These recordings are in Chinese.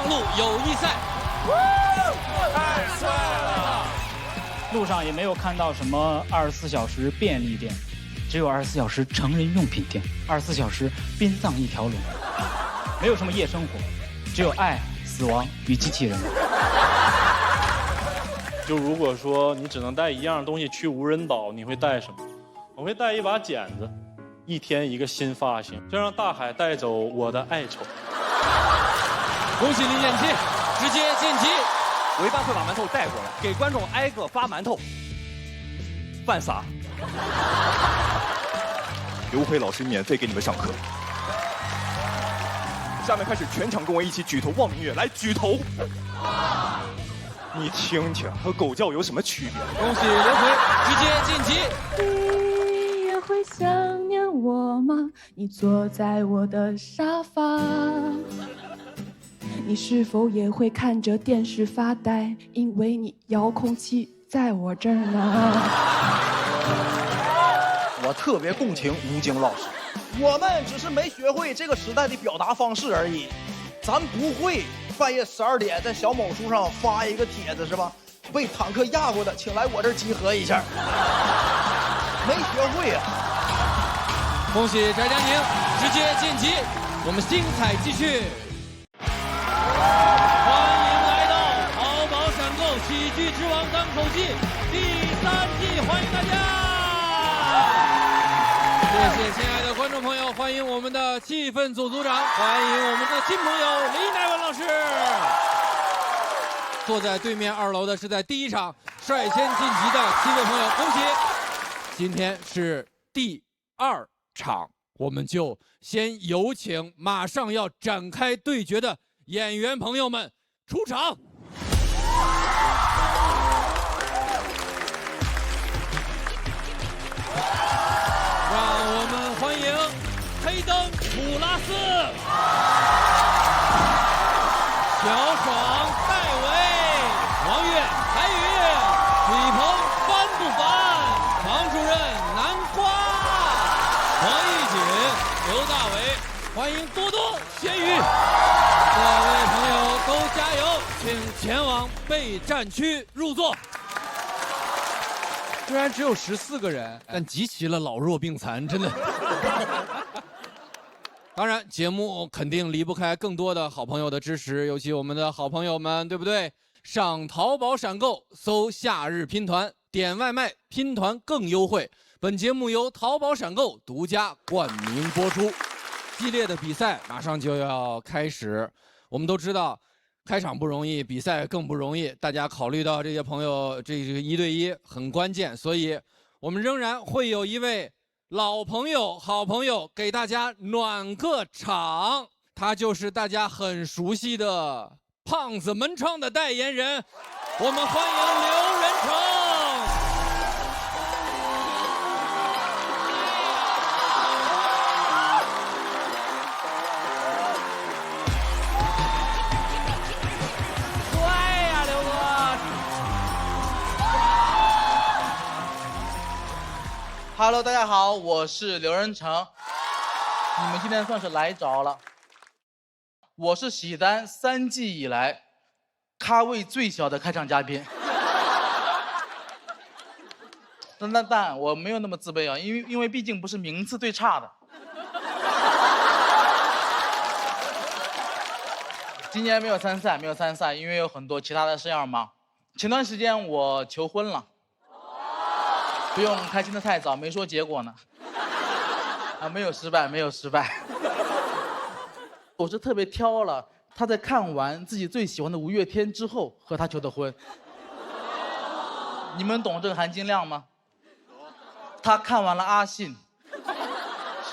康路友谊赛。太帅了！路上也没有看到什么24小时便利店，只有24小时成人用品店，24小时殡葬一条龙，没有什么夜生活，只有爱、死亡与机器人。就如果说你只能带一样东西去无人岛，你会带什么？我会带一把剪子，一天一个新发型，就让大海带走我的爱愁。恭喜林建奇，直接晋级。我一般会把馒头带过来，给观众挨个发馒头。饭撒。刘辉老师免费给你们上课。下面开始，全场跟我一起举头望明月，来举头。你听听，和狗叫有什么区别？恭喜刘辉，直接晋级。你也会想念我吗？你坐在我的沙发。你是否也会看着电视发呆？因为你遥控器在我这儿呢。我特别共情吴京老师，我们只是没学会这个时代的表达方式而已，咱不会半夜12点在小某书上发一个帖子是吧？被坦克压过的，请来我这儿集合一下。没学会啊！恭喜翟佳宁直接晋级，我们精彩继续。欢迎来到淘宝闪购喜剧之王当手记第3季，欢迎大家！谢谢亲爱的观众朋友，欢迎我们的气氛组组长，欢迎我们的新朋友李乃文老师。坐在对面2楼的是在第1场率先晋级的7位朋友，恭喜！今天是第2场，我们就先有请马上要展开对决的演员朋友们出场。让我们欢迎黑灯普拉斯、小爽、戴维、王悦、海宇、李鹏、翻不翻、王主任、南瓜、黄义锦、刘大为，欢迎多多、咸鱼。各位朋友都加油，请前往备战区入座。虽然只有14个人，但集齐了老弱病残，真的。当然，节目肯定离不开更多的好朋友的支持，尤其我们的好朋友们，对不对？上淘宝闪购搜“夏日拼团”，点外卖拼团更优惠。本节目由淘宝闪购独家冠名播出。激烈的比赛马上就要开始，我们都知道。开场不容易，比赛更不容易。大家考虑到这些朋友，这个1对1很关键，所以我们仍然会有一位老朋友、好朋友给大家暖个场。他就是大家很熟悉的胖子门窗的代言人，我们欢迎刘仁成。Hello， 大家好，我是刘仁成。你们今天算是来着了。我是喜单3季以来咖位最小的开场嘉宾。但我没有那么自卑啊，因为毕竟不是名次最差的。今年没有参赛，因为有很多其他的事要忙。前段时间我求婚了。不用开心的太早，没说结果呢。没有失败。我是特别挑了他在看完自己最喜欢的五月天之后和他求的婚。你们懂这个含金量吗？他看完了阿信，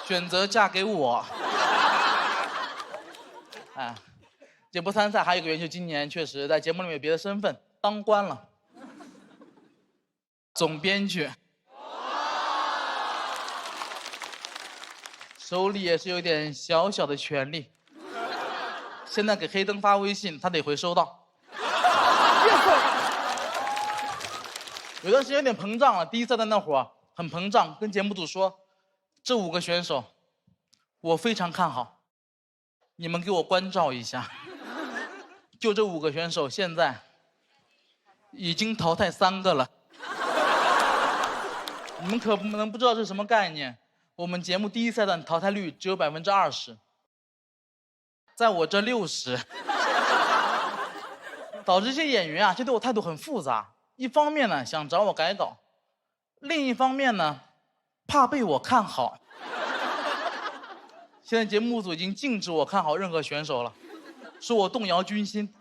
选择嫁给我。这不参赛还有一个原因，就今年确实在节目里面有别的身份，当官了，总编剧。手里也是有点小小的权利。现在给黑灯发微信，他得回收到。有段时间有点膨胀了，第一次在那会儿很膨胀，跟节目组说，这5个选手，我非常看好，你们给我关照一下。就这5个选手，现在已经淘汰3个了。你们可能不知道这是什么概念。我们节目第1赛段淘汰率只有20%，在我这60%，导致这些演员啊，就对我态度很复杂。一方面呢，想找我改稿；另一方面呢，怕被我看好。现在节目组已经禁止我看好任何选手了，说我动摇军心，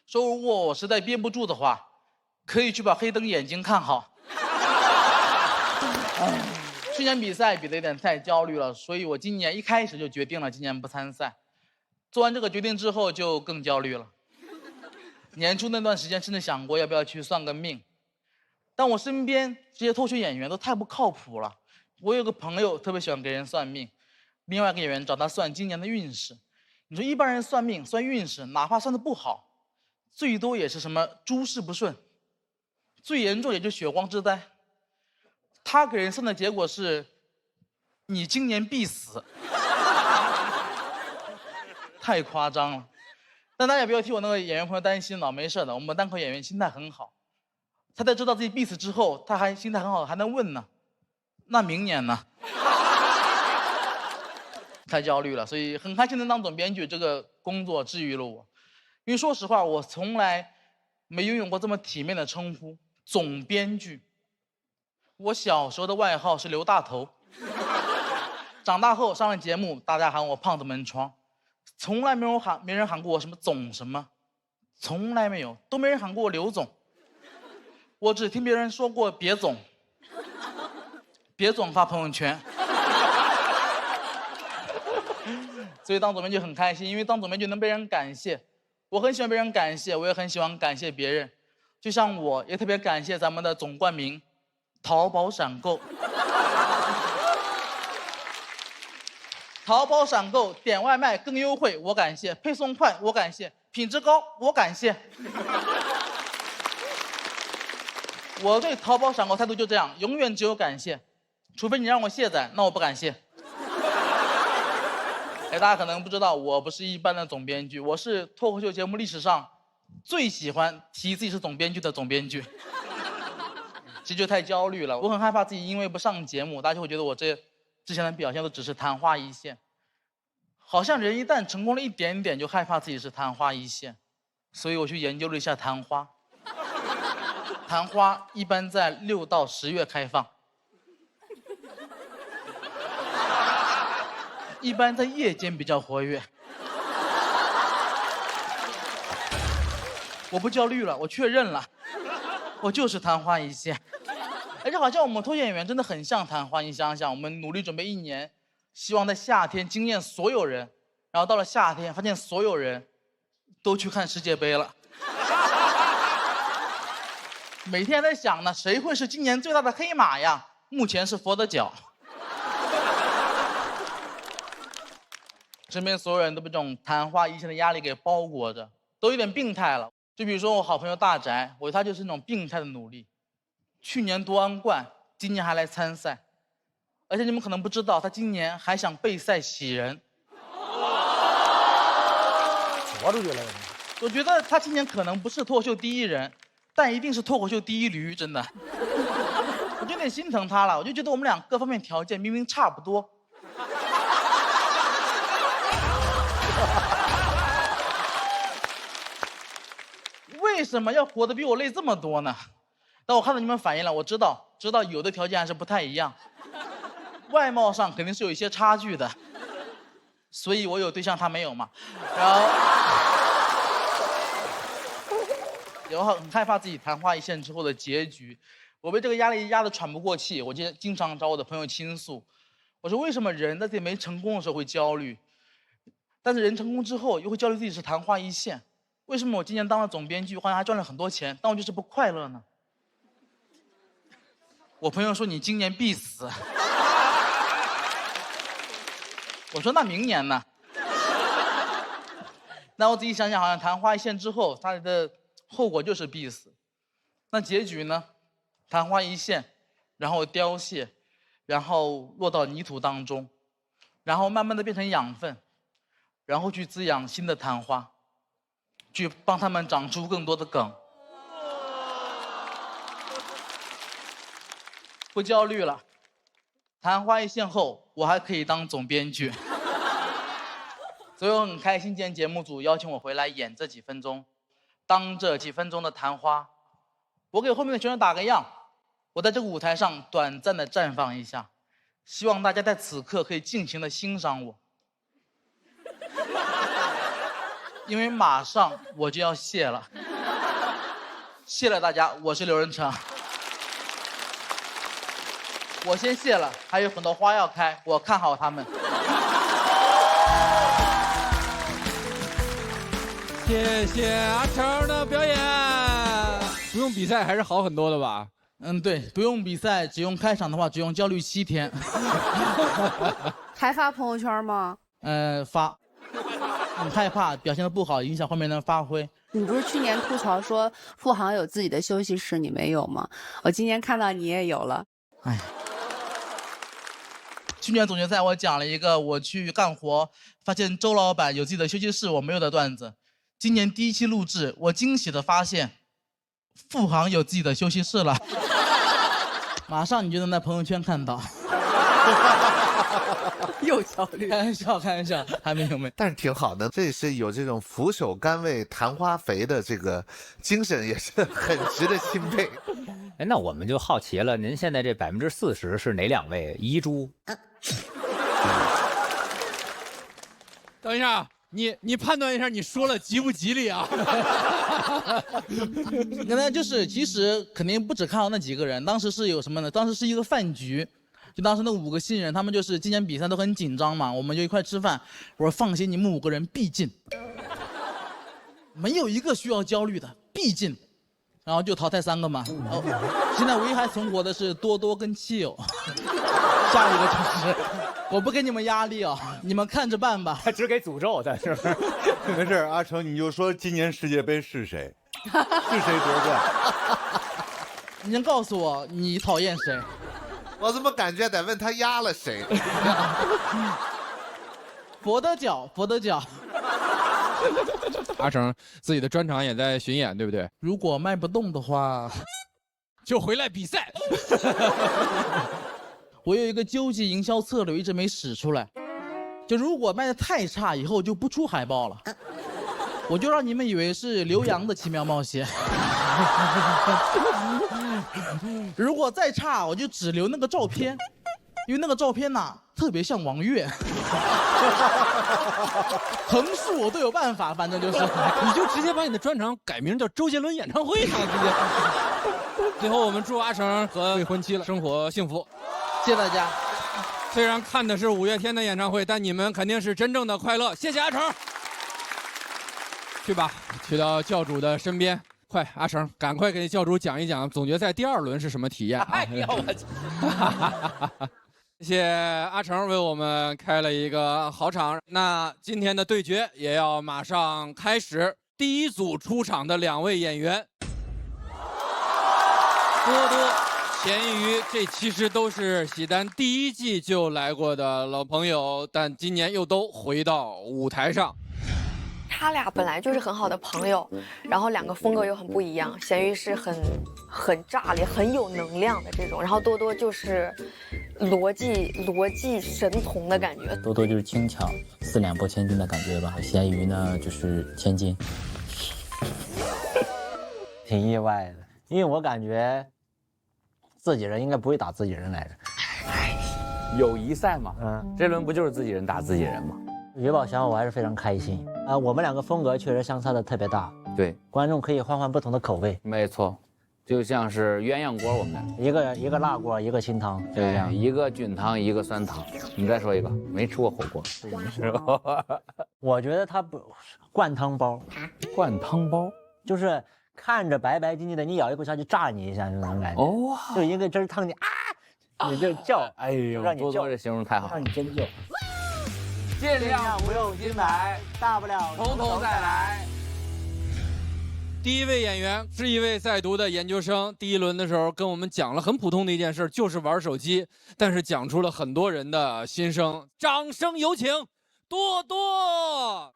说如果我实在憋不住的话，可以去把黑灯眼睛看好。去年比赛比得有点太焦虑了，所以我今年一开始就决定了今年不参赛。做完这个决定之后就更焦虑了。年初那段时间甚至想过要不要去算个命，但我身边这些脱口秀演员都太不靠谱了。我有个朋友特别喜欢给人算命，另外一个演员找他算今年的运势。你说一般人算命算运势，哪怕算的不好，最多也是什么诸事不顺，最严重也就血光之灾。他给人算的结果是，你今年必死，太夸张了。但大家不要替我那个演员朋友担心了，没事的，我们单口演员心态很好。他在知道自己必死之后，他还心态很好，还能问呢，那明年呢？太焦虑了，所以很开心能当总编剧，这个工作治愈了我。因为说实话，我从来没拥有过这么体面的称呼，总编剧。我小时候的外号是刘大头，长大后上了节目，大家喊我胖子门窗，从来没人喊过我什么总什么，从来没有，都没人喊过我刘总。我只听别人说过别总，别总发朋友圈。所以当总编剧很开心，因为当总编剧能被人感谢，我很喜欢被人感谢，我也很喜欢感谢别人。就像我也特别感谢咱们的总冠名淘宝闪购。淘宝闪购点外卖更优惠，我感谢；配送快，我感谢；品质高，我感谢。我对淘宝闪购态度就这样，永远只有感谢，除非你让我卸载，那我不感谢。大家可能不知道，我不是一般的总编剧，我是脱口秀节目历史上最喜欢提自己是总编剧的总编剧。其实就太焦虑了，我很害怕自己因为不上节目，大家就会觉得我这之前的表现都只是昙花一现。好像人一旦成功了一点点，就害怕自己是昙花一现，所以我去研究了一下昙花。昙花一般在6到10月开放，一般在夜间比较活跃。我不焦虑了，我确认了，我就是昙花一现。而且好像我们脱口秀演员真的很像昙花，你想想，我们努力准备1年，希望在夏天惊艳所有人，然后到了夏天，发现所有人都去看世界杯了。每天在想呢，谁会是今年最大的黑马呀？目前是佛的脚。身边所有人都被这种昙花一现的压力给包裹着，都有点病态了。就比如说我好朋友大宅，我觉得他就是那种病态的努力。去年夺完冠，今年还来参赛，而且你们可能不知道，他今年还想备赛喜人。我觉得他今年可能不是脱口秀第1人，但一定是脱口秀第1驴，真的。我就有点心疼他了，我就觉得我们俩各方面条件明明差不多。为什么要活得比我累这么多呢？但我看到你们反应了，我知道有的条件还是不太一样，外貌上肯定是有一些差距的，所以我有对象他没有嘛。然后很害怕自己昙花一现之后的结局，我被这个压力压得喘不过气，我就经常找我的朋友倾诉，我说为什么人在自己没成功的时候会焦虑，但是人成功之后又会焦虑自己是昙花一现？为什么我今年当了总编剧，好像还赚了很多钱，但我就是不快乐呢？我朋友说你今年必死，我说那明年呢？那我自己想想，好像昙花一现之后，它的后果就是必死。那结局呢？昙花一现，然后凋谢，然后落到泥土当中，然后慢慢的变成养分，然后去滋养新的昙花。去帮他们长出更多的梗。不焦虑了，昙花一现后，我还可以当总编剧。所以我很开心，今天节目组邀请我回来演这几分钟，当这几分钟的昙花。我给后面的选手打个样，我在这个舞台上短暂的绽放一下，希望大家在此刻可以尽情的欣赏我，因为马上我就要谢了。谢了大家，我是刘仁成。我先谢了，还有很多花要开，我看好他们。谢谢阿成的表演，不用比赛还是好很多的吧？对，不用比赛，只用开场的话，只用焦虑7天。还发朋友圈吗？发。很害怕表现的不好，影响后面的发挥。你不是去年吐槽说付航有自己的休息室，你没有吗？我今年看到你也有了。哎，去年总决赛我讲了一个我去干活，发现周老板有自己的休息室，我没有的段子。今年第1期录制，我惊喜的发现，付航有自己的休息室了。马上你就能在朋友圈看到。又焦虑，开玩笑，还没有。但是挺好的，这是有这种俯首甘为昙花肥的这个精神，也是很值得钦佩。哎，那我们就好奇了，您现在这40%是哪2位遗珠？等一下，你判断一下，你说了吉不吉利啊？刚才就是其实肯定不只看到那几个人，当时是有什么呢？当时是一个饭局。就当时那5个新人，他们就是今年比赛都很紧张嘛，我们就一块吃饭。我说放心，你们5个人必进，没有一个需要焦虑的，必进。然后就淘汰3个嘛。现在唯一还存活的是多多跟七友。下一个就是，我不给你们压力啊，你们看着办吧。他只给诅咒的是不是？没事，阿成你就说今年世界杯是谁，是谁夺冠？你先告诉我你讨厌谁。我怎么感觉得问他压了谁？佛得角。阿成自己的专场也在巡演，对不对？如果卖不动的话，就回来比赛。我有一个究极营销策略一直没使出来，就如果卖的太差，以后就不出海报了。我就让你们以为是刘洋的奇妙冒险。如果再差，我就只留那个照片，因为那个照片呐，特别像王悦。横竖我都有办法，反正就是，你就直接把你的专场改名叫周杰伦演唱会嘛，直接。最后我们祝阿成和未婚妻了生活幸福，谢谢大家。虽然看的是5月天的演唱会，但你们肯定是真正的快乐。谢谢阿成。去吧，去到教主的身边。快，阿成，赶快给教主讲一讲总决赛第2轮是什么体验啊！哎呀，我谢谢阿成为我们开了一个好场。那今天的对决也要马上开始。第1组出场的2位演员，多多、咸鱼，这其实都是喜丹第1季就来过的老朋友，但今年又都回到舞台上。他俩本来就是很好的朋友，然后2个风格又很不一样。咸鱼是很炸裂、很有能量的这种，然后多多就是逻辑神童的感觉。多多就是轻巧，4两拨千斤的感觉吧。咸鱼呢就是千斤。挺意外的，因为我感觉自己人应该不会打自己人来着。友谊赛嘛，这轮不就是自己人打自己人吗？于宝祥我还是非常开心啊，我们2个风格确实相差的特别大，对，观众可以换不同的口味，没错，就像是鸳鸯锅，我们一个辣锅，一个清汤，就这样，一个菌汤，一个酸汤。你再说一个，没吃过火锅，是吧？我觉得他不灌汤包，灌汤包就是看着白白净净的，你咬一口下去炸你一下，就那种感觉，哦，就一个汁烫你啊，你就叫，哎呦，多多这形容太好，让你尖叫。尽量不用金牌，大不了从头再来。第1位演员是一位在读的研究生，第1轮的时候跟我们讲了很普通的一件事，就是玩手机，但是讲出了很多人的心声。掌声有请多多。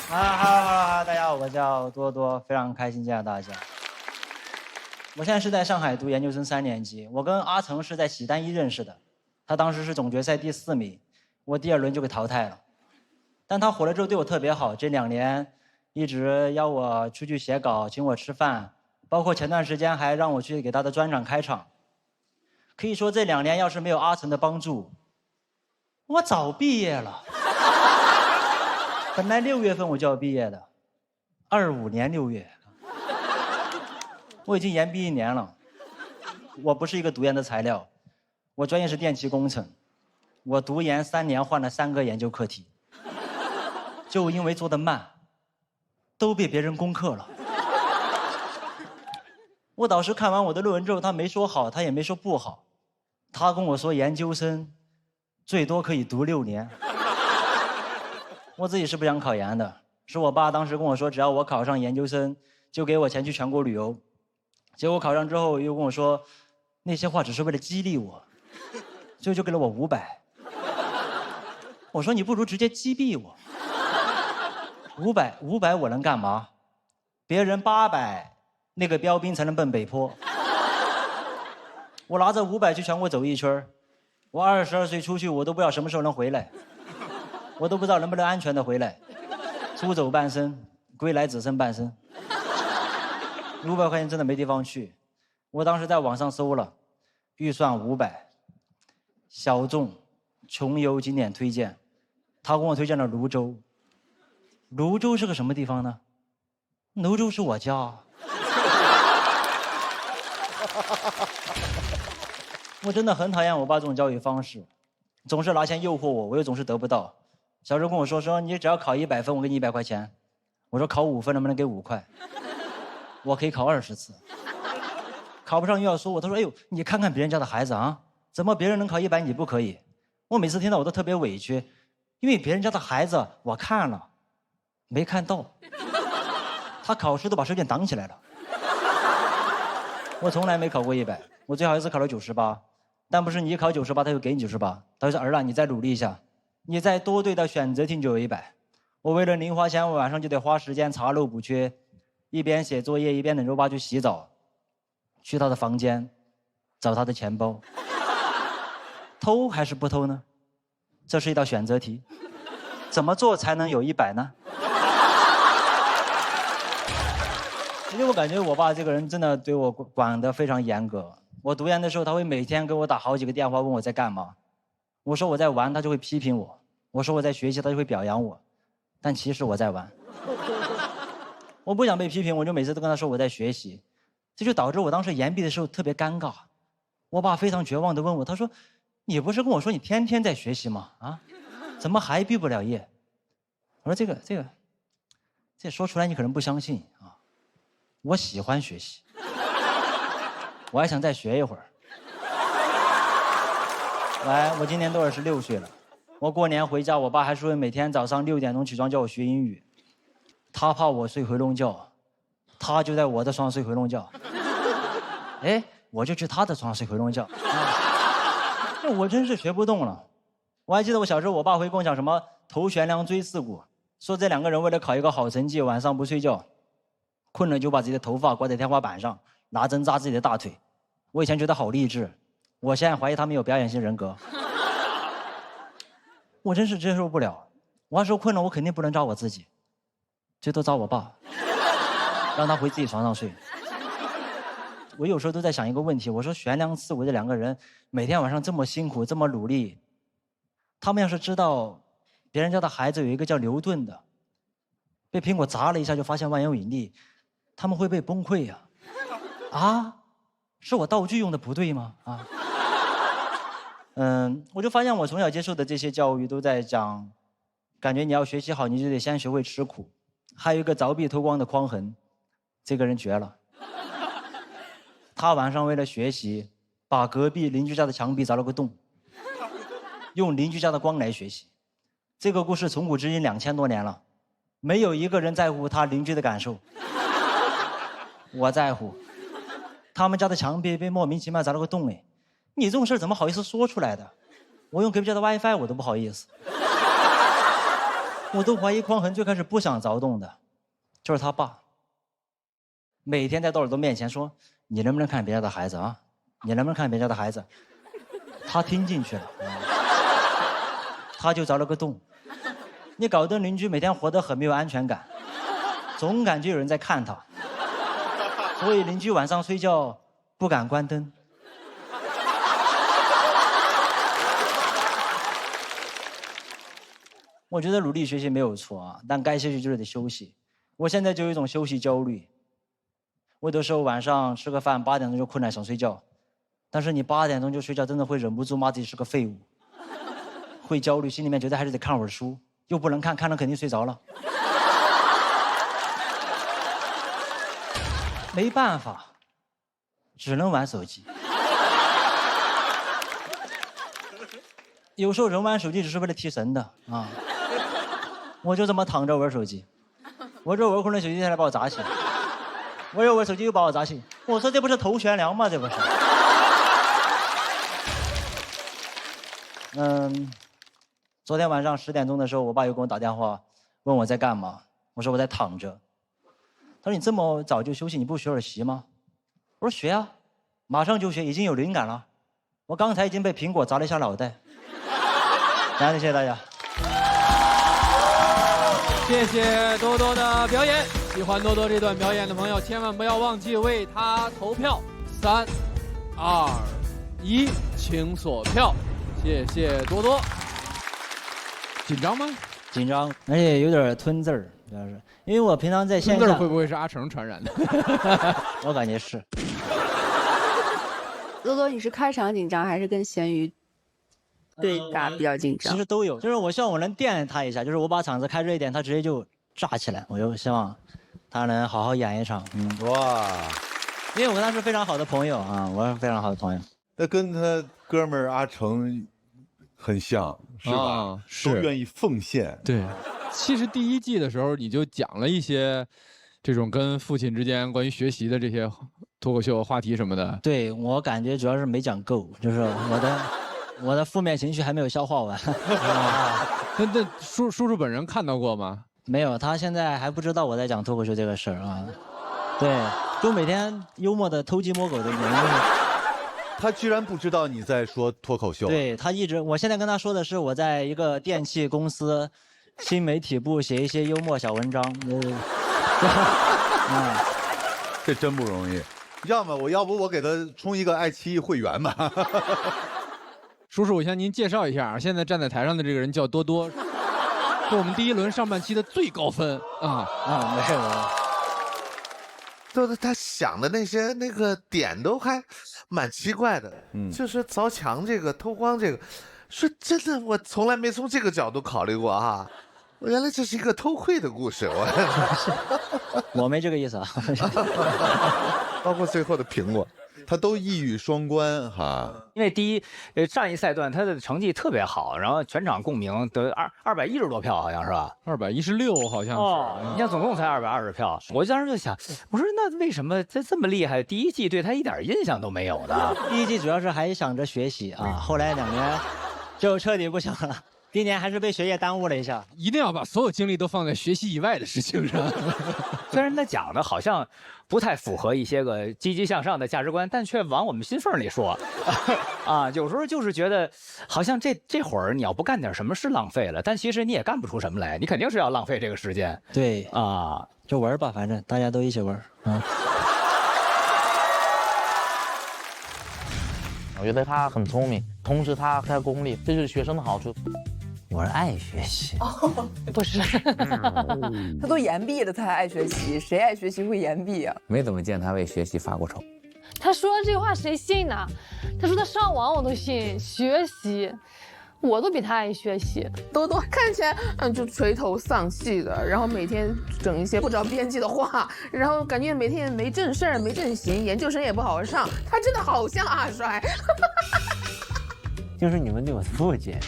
哈，大家好，我叫多多，非常开心见到大家。我现在是在上海读研究生3年级，我跟阿成是在喜单一认识的，他当时是总决赛第4名，我第2轮就给淘汰了。但他火了之后对我特别好，这2年一直邀我出去写稿，请我吃饭，包括前段时间还让我去给他的专场开场。可以说这2年要是没有阿成的帮助，我早毕业了。本来6月份我就要毕业的，25年6月，我已经延毕1年了。我不是一个读研的材料，我专业是电气工程，我读研3年换了3个研究课题，就因为做得慢，都被别人攻克了。我导师看完我的论文之后，他没说好，他也没说不好，他跟我说研究生最多可以读6年。我自己是不想考研的，是我爸当时跟我说，只要我考上研究生，就给我钱去全国旅游。结果考上之后又跟我说，那些话只是为了激励我，所以就给了我500。我说你不如直接击毙我。500我能干嘛？别人800，那个标兵才能奔北坡。我拿着500去全国走一圈，我22岁出去，我都不知道什么时候能回来。我都不知道能不能安全的回来，出走半生，归来只剩半生。500块钱真的没地方去，我当时在网上搜了，预算500，小众穷游景点推荐，他给我推荐了泸州。泸州是个什么地方呢？泸州是我家。我真的很讨厌我爸这种教育方式，总是拿钱诱惑我，我又总是得不到。小时候跟我说你只要考100分，我给你100块钱。我说考5分能不能给5块？我可以考20次。考不上又要说我，他说哎呦，你看看别人家的孩子啊，怎么别人能考100你不可以？我每次听到我都特别委屈，因为别人家的孩子我看了，没看到，他考试都把试卷挡起来了。我从来没考过100，我最好一次考了98，但不是你一考98他就给你98，他就说儿啊，你再努力一下。你再多对的选择题就有100。我为了零花钱，我晚上就得花时间查漏补缺，一边写作业一边等着我爸去洗澡，去他的房间找他的钱包。偷还是不偷呢？这是一道选择题，怎么做才能有100呢？因为我感觉我爸这个人真的对我管得非常严格。我读研的时候，他会每天给我打好几个电话，问我在干嘛。我说我在玩，他就会批评我；我说我在学习，他就会表扬我。但其实我在玩。我不想被批评，我就每次都跟他说我在学习，这就导致我当时延毕的时候特别尴尬。我爸非常绝望地问我，他说：“你不是跟我说你天天在学习吗？啊，怎么还毕不了业？”我说这说出来你可能不相信啊，我喜欢学习，我还想再学一会儿。来，我今年都26岁了，我过年回家，我爸还是会每天早上6点钟起床叫我学英语，他怕我睡回笼觉，他就在我的床上睡回笼觉，哎，我就去他的床上睡回笼觉，我真是学不动了。我还记得我小时候，我爸会跟我讲什么头悬梁锥刺股，说这2个人为了考一个好成绩，晚上不睡觉，困了就把自己的头发挂在天花板上，拿针扎自己的大腿。我以前觉得好励志，我现在怀疑他们有表演性人格。我真是接受不了，我要是困了，我肯定不能扎我自己，最多扎我爸，让他回自己床上睡。我有时候都在想一个问题，我说悬梁刺股这2个人每天晚上这么辛苦，这么努力，他们要是知道别人家的孩子有一个叫牛顿的，被苹果砸了一下就发现万有引力，他们会被崩溃呀！啊，是我道具用的不对吗？啊，我就发现我从小接受的这些教育都在讲，感觉你要学习好，你就得先学会吃苦。还有一个凿壁偷光的匡衡，这个人绝了。他晚上为了学习，把隔壁邻居家的墙壁凿了个洞，用邻居家的光来学习。这个故事从古至今2000多年了，没有一个人在乎他邻居的感受。我在乎，他们家的墙壁被莫名其妙凿了个洞，哎，你这种事怎么好意思说出来的？我用隔壁家的 WiFi 我都不好意思。我都怀疑匡衡最开始不想凿洞的，就是他爸。每天在窦耳朵面前说：“你能不能看别人家的孩子啊？你能不能看别人家的孩子？”他听进去了，他就凿了个洞。你搞得邻居每天活得很没有安全感，总感觉有人在看他，所以邻居晚上睡觉不敢关灯。我觉得努力学习没有错啊，但该休息就是得休息。我现在就有一种休息焦虑。我有的时候晚上吃个饭8点钟就困了想睡觉，但是你8点钟就睡觉，真的会忍不住骂自己是个废物，会焦虑，心里面觉得还是得看会儿书，又不能看，看了肯定睡着了。没办法，只能玩手机。有时候人玩手机只是为了提神的啊。我就这么躺着玩手机，我这玩会儿那手机下来把我砸醒，我又玩手机又把我砸醒。我说这不是头悬梁吗？这不是。昨天晚上10点钟的时候，我爸又给我打电话，问我在干嘛。我说我在躺着。他说你这么早就休息，你不学会儿习吗？我说学啊，马上就学，已经有灵感了。我刚才已经被苹果砸了一下脑袋。感谢大家。谢谢多多的表演，喜欢多多这段表演的朋友，千万不要忘记为他投票。3、2、1，请锁票。谢谢多多。紧张吗？紧张，而且有点吞字儿，主要是因为我平常在线下。吞字儿会不会是阿成传染的？我感觉是。多多，你是开场紧张还是跟咸鱼对打比较紧张？其实都有，就是我希望我能电他一下，就是我把场子开热一点，他直接就炸起来。我就希望他能好好演一场。哇，因为我跟他是非常好的朋友啊，我是非常好的朋友。那跟他哥们儿阿成很像，是吧？是都愿意奉献。对，其实第1季的时候你就讲了一些这种跟父亲之间关于学习的这些脱口秀话题什么的。对，我感觉主要是没讲够，就是我的负面情绪还没有消化完。那叔叔本人看到过吗？没有，他现在还不知道我在讲脱口秀这个事儿啊。对，就每天幽默的偷鸡摸狗的人。他居然不知道你在说脱口秀。对，他一直，我现在跟他说的是我在一个电器公司新媒体部写一些幽默小文章。这真不容易。要不我给他充一个爱奇艺会员吧。叔叔，我向您介绍一下，现在站在台上的这个人叫多多，是我们第1轮上半期的最高分啊！没事。都是他想的那个点都还蛮奇怪的，就是凿墙这个偷光这个，说真的，我从来没从这个角度考虑过啊，原来这是一个偷窥的故事，我没这个意思啊，包括最后的苹果。他都一语双关哈，因为上一赛段他的成绩特别好，然后全场共鸣得210多票，好像是吧？216好像是。哦，你看总共才220票，我当时就想，我说那为什么这么厉害？第1季对他一点印象都没有呢？第1季主要是还想着学习啊，后来2年就彻底不想了。今年还是被学业耽误了一下，一定要把所有精力都放在学习以外的事情上。虽然他讲的好像不太符合一些个积极向上的价值观，但却往我们心缝里说。啊，有时候就是觉得好像这会儿你要不干点什么是浪费了，但其实你也干不出什么来，你肯定是要浪费这个时间。对啊，就玩吧，反正大家都一起玩。我觉得他很聪明，同时他太功利，这就是学生的好处。我是爱学习，不是，他都延毕了，他还爱学习，谁爱学习会延毕啊？没怎么见他为学习发过愁。他说这话谁信呢？他说他上网我都信，学习，我都比他爱学习。多多看起来就垂头丧气的，然后每天整一些不着边际的话，然后感觉每天没正事儿没正形，研究生也不好好上，他真的好像阿衰。就是你们对我的误解。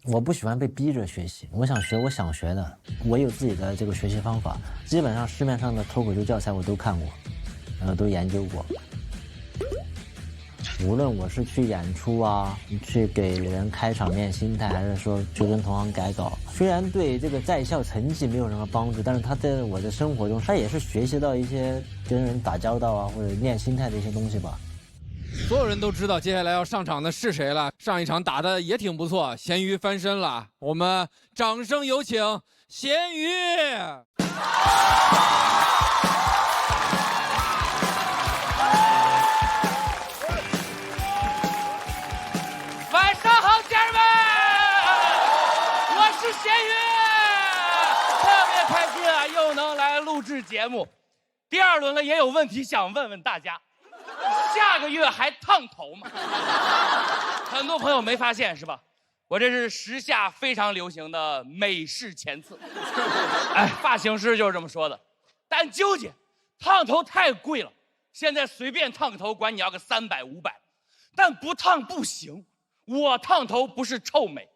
我不喜欢被逼着学习，我想学我想学的，我有自己的这个学习方法。基本上市面上的脱口秀教材我都看过，都研究过。无论我是去演出啊，去给人开场练心态，还是说去跟同行改稿，虽然对这个在校成绩没有任何帮助，但是他在我的生活中，他也是学习到一些跟人打交道啊，或者练心态的一些东西吧。所有人都知道接下来要上场的是谁了。上一场打得也挺不错，咸鱼翻身了。我们掌声有请咸鱼。晚上好，家人们，我是咸鱼，特别开心啊，又能来录制节目。第二轮了，也有问题想问问大家。下个月还烫头吗？很多朋友没发现是吧？我这是时下非常流行的美式前刺。哎，发型师就是这么说的。但纠结，烫头太贵了，现在随便烫个头管你要个300、500，但不烫不行。我烫头不是臭美，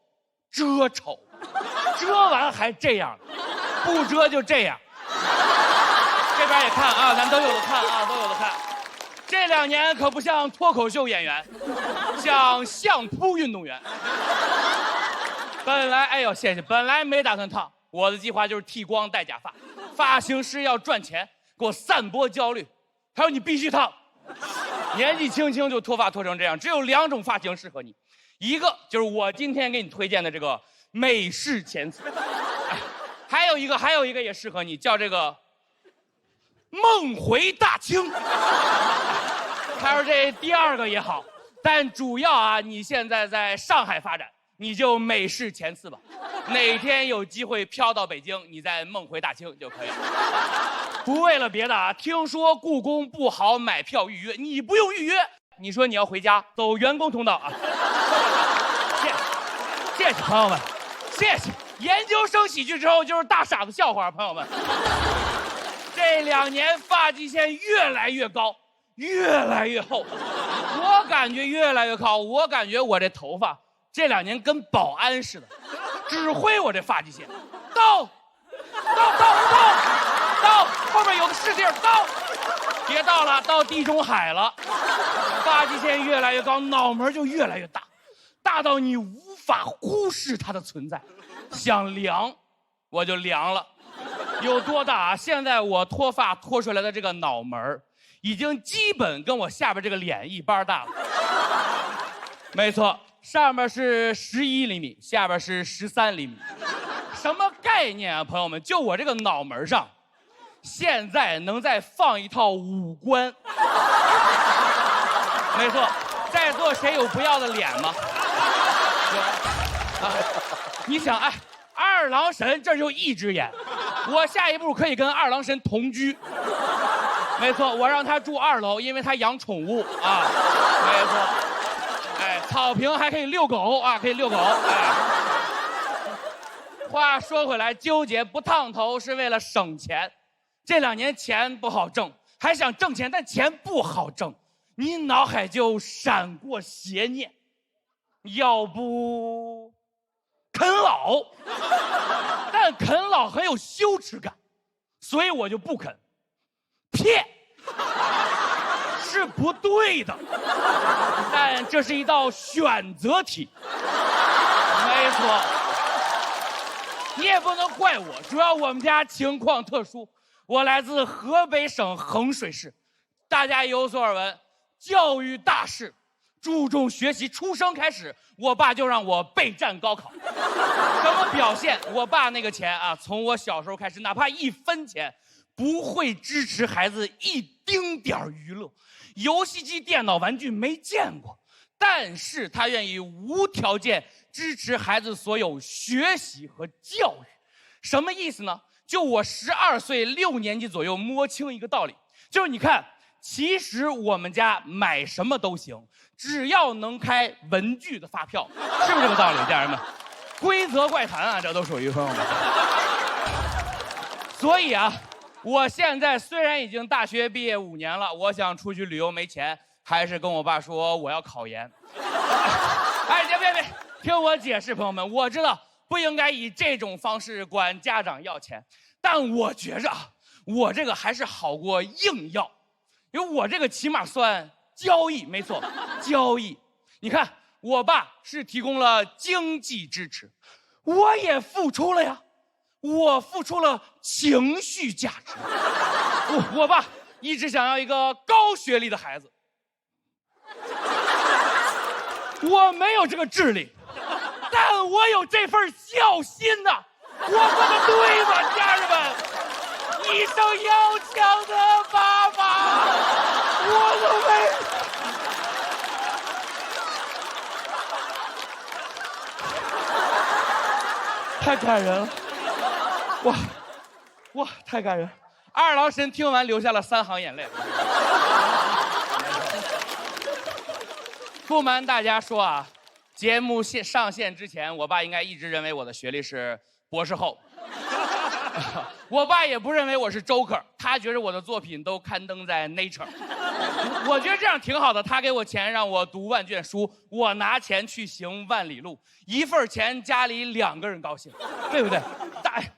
遮丑，遮完还这样，不遮就这样。这边也看啊，咱都有的看啊，都有的看。这2年可不像脱口秀演员，像相扑运动员。本来，哎呦，谢谢，本来没打算烫，我的计划就是剃光戴假发。发型师要赚钱，给我散播焦虑，他说你必须烫。年纪轻轻就脱发脱成这样，只有2种发型适合你，一个就是我今天给你推荐的这个美式前刺，还有一个也适合你，叫这个梦回大清。他说这第2个也好，但主要啊，你现在在上海发展，你就美式前刺吧。哪天有机会飘到北京，你再梦回大清就可以了。不为了别的啊，听说故宫不好买票预约，你不用预约。你说你要回家，走员工通道啊。谢谢朋友们，谢谢。研究生喜剧之后就是大傻子笑话，朋友们。这2年发际线越来越高，越来越厚，我感觉越来越高，我感觉我这头发这2年跟保安似的，指挥我这发际线，到，后面有个是地儿，到，别到了，到地中海了，发际线越来越高，脑门就越来越大，大到你无法忽视它的存在，想凉，我就凉了。有多大啊？现在我脱发脱出来的这个脑门已经基本跟我下边这个脸一般大了。没错，上面是11厘米，下边是13厘米。什么概念啊，朋友们？就我这个脑门上，现在能再放一套5官。没错，在座谁有不要的脸吗？有啊。你想，哎，二郎神这就1只眼。我下一步可以跟二郎神同居，没错，我让他住2楼，因为他养宠物啊，没错，哎，草坪还可以遛狗啊，可以遛狗，哎。话说回来，纠结不烫头是为了省钱，这2年钱不好挣，还想挣钱，但钱不好挣，你脑海就闪过邪念，要不啃老。但啃老很有羞耻感，所以我就不啃。骗是不对的，但这是一道选择题。没错，你也不能怪我，主要我们家情况特殊，我来自河北省衡水市，大家有所耳闻，教育大事，注重学习，出生开始，我爸就让我备战高考。什么表现？我爸那个钱啊，从我小时候开始，哪怕1分钱，不会支持孩子一丁点儿娱乐，游戏机、电脑、玩具没见过，但是他愿意无条件支持孩子所有学习和教育。什么意思呢？就我12岁6年级左右摸清一个道理，就是你看，其实我们家买什么都行，只要能开文具的发票，是不是这个道理，家人们？规则怪谈啊，这都属于朋友们。所以啊，我现在虽然已经大学毕业5年了，我想出去旅游没钱，还是跟我爸说我要考研。哎，别，听我解释，朋友们，我知道不应该以这种方式管家长要钱，但我觉着啊，我这个还是好过硬要，因为我这个起码算交易，没错，交易。你看，我爸是提供了经济支持，我也付出了呀，我付出了情绪价值。我爸一直想要一个高学历的孩子，我没有这个智力，但我有这份孝心呐、我说的对吗，家人们？一生要强的爸爸，我都没。太感人了，哇，太感人！二郎神听完流下了3行眼泪。不瞒大家说啊，节目上线之前，我爸应该一直认为我的学历是博士后。我爸也不认为我是 Joker， 他觉得我的作品都刊登在 Nature。我觉得这样挺好的，他给我钱让我读万卷书，我拿钱去行万里路，一份钱家里2个人高兴，对不对？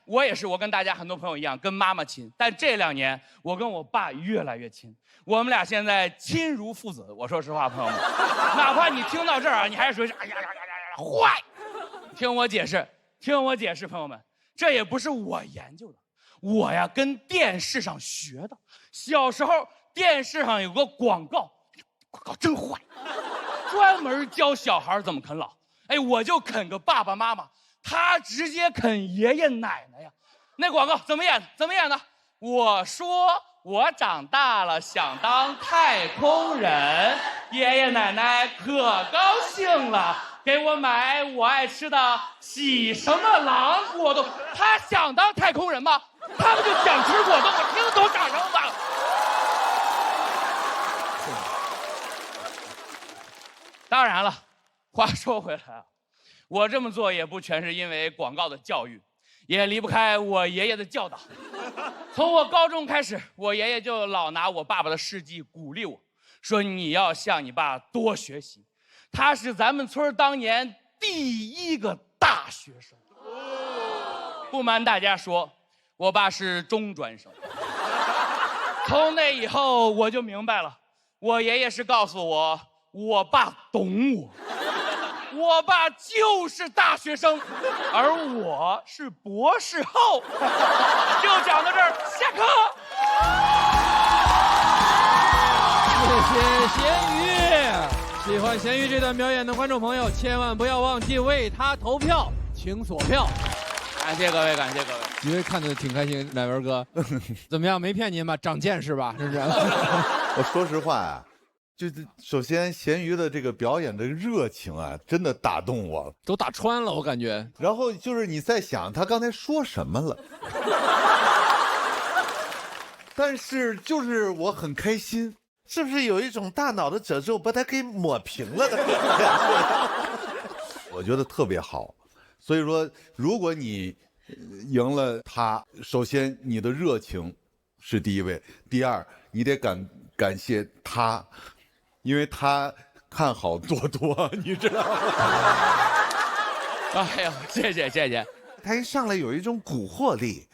我也是，我跟大家很多朋友一样，跟妈妈亲，但这2年我跟我爸越来越亲，我们俩现在亲如父子。我说实话，朋友们，哪怕你听到这儿啊，你还是属于哎呀坏。听我解释，朋友们。这也不是我研究的，我呀跟电视上学的。小时候电视上有个广告真坏，专门教小孩怎么啃老。哎，我就啃个爸爸妈妈，他直接啃爷爷奶奶呀。那广告怎么演的？我说我长大了想当太空人，爷爷奶奶可高兴了。给我买我爱吃的喜什么郎果冻，他想当太空人吗？他们就想吃果冻，我听懂长什么吧。当然了，话说回来啊，我这么做也不全是因为广告的教育，也离不开我爷爷的教导。从我高中开始，我爷爷就老拿我爸爸的事迹鼓励我，说你要向你爸多学习。他是咱们村当年第1个大学生。不瞒大家说，我爸是中专生。从那以后我就明白了，我爷爷是告诉我，我爸懂我，我爸就是大学生，而我是博士后。就讲到这儿，下课。谢谢咸鱼。喜欢咸鱼这段表演的观众朋友，千万不要忘记为他投票，请锁票。感谢各位，感谢各位。因为看得挺开心，乃文哥，怎么样？没骗您吧？长见识吧？是不是？我说实话啊，就是首先咸鱼的这个表演的热情啊，真的打动我了，都打穿了，我感觉。然后就是你在想他刚才说什么了，但是就是我很开心。是不是有一种大脑的褶皱把它给抹平了的感觉？我觉得特别好。所以说，如果你赢了他，首先你的热情是第一位，第二你得感谢他，因为他看好多多，你知道吗？哎呀，谢谢。他一上来有一种蛊惑力。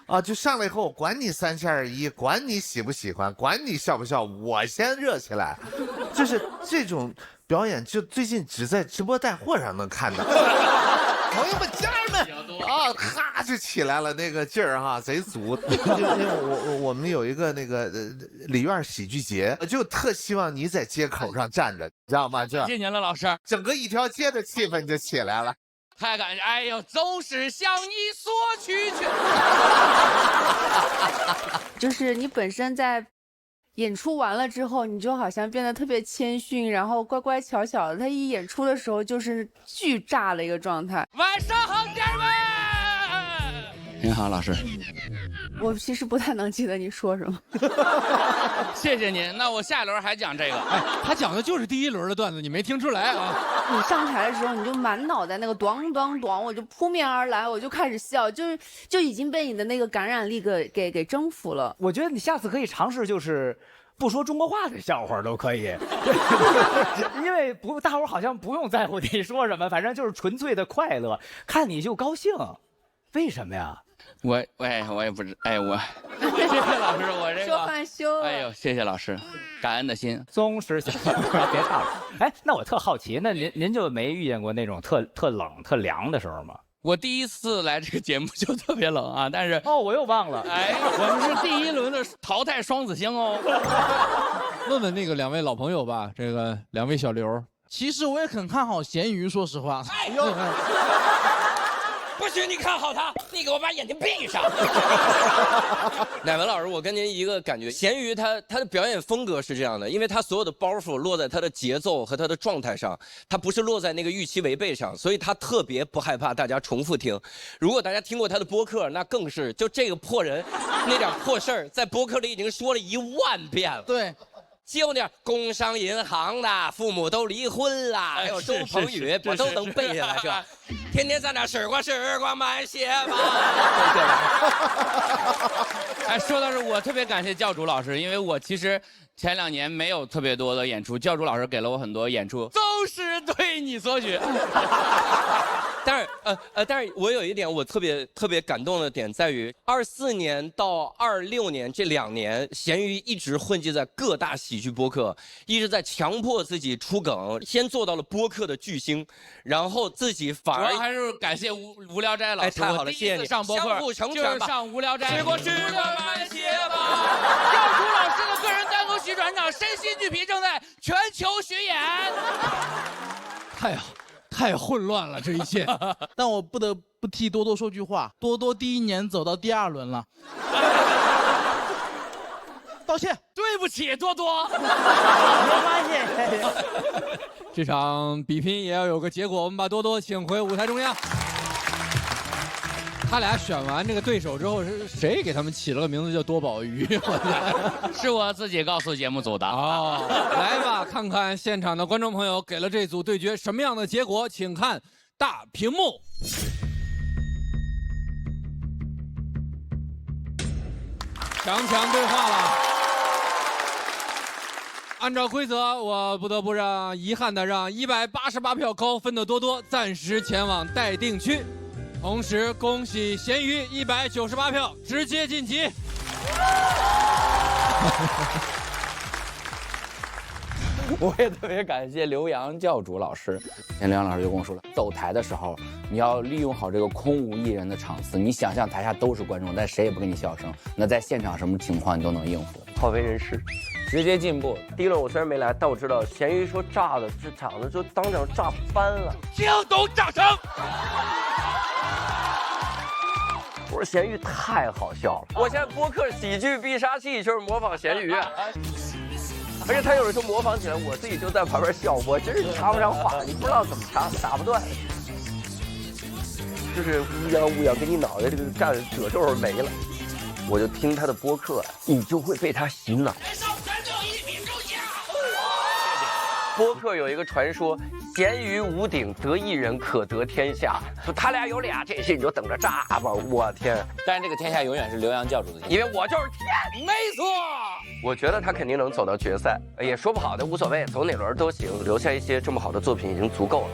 啊，就上来以后，管你3021，管你喜不喜欢，管你笑不笑，我先热起来。就是这种表演，就最近只在直播带货上能看到。朋友们、家人们啊，咔就起来了，那个劲儿哈，贼足。因为我们有一个那个里院喜剧节，就特希望你在街口上站着，你知道吗？这谢谢您了，老师。整个一条街的气氛就起来了。太感谢！哎呦，都是向你索取去。就是你本身在演出完了之后，你就好像变得特别谦逊，然后乖乖巧巧的。他一演出的时候就是巨炸的一个状态。晚上好，家人们。您好，老师。我其实不太能记得你说什么。谢谢您。那我下一轮还讲这个。哎，他讲的就是第1轮的段子，你没听出来啊？你上台的时候，你就满脑袋那个咚咚咚，我就扑面而来，我就开始笑，就已经被你的那个感染力给征服了。我觉得你下次可以尝试，就是不说中国话的笑话都可以，因为大伙好像不用在乎你说什么，反正就是纯粹的快乐，看你就高兴。为什么呀？我也不知，哎我，谢谢老师，我这个说话羞。哎呦，谢谢老师，感恩的心。宗师小别唱了。哎，那我特好奇，那您就没遇见过那种特冷、特凉的时候吗？我第一次来这个节目就特别冷啊，但是我又忘了，哎，我们是第1轮的淘汰双子星哦。问问那个2位老朋友吧，这个2位小刘。其实我也很看好咸鱼，说实话。哎呦，不许你看好他，你给我把眼睛闭上。乃文老师，我跟您一个感觉，咸鱼他的表演风格是这样的，因为他所有的包袱落在他的节奏和他的状态上，他不是落在那个预期违背上，所以他特别不害怕大家重复听。如果大家听过他的播客，那更是就这个破人，那点破事儿，在播客里已经说了10000遍了。对。就那工商银行的，父母都离婚了，还有周鹏宇，我都能背下来，是吧？天天在那时光慢些吧。哎，说到这，我特别感谢教主老师，因为我其实前2年没有特别多的演出，教主老师给了我很多演出，都是对你所举。但是我有一点我特别感动的点在于，24年到26年这2年，咸鱼一直混迹在各大喜剧播客，一直在强迫自己出梗，先做到了播客的巨星，然后自己反而主要还是感谢无聊斋老师。哎，太好了，谢谢你。上播客相互成就是全吧。上无聊斋。时光慢些吧。教主老师的个人单口喜剧专场《身心俱疲》正在全球巡演。太混乱了，这一切。但我不得不替多多说句话，多多第1年走到第2轮了。道歉，对不起，多多。没关系。这场比拼也要有个结果，我们把多多请回舞台中央。他俩选完这个对手之后，是谁给他们起了个名字叫多宝鱼？是我自己告诉节目组的。哦，来吧，看看现场的观众朋友给了这组对决什么样的结果，请看大屏幕。强对话了。按照规则，我不得不遗憾的让188票高分的多多暂时前往待定区。同时，恭喜咸鱼198票直接晋级。我也特别感谢刘洋教主老师。刘洋老师就跟我说了，走台的时候你要利用好这个空无一人的场次。你想象台下都是观众，但谁也不给你笑声，那在现场什么情况你都能应付。好为人师，直接进步。第1轮我虽然没来，但我知道咸鱼说炸的，这场子就当场炸翻了。听懂掌声。我说咸鱼太好笑了，我现在播客喜剧必杀技就是模仿咸鱼，而且他有的时候模仿起来，我自己就在旁边笑，我真是插不上话，你不知道怎么插，打不断。就是乌泱给你脑袋这个干褶皱没了，我就听他的播客，你就会被他洗脑。播客有一个传说，咸鱼无顶得一人可得天下，就他俩有俩，这事你就等着炸吧！我天！但是这个天下永远是刘洋教主的天下，因为我就是天，没错。我觉得他肯定能走到决赛，也说不好的无所谓，走哪轮都行，留下一些这么好的作品已经足够了。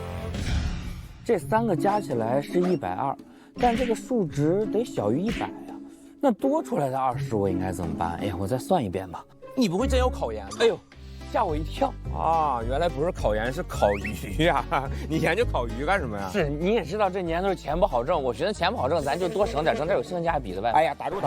这3个加起来是120，但这个数值得小于100呀，那多出来的20我应该怎么办？哎呀，我再算一遍吧。你不会真有考研？哎呦！吓我一跳啊！原来不是考研，是烤鱼呀！你研究烤鱼干什么呀？是，你也知道这年头钱不好挣，我觉得钱不好挣，咱就多省点，挣点有性价比的呗。哎呀，打住！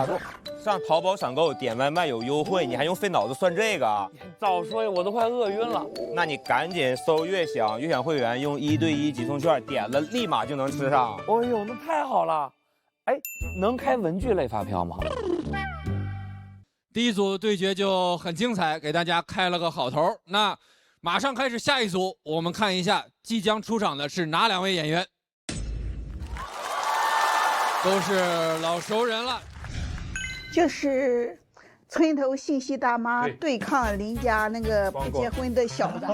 上淘宝闪购点外卖有优惠，你还用费脑子算这个？早说呀，我都快饿晕了。那你赶紧搜悦享会员，用1对1集送券，点了立马就能吃上。哦呦，那太好了！哎，能开文具类发票吗？第一组对决就很精彩，给大家开了个好头。那马上开始下一组，我们看一下即将出场的是哪2位演员，都是老熟人了。就是村头信息大妈对抗邻家那个不结婚的小子。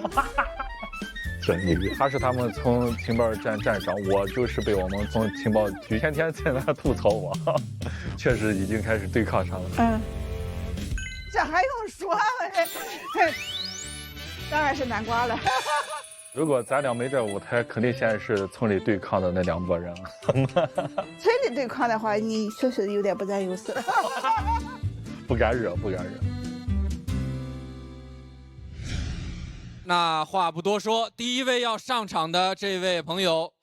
是你，他是他们从情报站站长，我就是被我们从情报局天天在那吐槽我，确实已经开始对抗上了。嗯。这还用说吗？当然是南瓜了。如果咱俩没这舞台，肯定现在是村里对抗的那2拨人。村里对抗的话，你确实有点不占优势。不敢惹，不敢惹。那话不多说，第一位要上场的这位朋友，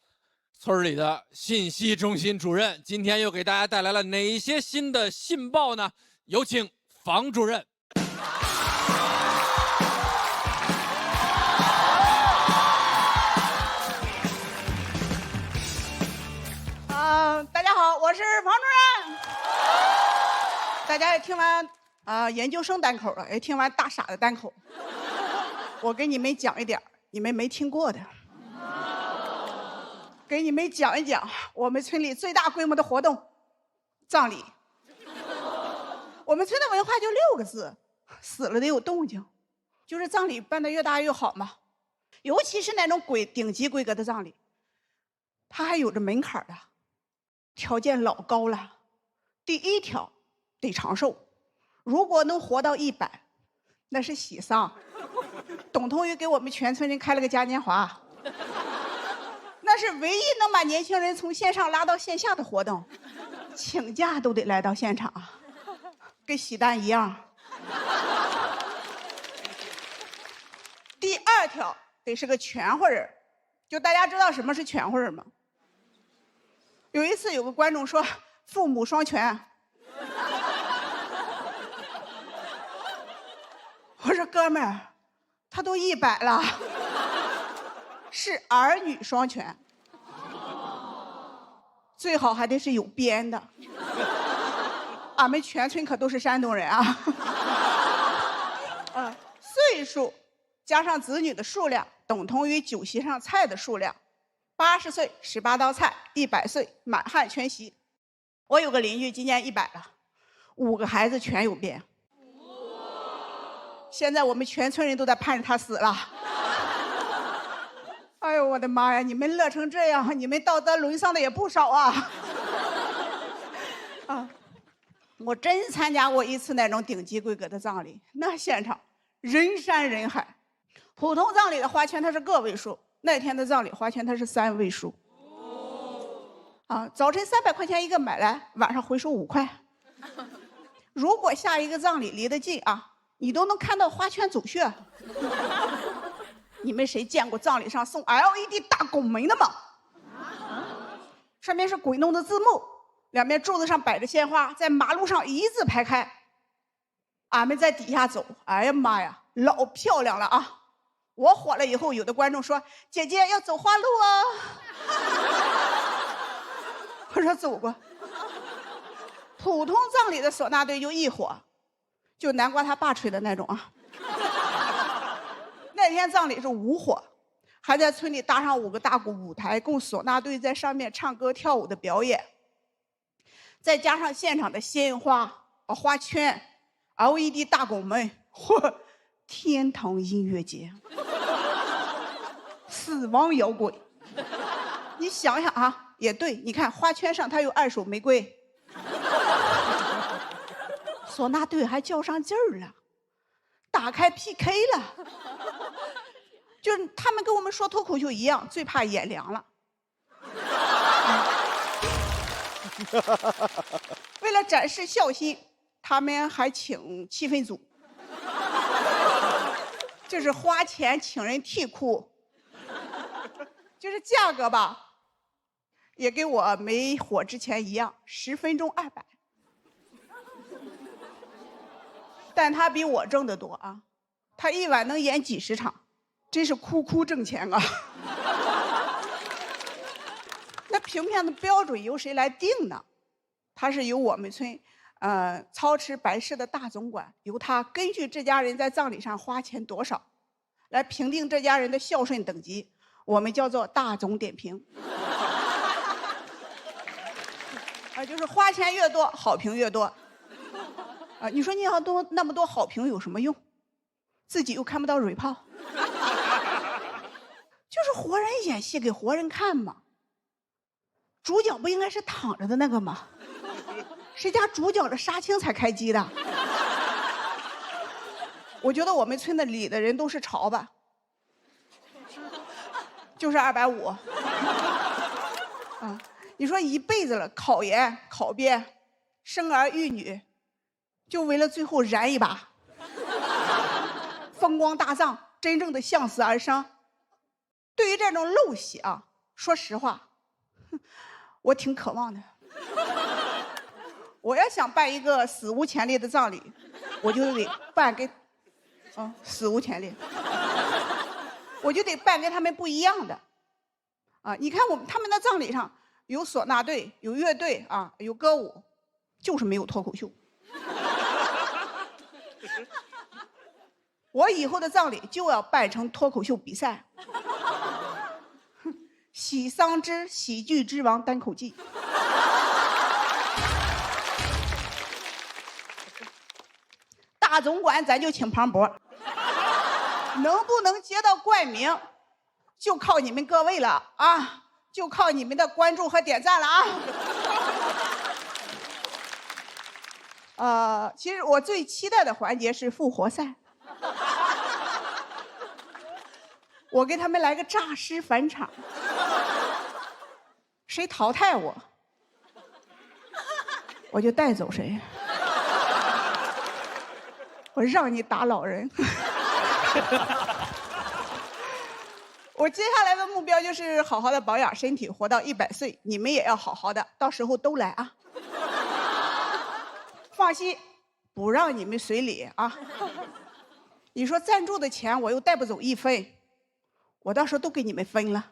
村里的信息中心主任，今天又给大家带来了哪一些新的信报呢？有请房主任。大家好，我是房主任。大家也听完研究生单口了，也听完大傻的单口。我给你们讲一点你们没听过的，给你们讲一讲我们村里最大规模的活动——葬礼。我们村的文化就6个字：死了得有动静。就是葬礼办得越大越好嘛，尤其是那种顶级规格的葬礼，它还有着门槛的。条件老高了，第1条得长寿，如果能活到100，那是喜丧。董同宇给我们全村人开了个嘉年华，那是唯一能把年轻人从线上拉到线下的活动，请假都得来到现场，跟喜蛋一样。第2条得是个全乎人，就大家知道什么是全乎人吗？有一次有个观众说父母双全，我说哥们儿，他都100了，是儿女双全，最好还得是有编的。俺们全村可都是山东人啊。岁数加上子女的数量等同于酒席上菜的数量。80岁18道菜，100岁满汉全席。我有个邻居今年100了，5个孩子全有编。现在我们全村人都在盼着他死了。哎呦我的妈呀！你们乐成这样，你们道德沦丧的也不少啊！我真参加过一次那种顶级规格的葬礼，那现场人山人海。普通葬礼的花圈它是个位数。那天的葬礼花圈它是3位数，早晨300块钱一个买来，晚上回收5块。如果下一个葬礼离得近你都能看到花圈走穴。你们谁见过葬礼上送 LED 大拱门的吗？上面是鬼弄的字幕，两边柱子上摆着鲜花，在马路上一字排开。俺们在底下走，哎呀妈呀，老漂亮了啊！我火了以后，有的观众说：“姐姐要走花路啊。”我说走过。普通葬礼的唢呐队就一伙，就南瓜他爸吹的那种啊。那天葬礼是5伙，还在村里搭上5个大鼓舞台，供唢呐队在上面唱歌跳舞的表演，再加上现场的鲜花、花圈、LED 大拱门，嚯，天堂音乐节。死亡摇滚，你想想也对，你看花圈上它有2手玫瑰，唢呐队还较上劲儿了，打开 PK 了，就是他们跟我们说脱口秀一样，最怕眼凉了。为了展示孝心，他们还请气氛组，就是花钱请人替哭。就是价格吧，也跟我没火之前一样，10分钟200，但他比我挣得多他一晚能演几10场，真是哭挣钱啊。那评片的标准由谁来定呢？他是由我们村操持白事的大总管，由他根据这家人在葬礼上花钱多少，来评定这家人的孝顺等级。我们叫做大总点评，就是花钱越多，好评越多。你说你要那么多好评有什么用？自己又看不到蕊泡，就是活人演戏给活人看嘛。主角不应该是躺着的那个吗？谁家主角的杀青才开机的？我觉得我们村的里的人都是潮吧。就是250。啊，你说一辈子了，考研、考编、生儿育女，就为了最后燃一把，风光大葬，真正的向死而生。对于这种陋习啊，说实话，我挺渴望的。我要想办一个史无前例的葬礼，我就得办跟，史无前例，我就得办跟他们不一样的。啊，你看他们的葬礼上有唢呐队，有乐队啊，有歌舞，就是没有脱口秀。我以后的葬礼就要办成脱口秀比赛。喜丧之喜剧之王单口记。大总管咱就请庞博，能不能接到冠名，就靠你们各位了啊！就靠你们的关注和点赞了啊！其实我最期待的环节是复活赛，我给他们来个诈尸返场，谁淘汰我，我就带走谁。我让你打老人。我接下来的目标就是好好的保养身体，活到100岁。你们也要好好的，到时候都来啊！放心，不让你们随礼啊！你说赞助的钱我又带不走1分，我到时候都给你们分了。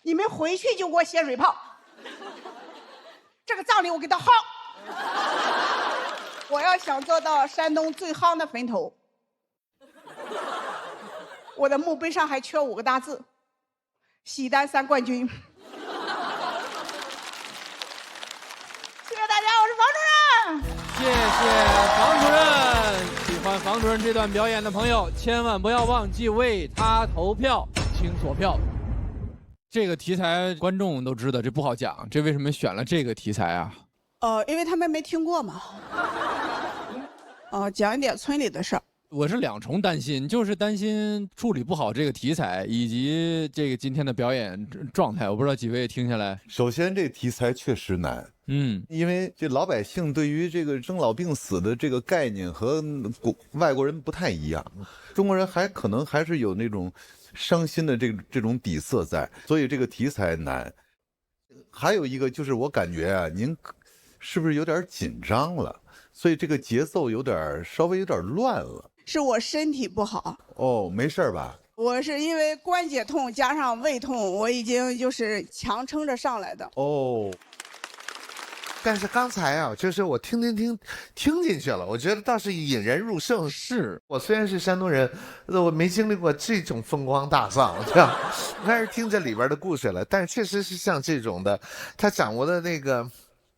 你们回去就给我写水泡，这个葬礼我给他薅。我要想做到山东最夯的坟头，我的墓碑上还缺5个大字：喜单3冠军。谢谢大家，我是房主任。谢谢房主任。喜欢房主任这段表演的朋友，千万不要忘记为他投票，请锁票。这个题材观众都知道，这不好讲。这为什么选了这个题材啊？因为他们没听过嘛。讲一点村里的事儿。我是2重担心，就是担心处理不好这个题材，以及这个今天的表演状态。我不知道几位听下来，首先这题材确实难，因为这老百姓对于这个生老病死的这个概念和外国人不太一样，中国人可能还是有那种伤心的这种底色在，所以这个题材难。还有一个就是我感觉啊，您是不是有点紧张了？所以这个节奏稍微有点乱了。是我身体不好。哦，没事吧？我是因为关节痛加上胃痛，我已经就是强撑着上来的。哦。但是刚才啊，就是我听进去了，我觉得倒是引人入胜。是我虽然是山东人，我没经历过这种风光大葬，这样我开始听这里边的故事了。但是确实是像这种的，他掌握的那个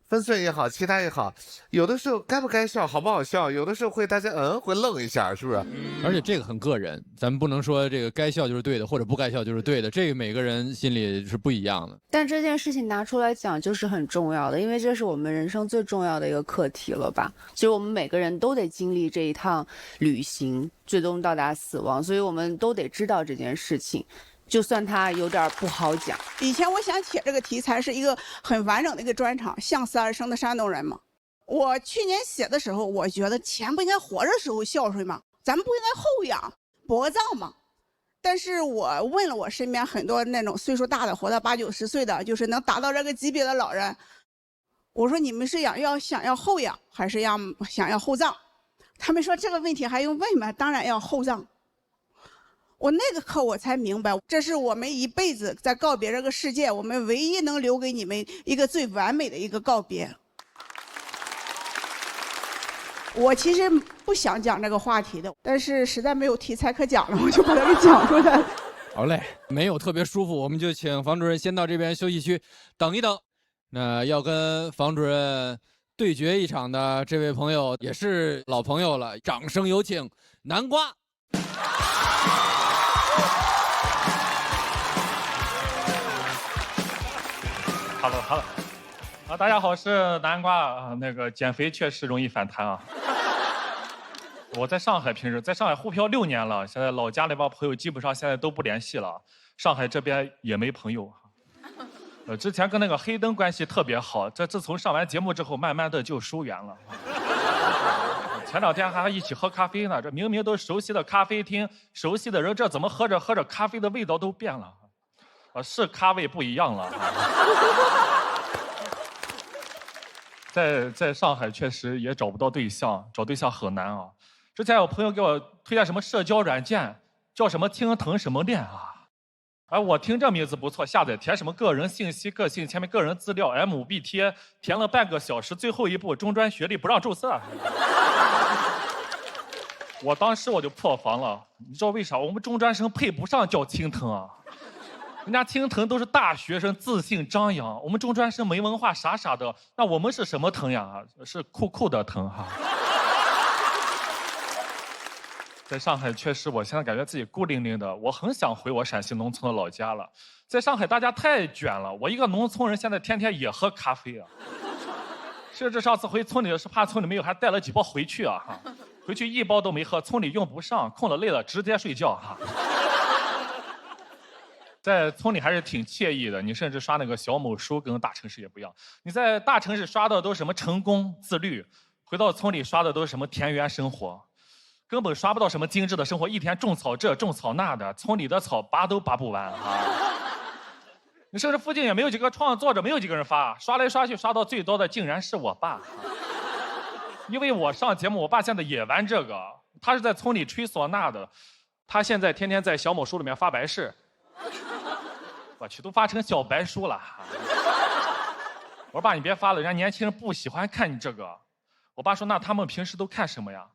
分寸也好，其他也好，有的时候该不该笑，好不好笑，有的时候会大家会愣一下，是不是？而且这个很个人，咱们不能说这个该笑就是对的，或者不该笑就是对的，这个每个人心里是不一样的。但这件事情拿出来讲就是很重要的，因为这是我们人生最重要的一个课题了吧？其实我们每个人都得经历这一趟旅行，最终到达死亡，所以我们都得知道这件事情。就算它有点不好讲。以前我想写这个题材是一个很完整的一个专场，向死而生的山东人嘛。我去年写的时候，我觉得钱不应该活着时候孝顺吗？咱们不应该后养薄葬吗？但是我问了我身边很多那种岁数大的，活到80、90岁的，就是能达到这个级别的老人，我说你们是想要后养，还是想要后葬？他们说这个问题还用问吗？当然要后葬。我那个刻我才明白，这是我们一辈子在告别这个世界，我们唯一能留给你们一个最完美的一个告别。我其实不想讲这个话题的，但是实在没有题材可讲了，我就把它给讲出来了。好嘞，没有特别舒服，我们就请房主任先到这边休息区等一等。那要跟房主任对决一场的这位朋友也是老朋友了，掌声有请南瓜。Hello， 大家好，我是南瓜。那个减肥确实容易反弹啊。我在上海，平时在上海沪漂6年了，现在老家那帮朋友基本上现在都不联系了，上海这边也没朋友。之前跟那个黑灯关系特别好，这自从上完节目之后，慢慢的就疏远了。前2天还一起喝咖啡呢，这明明都熟悉的咖啡厅，熟悉的人，这怎么喝着喝着咖啡的味道都变了？是咖位不一样了。在上海确实也找不到对象，找对象很难啊。之前有朋友给我推荐什么社交软件，叫什么听疼什么恋啊。哎，我听这名字不错，下载填什么个人信息、个性签名、个人资料 ，MBT 填了半个小时，最后一步中专学历不让注册。我当时我就破防了，你知道为啥？我们中专生配不上叫青藤啊，人家青藤都是大学生，自信张扬，我们中专生没文化，傻傻的，那我们是什么藤呀？是酷酷的藤哈。在上海确实，我现在感觉自己孤零零的，我很想回我陕西农村的老家了。在上海大家太卷了，我一个农村人现在天天也喝咖啡啊。甚至上次回村里是怕村里没有，还带了几包回去啊哈。回去1包都没喝，村里用不上，困了累了直接睡觉哈。在村里还是挺惬意的，你甚至刷那个小某书跟大城市也不一样。你在大城市刷的都是什么成功自律，回到村里刷的都是什么田园生活。根本刷不到什么精致的生活，一天种草这种草那的，村里的草拔都拔不完啊！你甚至附近也没有几个创作者，没有几个人发，刷来刷去，刷到最多的竟然是我爸。因为我上节目，我爸现在也玩这个，他是在村里吹唢呐的，他现在天天在小某书里面发白事，我去，都发成小白书了。我说爸，你别发了，人家年轻人不喜欢看你这个。我爸说那他们平时都看什么呀？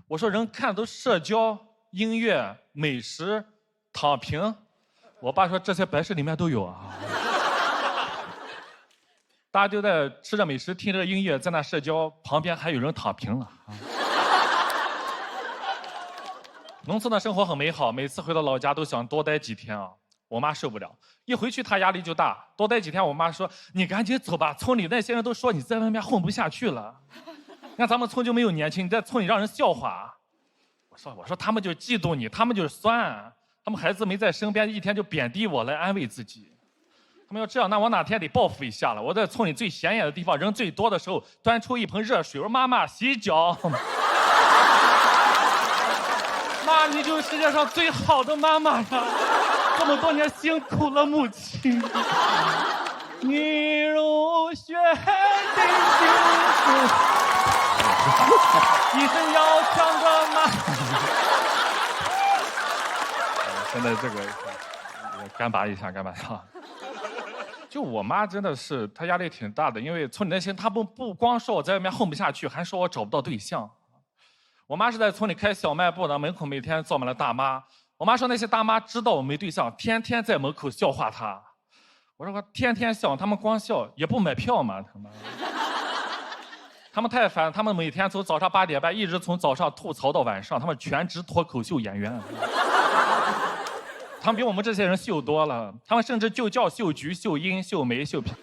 我说人看都社交、音乐、美食、躺平。我爸说这些白事里面都有啊。大家就在吃着美食、听着音乐，在那社交，旁边还有人躺平了。农村的生活很美好，每次回到老家都想多待几天啊。我妈受不了，一回去她压力就大，多待几天。我妈说你赶紧走吧，村里那些人都说你在外面混不下去了。那咱们村就没有年轻，你在村里让人笑话。我说他们就嫉妒你，他们就是酸，他们孩子没在身边，一天就贬低我来安慰自己。他们要这样，那我哪天得报复一下了。我在村里最显眼的地方，人最多的时候，端出一盆热水，我说妈妈洗脚。妈，你就是世界上最好的妈妈呀！这么多年辛苦了，母亲。你如雪的幸福。一身要强的马。现在这个干拔一下，干拔一下。就我妈真的是，她压力挺大的，因为村里那些她不光说我在外面混不下去，还说我找不到对象。我妈是在村里开小卖部的，门口每天坐满了大妈。我妈说那些大妈知道我没对象，天天在门口笑话她。我说我天天笑，他们光笑也不买票嘛，他们。他们太烦，他们每天从早上8点半一直从早上吐槽到晚上，他们全职脱口秀演员。他们比我们这些人秀多了，他们甚至就叫秀菊、秀英、秀梅、秀萍。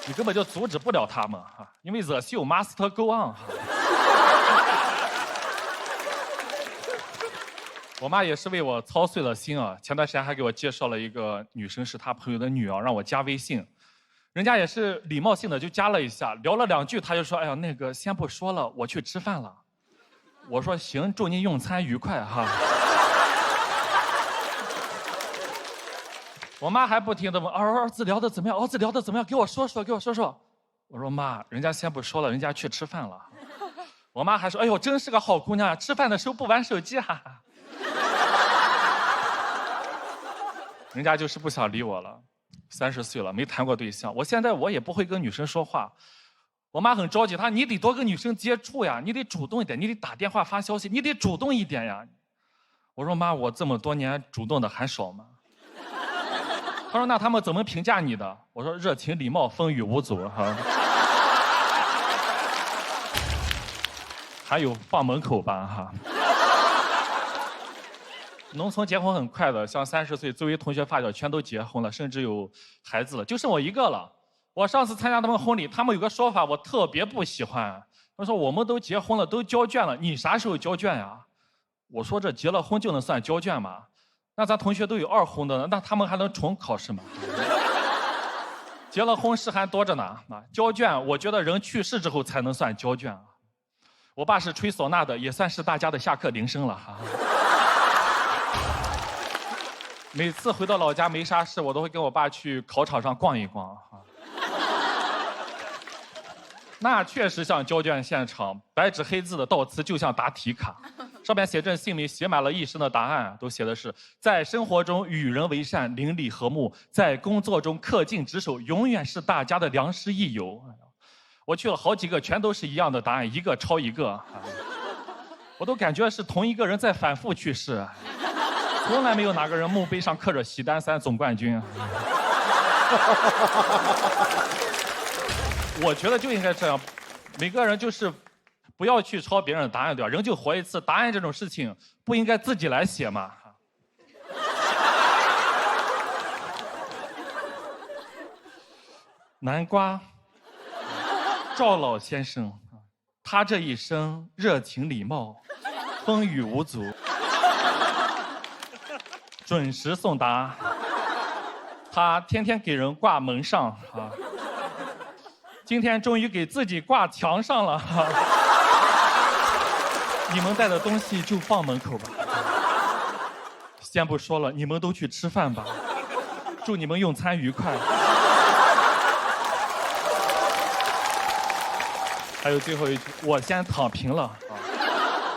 你根本就阻止不了他们哈，因为 The show must go on 哈。我妈也是为我操碎了心啊，前段时间还给我介绍了一个女生，是她朋友的女儿，让我加微信。人家也是礼貌性的就加了一下，聊了2句，他就说：“哎呀，那个先不说了，我去吃饭了。”我说：“行，祝您用餐愉快哈。”我妈还不停的问：“儿子聊的怎么样？儿子聊的怎么样？给我说说，给我说说。”我说：“妈，人家先不说了，人家去吃饭了。”我妈还说：“哎呦，真是个好姑娘呀，吃饭的时候不玩手机哈。”人家就是不想理我了。30岁了，没谈过对象，我现在我也不会跟女生说话。我妈很着急，她你得多跟女生接触呀，你得主动一点，你得打电话发消息，你得主动一点呀。我说妈，我这么多年主动的还少吗？她说那他们怎么评价你的？我说热情礼貌风雨无阻哈。还有放门口吧哈。农村结婚很快的，像30岁，周围同学发小全都结婚了，甚至有孩子了，就剩我一个了。我上次参加他们婚礼，他们有个说法我特别不喜欢，他说我们都结婚了，都交卷了，你啥时候交卷呀？我说这结了婚就能算交卷吗？那咱同学都有2婚的呢，那他们还能重考试吗？结了婚事还多着呢。啊，交卷，我觉得人去世之后才能算交卷啊。我爸是吹唢呐的，也算是大家的下课铃声了哈。每次回到老家没啥事，我都会跟我爸去考场上逛一逛啊。那确实像交卷现场，白纸黑字的悼词就像答题卡，上面写着姓名，写满了一生的答案，都写的是在生活中与人为善，邻里和睦；在工作中恪尽职守，永远是大家的良师益友。我去了好几个，全都是一样的答案，一个抄一个，我都感觉是同一个人在反复去世，从来没有哪个人墓碑上刻着喜单3总冠军。我觉得就应该这样，每个人就是不要去抄别人的答案，对吧？人就活一次，答案这种事情不应该自己来写吗？南瓜，赵老先生，他这一生热情礼貌，风雨无阻，准时送达，他天天给人挂门上啊。今天终于给自己挂墙上了，你们带的东西就放门口吧。先不说了，你们都去吃饭吧，祝你们用餐愉快。还有最后一句，我先躺平了啊，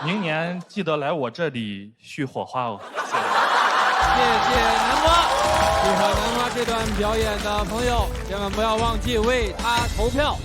明年记得来我这里续火花哦。谢谢南瓜。喜欢南瓜这段表演的朋友，千万不要忘记为他投票。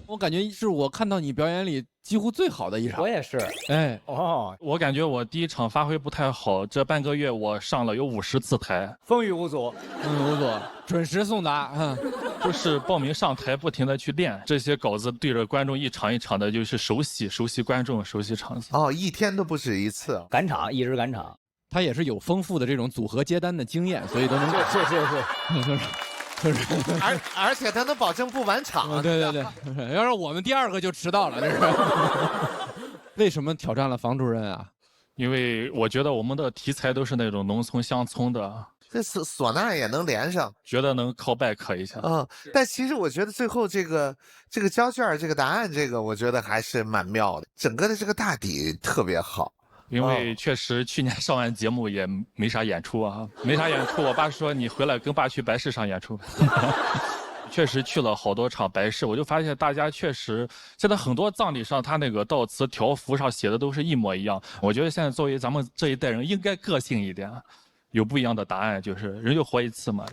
我感觉是我看到你表演里几乎最好的一场。我也是。哎，我感觉我第一场发挥不太好，这半个月我上了有50次台，风雨无阻，无阻，准时送达。就是报名上台，不停的去练这些稿子，对着观众一场一场的，就是熟悉观众，熟悉场子。哦，一天都不止一次，赶场，一直赶场。他也是有丰富的这种组合接单的经验，所以都能是，而且他能保证不晚场。对，要是我们第2个就迟到了，这是。为什么挑战了房主任啊？因为我觉得我们的题材都是那种农村乡村的，这唢呐也能连上，觉得能call back一下。但其实我觉得最后这个交卷这个答案，这个我觉得还是蛮妙的，整个的这个大底特别好。因为确实去年上完节目也没啥演出啊，没啥演出。我爸说你回来跟爸去白事上演出。确实去了好多场白事，我就发现大家确实现在很多葬礼上他那个悼词条幅上写的都是一模一样。我觉得现在作为咱们这一代人应该个性一点，有不一样的答案，就是人就活一次嘛。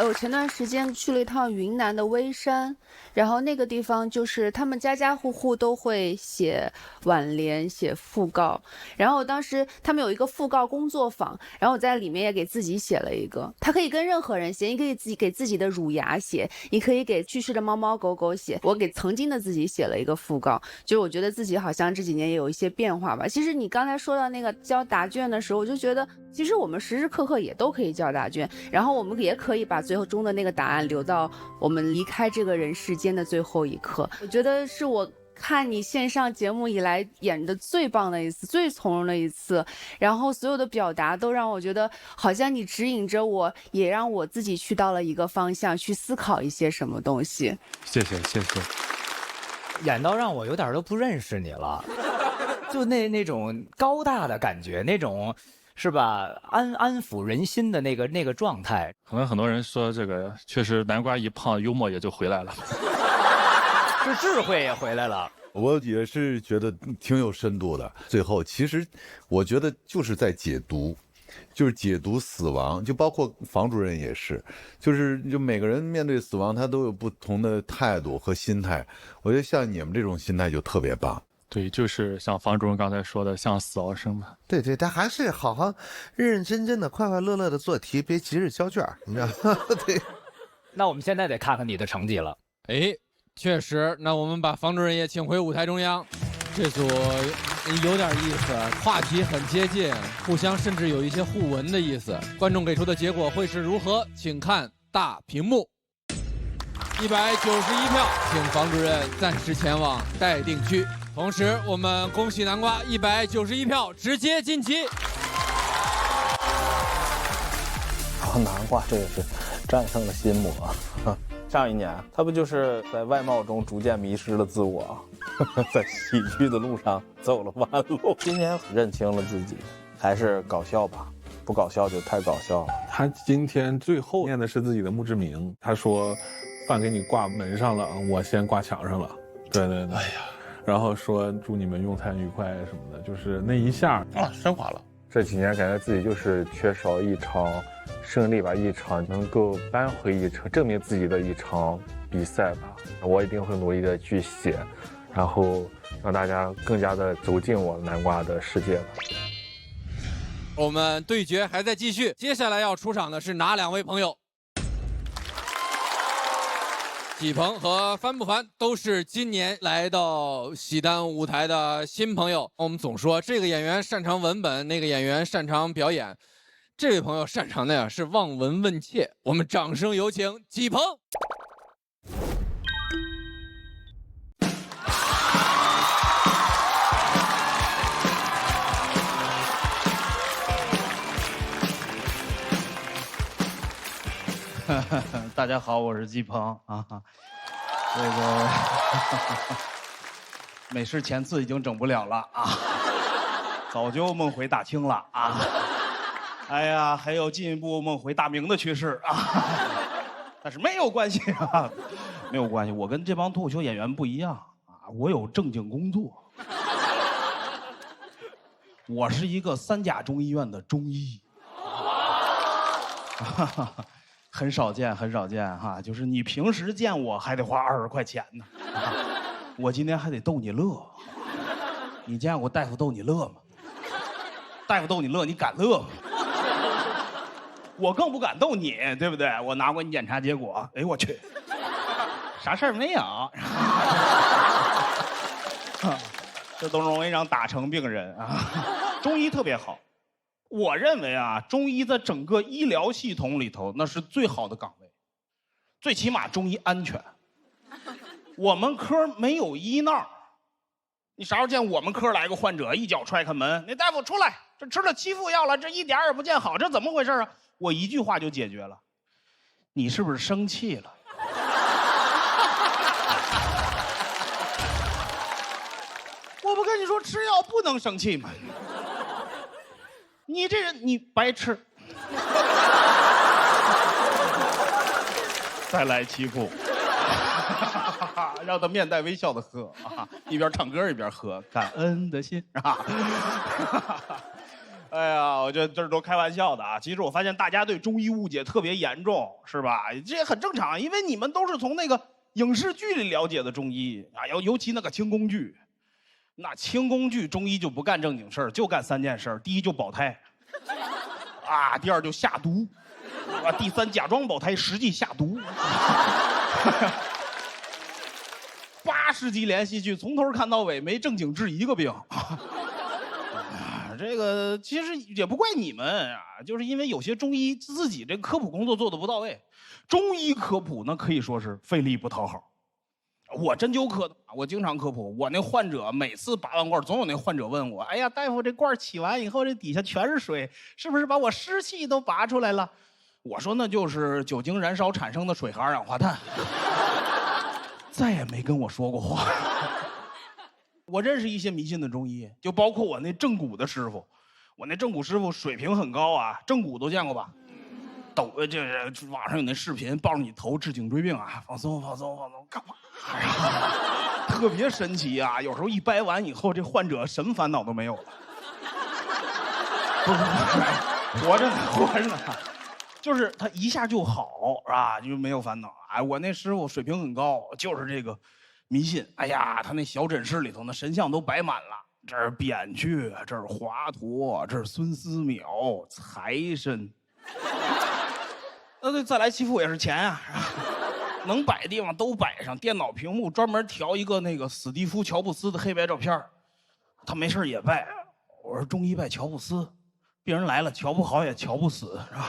我前段时间去了一趟云南的微山，然后那个地方就是他们家家户户都会写挽联、写讣告，然后当时他们有一个讣告工作坊，然后我在里面也给自己写了一个，他可以跟任何人写，你可以给自己的乳牙写，你可以给去世的猫猫狗狗写，我给曾经的自己写了一个讣告，就是我觉得自己好像这几年也有一些变化吧。其实你刚才说到那个交答卷的时候，我就觉得其实我们时时刻刻也都可以交答卷，然后我们也可以把最后中的那个答案留到我们离开这个人世间的最后一刻。我觉得是我看你线上节目以来演的最棒的一次，最从容的一次，然后所有的表达都让我觉得好像你指引着我，也让我自己去到了一个方向，去思考一些什么东西。谢谢。演到让我有点都不认识你了，就那种高大的感觉，那种是吧？安抚人心的那个状态。可能很多人说这个确实南瓜一胖，幽默也就回来了，这智慧也回来了。我也是觉得挺有深度的。最后，其实我觉得就是在解读，就是解读死亡，就包括房主任也是，就每个人面对死亡，他都有不同的态度和心态。我觉得像你们这种心态就特别棒。对，就是像房主任刚才说的，向死而生嘛。对，他还是好好认认真真的、快快乐乐的做题，别急着交卷，你知道吗？对。那我们现在得看看你的成绩了。哎，确实，那我们把房主任也请回舞台中央。这组有点意思，话题很接近，互相甚至有一些互文的意思。观众给出的结果会是如何？请看大屏幕。191票，请房主任暂时前往待定区。同时，我们恭喜南瓜191票直接晋级。南瓜这也是战胜了心魔。上一年他不就是在外貌中逐渐迷失了自我，在喜剧的路上走了弯路。今年认清了自己，还是搞笑吧，不搞笑就太搞笑了。他今天最后念的是自己的墓志铭，他说饭给你挂门上了，我先挂墙上了。对对对，哎呀，然后说祝你们用餐愉快什么的，就是那一下啊升华了。这几年感觉自己就是缺少一场胜利吧，一场能够扳回一场证明自己的一场比赛吧。我一定会努力的去写，然后让大家更加的走进我南瓜的世界吧。我们对决还在继续，接下来要出场的是哪2位朋友？纪鹏和帆不凡都是今年来到喜单舞台的新朋友。我们总说这个演员擅长文本，那个演员擅长表演，这位朋友擅长的呀是望闻问切。我们掌声有请纪鹏。大家好，我是纪鹏啊。这个美式前刺已经整不了了啊，早就梦回大清了啊。哎呀，还有进一步梦回大明的趋势啊。但是没有关系啊，没有关系。我跟这帮脱口秀演员不一样啊，我有正经工作。我是一个3甲中医院的中医。很少见，很少见哈，就是你平时见我还得花20块钱呢，我今天还得逗你乐。你见过大夫逗你乐吗？大夫逗你乐，你敢乐吗？我更不敢逗你，对不对？我拿过你检查结果，哎我去，啥事儿没有。这都容易让打成病人啊。中医特别好。我认为啊，中医在整个医疗系统里头，那是最好的岗位，最起码中医安全。我们科没有医闹，你啥时候见我们科来个患者一脚踹开门，那大夫出来，这吃了7副药了，这一点也不见好，这怎么回事啊？我一句话就解决了，你是不是生气了？我不跟你说吃药不能生气吗？你这人你白吃，再来7副，让他面带微笑的喝啊，一边唱歌一边喝，感恩的心啊。哎呀，我觉得这都开玩笑的啊。其实我发现大家对中医误解特别严重，是吧？这也很正常，因为你们都是从那个影视剧里了解的中医啊，尤其那个清宫剧。那清宫剧中医就不干正经事儿，就干3件事：第一就保胎，啊，第2就下毒，啊，第3假装保胎，实际下毒。80集连续剧从头看到尾，没正经治一个病。这个其实也不怪你们啊，就是因为有些中医自己这科普工作做得不到位。中医科普那可以说是费力不讨好。我针灸科的，我经常科普。我那患者每次拔完罐，总有那患者问我：“哎呀，大夫，这罐起完以后，这底下全是水，是不是把我湿气都拔出来了？”我说：“那就是酒精燃烧产生的水和二氧化碳。”再也没跟我说过话。我认识一些迷信的中医，就包括我那正骨的师傅。我那正骨师傅水平很高啊，正骨都见过吧？就是网上有那视频，抱着你头治颈椎病啊，放松放松放松，干嘛？特别神奇啊！有时候一掰完以后，这患者什么烦恼都没有了。不，活着呢，活着呢，就是他一下就好啊，就没有烦恼。哎，我那师傅水平很高，就是这个迷信。哎呀，他那小诊室里头那神像都摆满了，这是扁鹊，这是华佗，这是孙思邈，财神。对，再来7副也是钱啊，能摆的地方都摆上，电脑屏幕专门调一个那个史蒂夫·乔布斯的黑白照片，他没事也拜。我说中医拜乔布斯，病人来了瞧不好也瞧不死，是吧？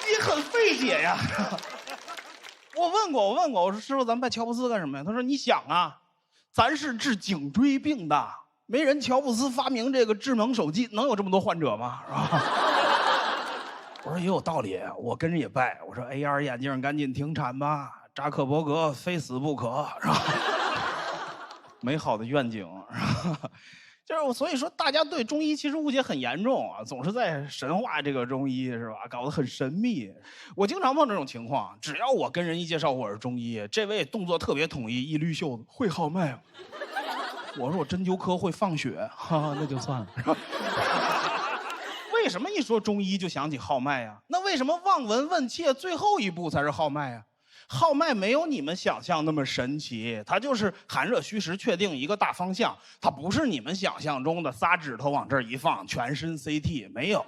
你很费解呀。我问过，我说师傅，咱拜乔布斯干什么呀？他说你想啊，咱是治颈椎病的，没人乔布斯发明这个智能手机，能有这么多患者吗？是吧？我说也有道理，我跟着也拜。我说 AR 眼镜赶紧停产吧，扎克伯格非死不可，是吧？美好的愿景，是吧？就是所以说，大家对中医其实误解很严重啊，总是在神化这个中医，是吧？搞得很神秘。我经常碰这种情况，只要我跟人一介绍我是中医，这位动作特别统一，一捋袖子，会号脉吗？我说我针灸科会放血，哈，那就算了。为什么一说中医就想起号脉呀？那为什么望闻问切最后一步才是号脉呀？号脉没有你们想象那么神奇，它就是寒热虚实确定一个大方向，它不是你们想象中的仨指头往这儿一放，全身 CT 没有。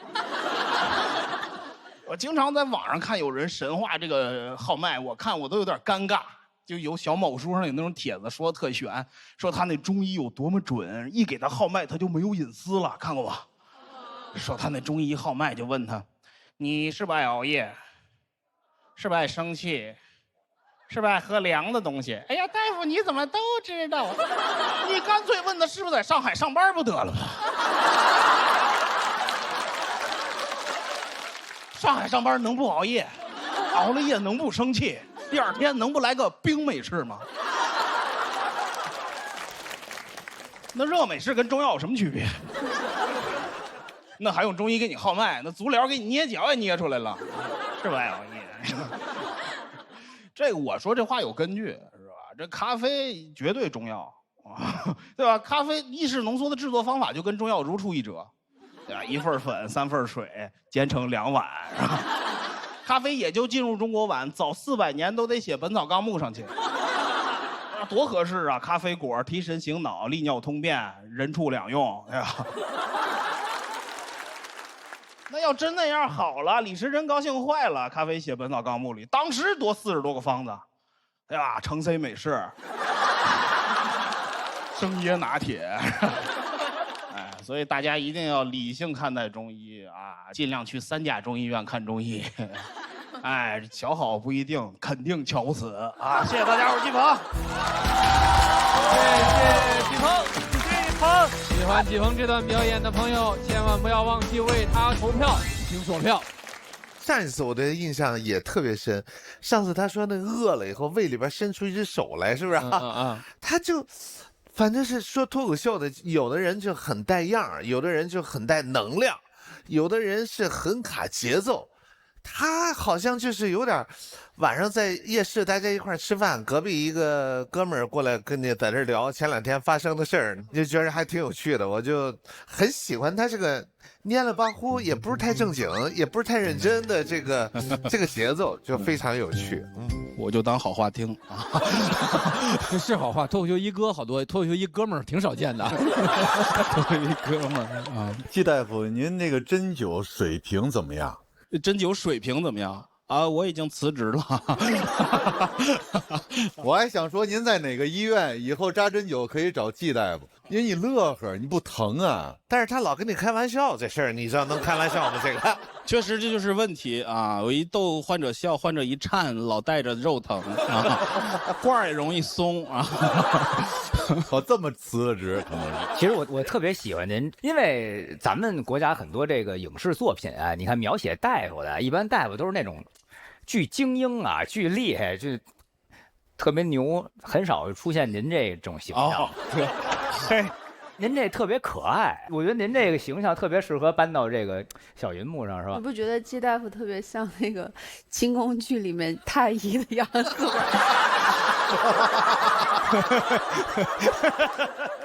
我经常在网上看有人神话这个号脉，我看我都有点尴尬。就有小某书上有那种帖子说特悬，说他那中医有多么准，一给他号脉他就没有隐私了，看过吧？说他那中医号脉就问他，你是不是爱熬夜？是不是爱生气？是不是爱喝凉的东西？哎呀，大夫你怎么都知道？你干脆问他是不是在上海上班不得了吗？上海上班能不熬夜？熬了夜能不生气？第二天能不来个冰美式吗？那热美式跟中药有什么区别？那还用中医给你号脉？那足疗给你捏脚也捏出来了，是吧？爱熬夜。这个我说这话有根据，是吧？这咖啡绝对中药啊，对吧？咖啡意式浓缩的制作方法就跟中药如出一辙，对吧？1份粉3份水煎成2碗，是吧？咖啡也就进入中国晚，早400年都得写《本草纲目》上去，多合适啊！咖啡果提神醒脑、利尿通便、人畜两用，对吧？那要真那样好了，李时珍高兴坏了。咖啡写《本草纲目》里，当时多40多个方子，对吧？橙 C 美式，生椰拿铁，哎，所以大家一定要理性看待中医啊，尽量去3甲中医院看中医。哎，瞧好不一定，肯定瞧不死啊！谢谢大家，我是季鹏。谢谢季鹏。喜欢季鹏这段表演的朋友，千万不要忘记为他投票，请索票。上一次我的印象也特别深，上次他说那个饿了以后胃里边伸出一只手来，是不是？他就反正是说脱口秀的，有的人就很带样，有的人就很带能量，有的人是很卡节奏。他好像就是有点，晚上在夜市大家一块吃饭，隔壁一个哥们儿过来跟你在这聊前2天发生的事儿，就觉得还挺有趣的。我就很喜欢他这个蔫了吧呼，也不是太正经，也不是太认真的这个节奏，就非常有趣。我就当好话听啊，这是好话。脱口秀一哥好多，脱口秀一哥们儿挺少见的。脱口秀一哥们儿啊，季大夫，您那个针灸水平怎么样？针灸水平怎么样啊？我已经辞职了。我还想说，您在哪个医院以后扎针灸可以找季大夫，因为你乐呵，你不疼啊。但是他老跟你开玩笑，这事儿你知道能开玩笑吗？这个确实这就是问题啊！我一逗患者笑，患者一颤，老带着肉疼啊，罐儿也容易松啊。我这么辞了职，可能是。其实我特别喜欢您，因为咱们国家很多这个影视作品啊，你看描写大夫的，一般大夫都是那种巨精英啊，巨厉害，就特别牛，很少出现您这种形象。对，嘿。您这特别可爱，我觉得您这个形象特别适合搬到这个小银幕上，是吧？你不觉得季大夫特别像那个清宫剧里面太医的样子吗？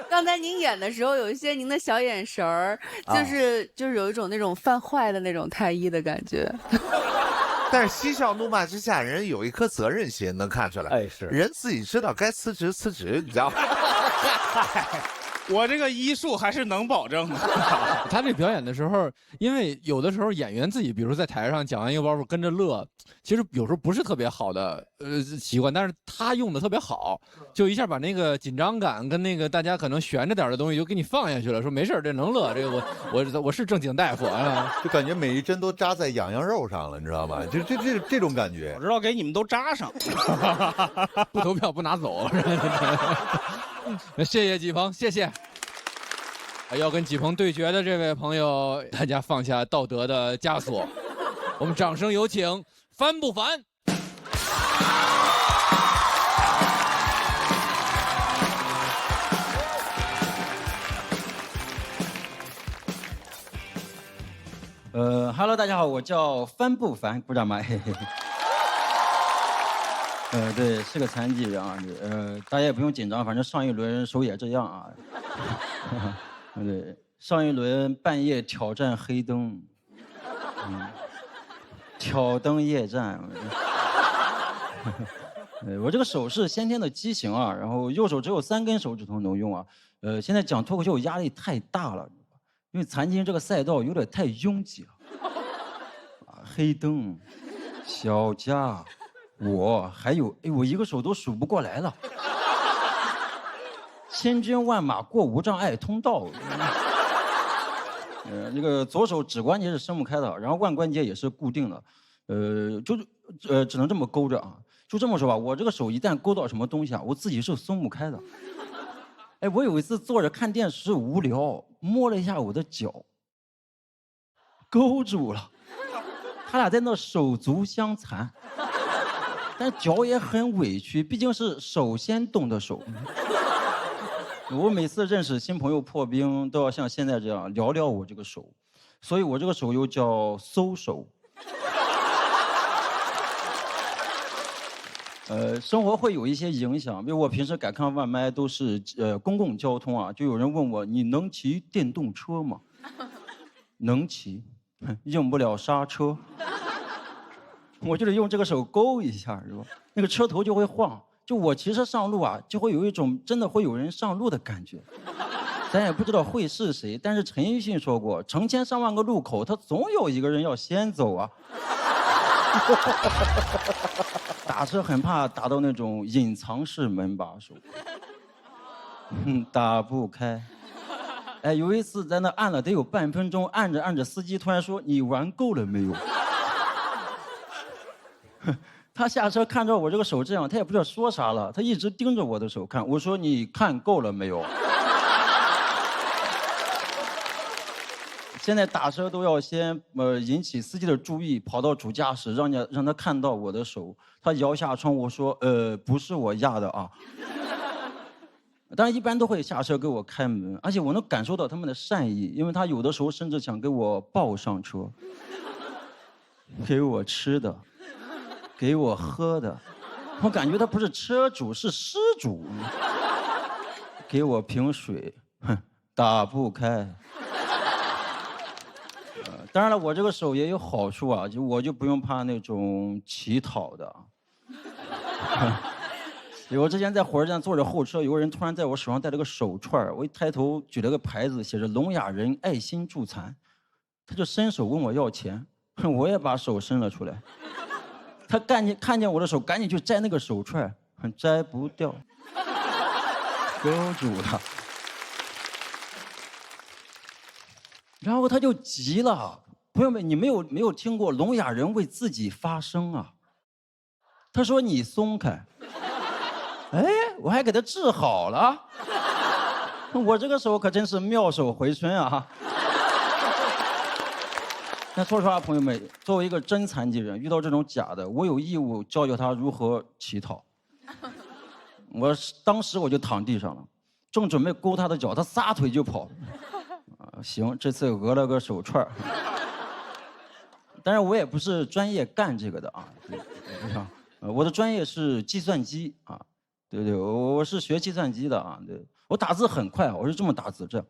刚才您演的时候，有一些您的小眼神儿，就是有一种那种犯坏的那种太医的感觉。但是嬉笑怒骂之下，人有一颗责任心，能看出来。哎，是人自己知道该辞职辞职，你知道吗？我这个医术还是能保证的。他这表演的时候，因为有的时候演员自己，比如在台上讲完一个包袱跟着乐，其实有时候不是特别好的习惯，但是他用的特别好，就一下把那个紧张感跟那个大家可能悬着点的东西就给你放下去了，说没事这能乐，这个我是正经大夫啊，就感觉每一针都扎在痒痒肉上了，你知道吗？就这种感觉。我知道给你们都扎上，不投票不拿走。谢谢纪鹏，谢谢。要跟纪鹏对决的这位朋友，大家放下道德的枷锁，我们掌声有请烦不烦？Hello， 大家好，我叫帆不凡，鼓掌吧，嘿嘿嘿。对，是个残疾人啊，大家也不用紧张，反正上一轮手也这样啊。对，上一轮半夜挑战黑灯，挑灯夜战。我这个手是先天的畸形啊，然后右手只有3根手指头能用啊。现在讲脱口秀压力太大了，因为残疾人这个赛道有点太拥挤了。黑灯，小佳。我还有，我一个手都数不过来了。千军万马过无障碍通道。那个左手指关节是伸不开的，然后腕关节也是固定的，只能这么勾着啊。就这么说吧，我这个手一旦勾到什么东西啊，我自己是松不开的。我有一次坐着看电视无聊，摸了一下我的脚，勾住了。他俩在那手足相残。但脚也很委屈，毕竟是手先动的手。我每次认识新朋友破冰，都要像现在这样聊聊我这个手，所以我这个手又叫馊手。生活会有一些影响，比如我平时赶看外卖都是公共交通啊，就有人问我你能骑电动车吗？能骑，用不了刹车。我就得用这个手勾一下，是吧？那个车头就会晃。就我骑车上路啊，就会有一种真的会有人上路的感觉。咱也不知道会是谁，但是陈奕迅说过，成千上万个路口，他总有一个人要先走啊。打车很怕打到那种隐藏式门把手，打不开。有一次在那按了得有半分钟，按着按着，司机突然说：“你玩够了没有？”他下车看着我这个手这样，他也不知道说啥了，他一直盯着我的手看。我说：“你看够了没有？”现在打车都要先引起司机的注意，跑到主驾驶，让他看到我的手。他摇下窗户说：“不是我压的啊。”当然一般都会下车给我开门，而且我能感受到他们的善意，因为他有的时候甚至想给我抱上车，给我吃的。给我喝的，我感觉他不是车主，是失主。给我瓶水，打不开。当然了，我这个手也有好处啊，我就不用怕那种乞讨的。我之前在火车站坐着候车，有个人突然在我手上戴了个手串，我一抬头举了个牌子，写着聋哑人爱心助残，他就伸手问我要钱，我也把手伸了出来。他看见我的手，赶紧去摘那个手串，摘不掉，勾住了。然后他就急了。朋友们，你没有听过聋哑人为自己发声啊？他说：“你松开。”我还给他治好了。我这个手可真是妙手回春啊！那说实话，朋友们，作为一个真残疾人，遇到这种假的，我有义务教教他如何乞讨。当时我就躺地上了，正准备勾他的脚，他撒腿就跑。行，这次讹了个手串。但是我也不是专业干这个的啊，我的专业是计算机啊，对，我是学计算机的啊，对，我打字很快，我是这么打字这样。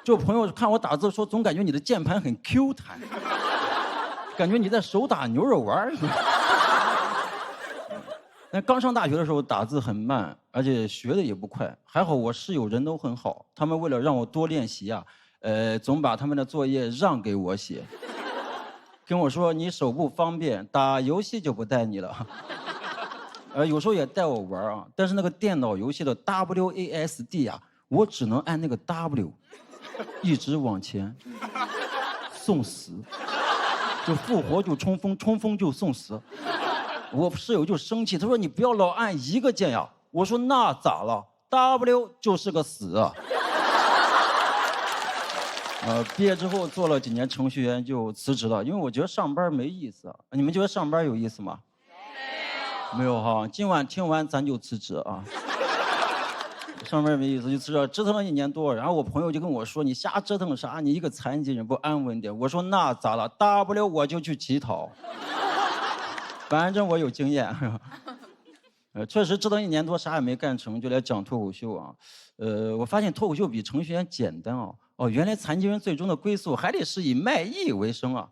就朋友看我打字说，总感觉你的键盘很 Q 弹，感觉你在手打牛肉丸。但刚上大学的时候打字很慢，而且学的也不快。还好我室友人都很好，他们为了让我多练习啊，总把他们的作业让给我写，跟我说你手不方便，打游戏就不带你了。有时候也带我玩啊，但是那个电脑游戏的 WASD 啊，我只能按那个 W， 一直往前，送死，就复活就冲锋，冲锋就送死。我室友就生气，他说你不要老按一个键呀。我说那咋了 ？W 就是个死啊。毕业之后做了几年程序员就辞职了，因为我觉得上班没意思。你们觉得上班有意思吗？没有哈，今晚听完咱就辞职啊。上班没意思就辞职，折腾了1年多，然后我朋友就跟我说：“你瞎折腾啥？你一个残疾人不安稳点？”我说：“那咋了？大不了我就去乞讨。”反正我有经验。确实折腾1年多，啥也没干成，就来讲脱口秀啊。我发现脱口秀比程序员简单啊。哦，原来残疾人最终的归宿还得是以卖艺为生啊。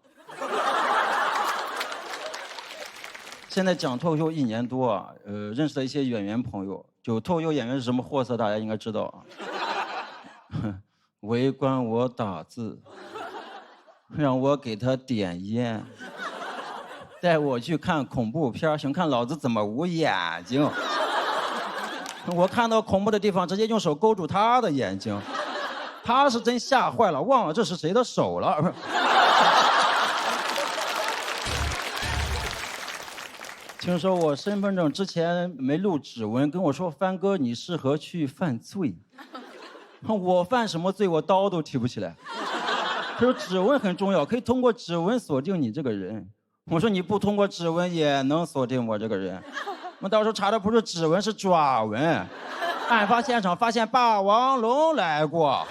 现在讲脱口秀1年多啊，认识了一些演员朋友。就脱口秀演员是什么货色，大家应该知道啊。围观我打字，让我给他点烟，带我去看恐怖片，想看老子怎么捂眼睛。我看到恐怖的地方，直接用手勾住他的眼睛，他是真吓坏了，忘了这是谁的手了。听说我身份证之前没录指纹，跟我说帆哥你适合去犯罪。我犯什么罪？我刀都提不起来。他说指纹很重要，可以通过指纹锁定你这个人。我说你不通过指纹也能锁定我这个人。我到时候查的不是指纹，是爪纹。案发现场发现霸王龙来过。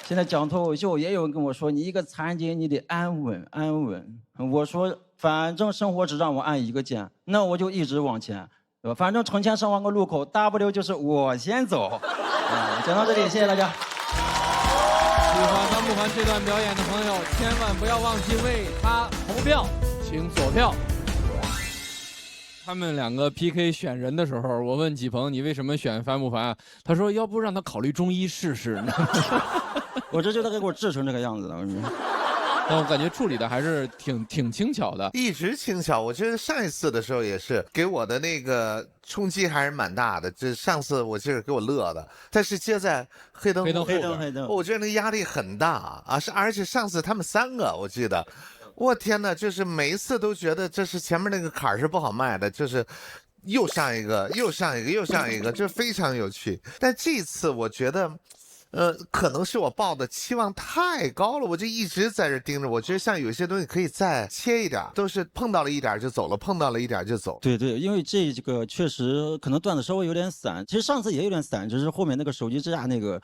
现在讲脱口秀，也有人跟我说，你一个残疾人，你得安稳安稳。我说，反正生活只让我按一个键，那我就一直往前，对吧？反正成千上万个路口 ，W 就是我先走。讲到这里，谢谢大家。喜欢帆不凡这段表演的朋友，千万不要忘记为他投票，请左票。他们2个 PK 选人的时候，我问纪鹏你为什么选帆不凡啊？他说要不让他考虑中医试试呢。我这就得给我治成这个样子了。但我感觉处理的还是挺轻巧的，一直轻巧。我觉得上一次的时候也是给我的那个冲击还是蛮大的。这上次我这是给我乐的，但是接在黑灯后边，我觉得那压力很大啊！而且上次他们3个，我记得。我天哪，就是每一次都觉得这是前面那个坎儿是不好迈的，就是又上一个，又上一个，又上一个，这非常有趣。但这次我觉得，可能是我抱的期望太高了，我就一直在这盯着。我觉得像有些东西可以再切一点，都是碰到了一点就走了，碰到了一点就走。对对，因为这个确实可能段子稍微有点散，其实上次也有点散，只是后面那个手机支架那个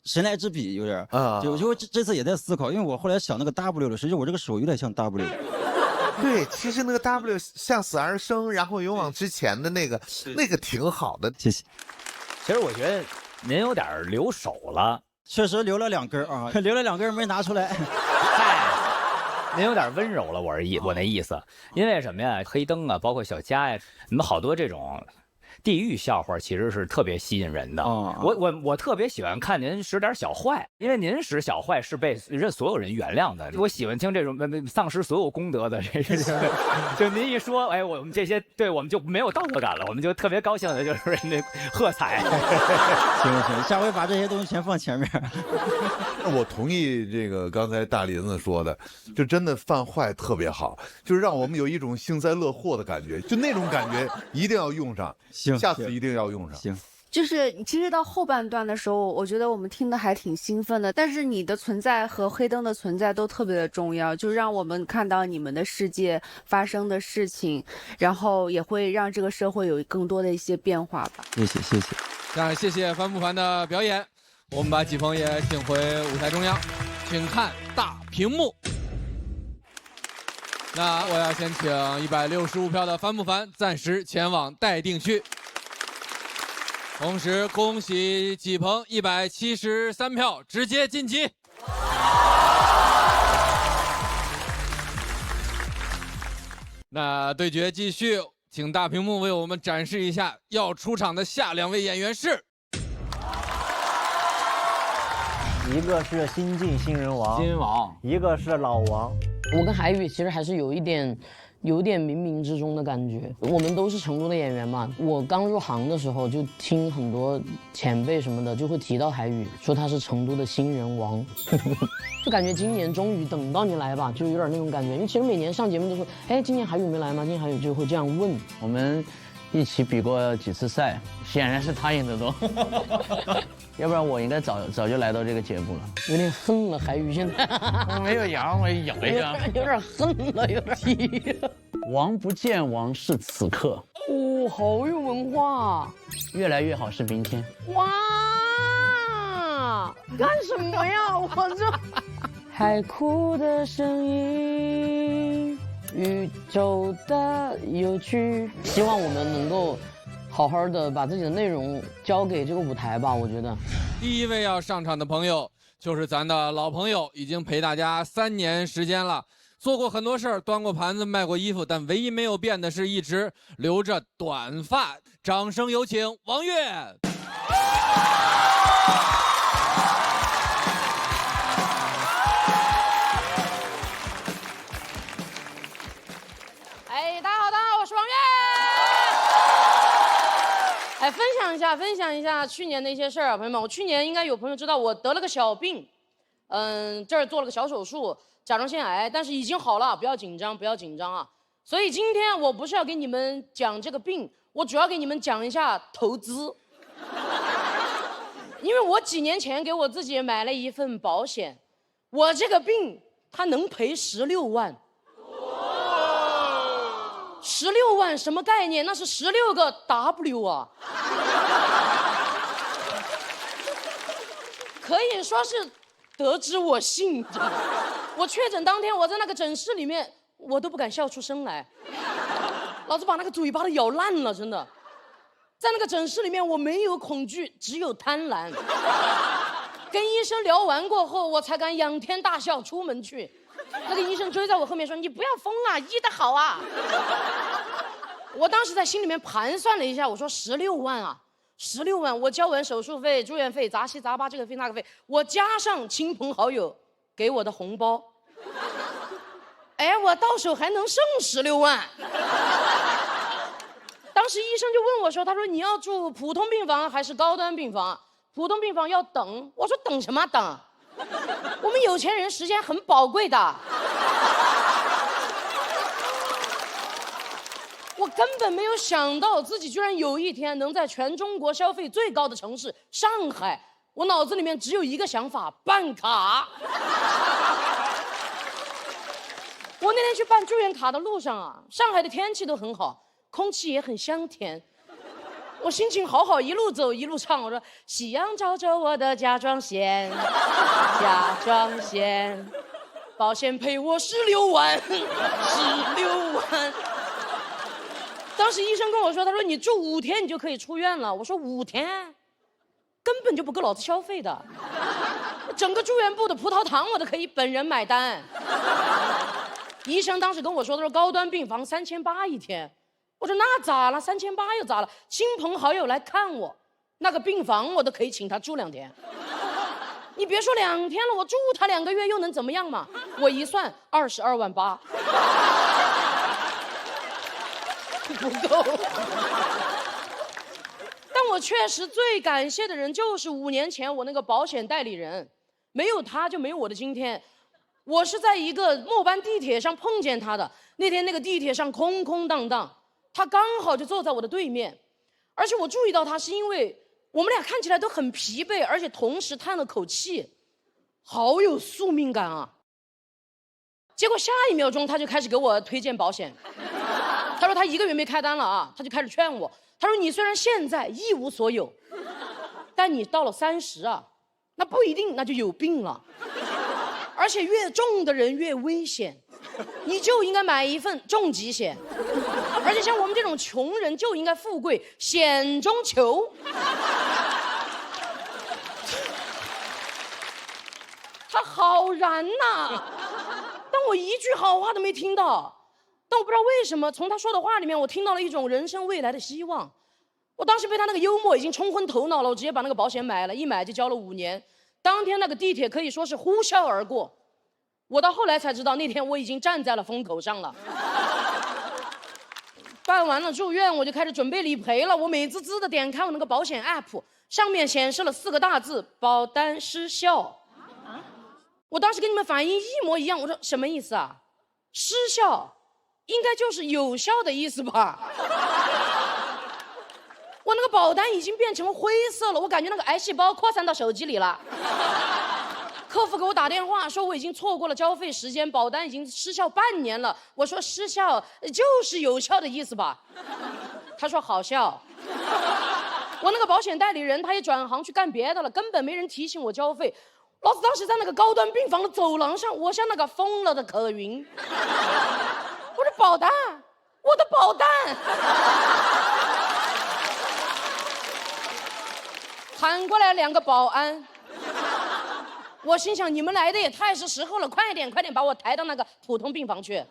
神来之笔有点就这次也在思考，因为我后来想那个 W 了，实际我这个手有点像 W。对，其实那个 W 向死而生，然后勇往直前的那个挺好的。谢谢。其实我觉得您有点留手了，确实留了2根啊，留了2根没拿出来。您有点温柔了，我那意思，因为什么呀？黑灯啊，包括小佳呀，你们好多这种地狱笑话其实是特别吸引人的。我特别喜欢看您使点小坏，因为您使小坏是被所有人原谅的。我喜欢听这种丧失所有功德的这个，就您一说，哎，我们这些对我们就没有道德感了，我们就特别高兴的，就是那喝彩。行，下回把这些东西全放前面。我同意这个刚才大林子说的，就真的犯坏特别好，就是让我们有一种幸灾乐祸的感觉，就那种感觉一定要用上。行，下次一定要用上。行。就是其实到后半段的时候，我觉得我们听的还挺兴奋的，但是你的存在和黑灯的存在都特别的重要，就让我们看到你们的世界发生的事情，然后也会让这个社会有更多的一些变化吧。谢谢。那谢谢帆不凡的表演，我们把纪鹏也请回舞台中央，请看大屏幕。那我要先请165票的帆不凡暂时前往待定区。同时恭喜纪鹏173票直接晋级。那的对决继续，请大屏幕为我们展示一下要出场的下2位演员是。一个是新晋新人王，新人王，一个是老王。我跟海宇其实还是有点冥冥之中的感觉。我们都是成都的演员嘛，我刚入行的时候就听很多前辈什么的就会提到海宇，说他是成都的新人王，就感觉今年终于等到你来吧，就有点那种感觉。因为其实每年上节目都说，哎，今年海宇没来吗？今年海宇就会这样问。我们一起比过几次赛，显然是他赢得多，要不然我应该早就来到这个节目了。有点恨了海宇现在，我没有羊，我咬一下，有点恨了，有点。王不见王是此刻，哦，好有文化，越来越好是明天。哇，干什么呀？我这海哭的声音。宇宙的有趣，希望我们能够好好的把自己的内容交给这个舞台吧。我觉得，第1位要上场的朋友就是咱的老朋友，已经陪大家3年时间了，做过很多事儿，端过盘子，卖过衣服，但唯一没有变的是一直留着短发。掌声有请王悦。大家好，我是王悦。哎，分享一下去年的一些事儿啊，朋友们。我去年应该有朋友知道，我得了个小病，这儿做了个小手术，甲状腺癌，但是已经好了，不要紧张啊。所以今天我不是要给你们讲这个病，我主要给你们讲一下投资。因为我几年前给我自己买了一份保险，我这个病它能赔16万。16万什么概念？那是16个 W 啊！可以说是得之我幸。我确诊当天，我在那个诊室里面，我都不敢笑出声来，老子把那个嘴巴都咬烂了，真的。在那个诊室里面，我没有恐惧，只有贪婪。跟医生聊完过后，我才敢仰天大笑出门去。那个医生追在我后面说：“你不要疯啊，医得好啊！”我当时在心里面盘算了一下，我说16万啊，16万，我交完手术费、住院费、杂七杂八这个费那个费，我加上亲朋好友给我的红包，哎，我到手还能剩16万。当时医生就问我说：“他说你要住普通病房还是高端病房？普通病房要等。”我说：“等什么等？我们有钱人时间很宝贵的。”我根本没有想到自己居然有一天能在全中国消费最高的城市上海，我脑子里面只有一个想法：办卡。我那天去办住院卡的路上啊，上海的天气都很好，空气也很香甜，我心情好好，一路走一路唱，我说：“夕阳照着我的甲状腺，甲状腺，保险赔我16万，16万。”当时医生跟我说：“他说你住5天你就可以出院了。”我说：“5天，根本就不够老子消费的，整个住院部的葡萄糖我都可以本人买单。”医生当时跟我说：“他说高端病房3800一天。”我说：“那咋了？3800又咋了？亲朋好友来看我，那个病房我都可以请他住2天。你别说2天了，我住他2个月又能怎么样嘛？我一算22万8。”不够，但我确实最感谢的人就是5年前我那个保险代理人，没有他就没有我的今天。我是在一个末班地铁上碰见他的，那天那个地铁上空空荡荡，他刚好就坐在我的对面，而且我注意到他是因为我们俩看起来都很疲惫，而且同时叹了口气，好有宿命感啊。结果下一秒钟他就开始给我推荐保险。他说他1个月没开单了啊，他就开始劝我。他说你虽然现在一无所有，但你到了30啊，那不一定，那就有病了。而且越重的人越危险，你就应该买一份重疾险。而且像我们这种穷人就应该富贵险中求。他好燃呐，但我一句好话都没听到。但我不知道为什么，从他说的话里面，我听到了一种人生未来的希望。我当时被他那个幽默已经冲昏头脑了，我直接把那个保险买了，一买就交了5年。当天那个地铁可以说是呼啸而过，我到后来才知道，那天我已经站在了风口上了。办完了住院，我就开始准备理赔了。我美滋滋的点开我那个保险 app， 上面显示了4个大字：保单失效。我当时跟你们反应一模一样，我说什么意思啊？失效应该就是有效的意思吧？我那个保单已经变成灰色了，我感觉那个癌细胞扩散到手机里了。客服给我打电话说我已经错过了交费时间，保单已经失效半年了。我说失效就是有效的意思吧？他说好笑。我那个保险代理人他也转行去干别的了，根本没人提醒我交费。老子当时在那个高端病房的走廊上，我像那个疯了的可云。我说保单，我的保单。喊过来2个保安。我心想，你们来的也太是时候了，快点把我抬到那个普通病房去。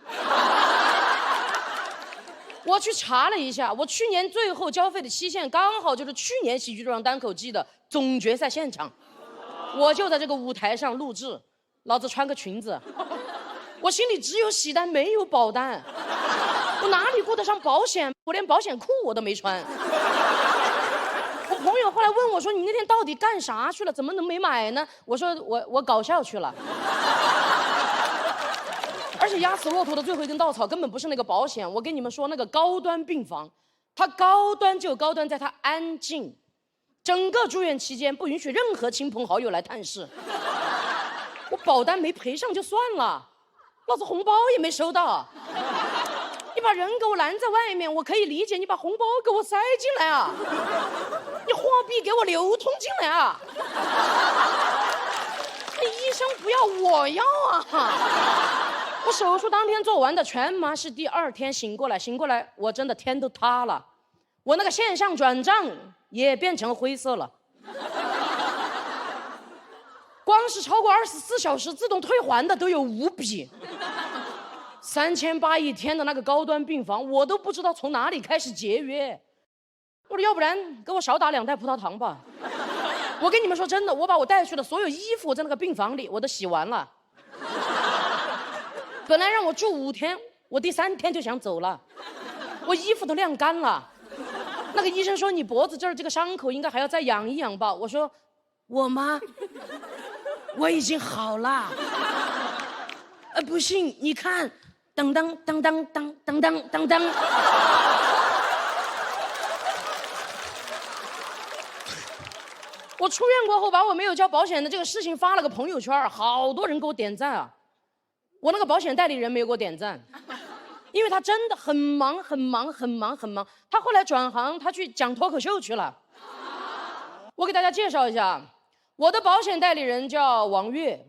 我去查了一下，我去年最后交费的期限刚好就是去年喜剧之王单口季的总决赛现场，我就在这个舞台上录制，老子穿个裙子，我心里只有喜单没有保单，我哪里顾得上保险？我连保险裤我都没穿。我朋友后来问我说：“你那天到底干啥去了？怎么能没买呢？”我说：“我搞笑去了。”而且压死骆驼的最后一根稻草根本不是那个保险。我跟你们说，那个高端病房，它高端就高端在它安静，整个住院期间不允许任何亲朋好友来探视。我保单没赔上就算了，老子红包也没收到。你把人给我拦在外面，我可以理解；你把红包给我塞进来啊！你货币给我流通进来啊！那医生不要，我要啊！我手术当天做完的，全麻是第2天醒过来，我真的天都塌了。我那个线上转账也变成灰色了。光是超过24小时自动退还的都有5笔。3800一天的那个高端病房，我都不知道从哪里开始节约。我说要不然给我少打2袋葡萄糖吧。我跟你们说真的，我把我带去的所有衣服在那个病房里我都洗完了。本来让我住5天，我第3天就想走了。我衣服都晾干了。那个医生说你脖子这儿这个伤口应该还要再养一养吧。我说我吗？我已经好了。不信你看。当当当当当当当当当。我出院过后，把我没有交保险的这个事情发了个朋友圈，好多人给我点赞啊。我那个保险代理人没有给我点赞，因为他真的很忙。他后来转行，他去讲脱口秀去了。我给大家介绍一下，我的保险代理人叫王悦。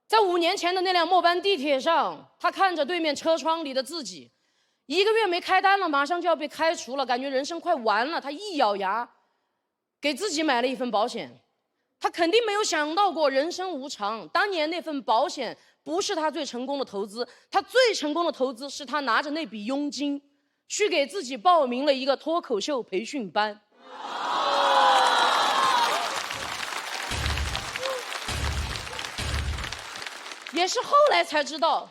在5年前的那辆末班地铁上，他看着对面车窗里的自己，1个月没开单了，马上就要被开除了，感觉人生快完了。他一咬牙，给自己买了一份保险。他肯定没有想到过人生无常，当年那份保险不是他最成功的投资，他最成功的投资是他拿着那笔佣金，去给自己报名了一个脱口秀培训班。也是后来才知道，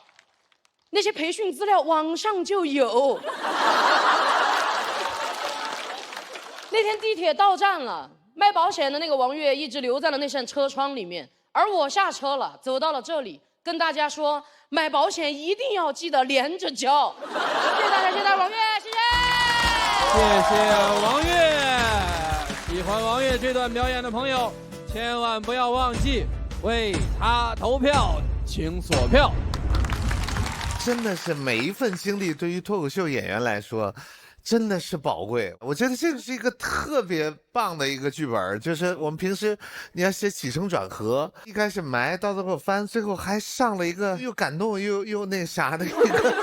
那些培训资料网上就有。那天地铁到站了，卖保险的那个王悦一直留在了那扇车窗里面，而我下车了，走到了这里，跟大家说，买保险一定要记得连着交。谢谢大家，谢谢王悦，谢谢。谢谢王悦。喜欢王悦这段表演的朋友，千万不要忘记为他投票。请锁票。真的是每一份经历对于脱口秀演员来说真的是宝贵。我觉得这个是一个特别棒的一个剧本，就是我们平时你要写起承转合，一开始埋，到最后翻，最后还上了一个又感动又那啥的一个，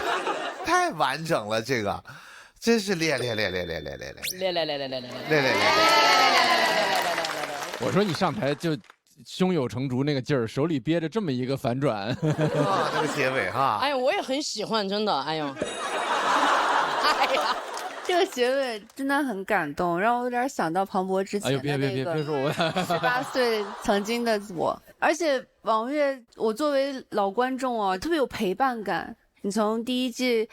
太完整了。这个真是练。我说你上台就胸有成竹那个劲儿，手里憋着这么一个反转。啊，这个结尾哈。哎呀，我也很喜欢，真的，哎呦。哎呀。这个结尾真的很感动，让我有点想到庞博之前的那个别说我18岁曾经的我。而且王悦，我作为老观众哦，特别有陪伴感。你从第一季，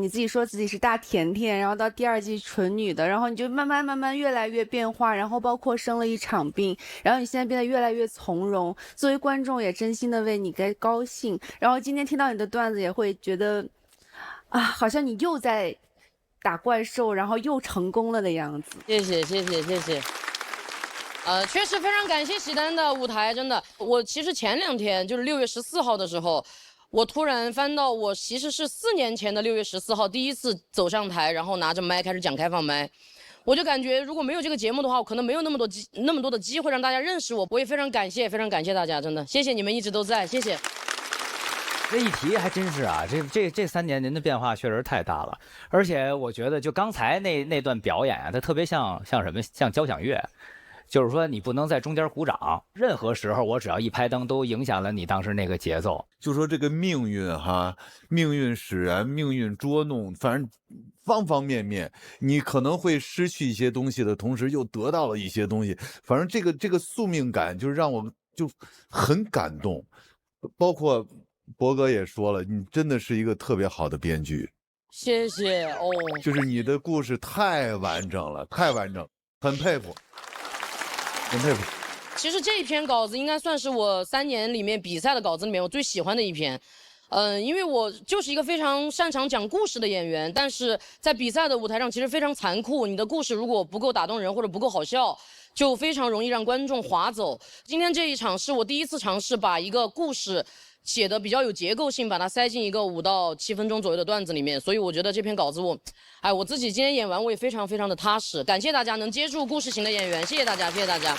你自己说自己是大甜甜，然后到第2季纯女的，然后你就慢慢越来越变化，然后包括生了一场病，然后你现在变得越来越从容。作为观众也真心的为你该高兴。然后今天听到你的段子，也会觉得啊，好像你又在打怪兽，然后又成功了的样子。谢谢。确实非常感谢喜丹的舞台，真的。我其实前2天就是6月14号的时候，我突然翻到我其实是4年前的6月14号第一次走上台，然后拿着麦开始讲开放麦。我就感觉如果没有这个节目的话，我可能没有那么多的机会让大家认识我。我也非常感谢大家，真的谢谢你们一直都在，谢谢。这一提还真是啊，这3年您的变化确实太大了，而且我觉得就刚才那段表演啊，它特别像什么？像交响乐，就是说你不能在中间鼓掌，任何时候我只要一拍灯，都影响了你当时那个节奏。就说这个命运哈，命运使然，命运捉弄，反正方方面面，你可能会失去一些东西的同时，又得到了一些东西。反正这个宿命感，就让我就很感动，包括。博哥也说了，你真的是一个特别好的编剧，谢谢哦。就是你的故事太完整了，太完整，很佩服，很佩服。其实这一篇稿子应该算是我3年里面比赛的稿子里面我最喜欢的一篇。因为我就是一个非常擅长讲故事的演员，但是在比赛的舞台上其实非常残酷，你的故事如果不够打动人或者不够好笑，就非常容易让观众划走。今天这一场是我第一次尝试把一个故事写的比较有结构性，把它塞进一个5到7分钟左右的段子里面，所以我觉得这篇稿子我自己今天演完我也非常的踏实。感谢大家能接住故事型的演员，谢谢大家，谢谢大家。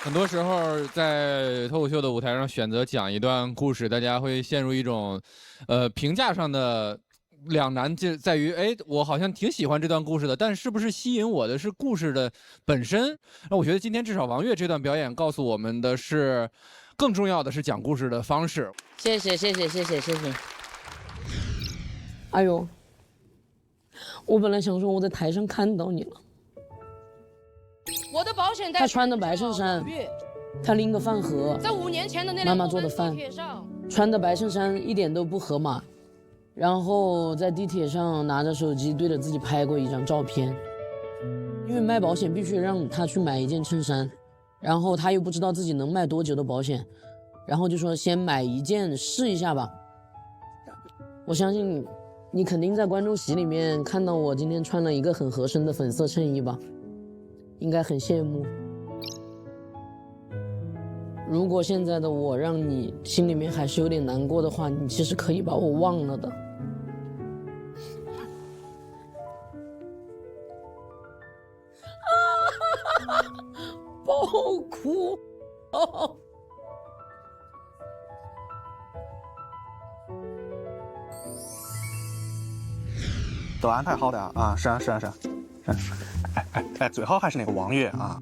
很多时候在脱口秀的舞台上选择讲一段故事，大家会陷入一种，评价上的两难，就在于，我好像挺喜欢这段故事的，但是不是吸引我的是故事的本身？那我觉得今天至少王悦这段表演告诉我们的是，更重要的是讲故事的方式。谢谢。哎呦，我本来想说我在台上看到你了。我的保险带，他穿的白衬衫，他拎个饭盒，在5年前的那妈妈做的饭，穿的白衬衫一点都不合码，然后在地铁上拿着手机对着自己拍过一张照片。因为卖保险必须让他去买一件衬衫，然后他又不知道自己能卖多久的保险，然后就说先买一件试一下吧。我相信你肯定在观众席里面看到我今天穿了一个很合身的粉色衬衣吧，应该很羡慕。如果现在的我让你心里面还是有点难过的话，你其实可以把我忘了的。爆哭！都安排好的啊！是啊，最好还是那个王悦啊！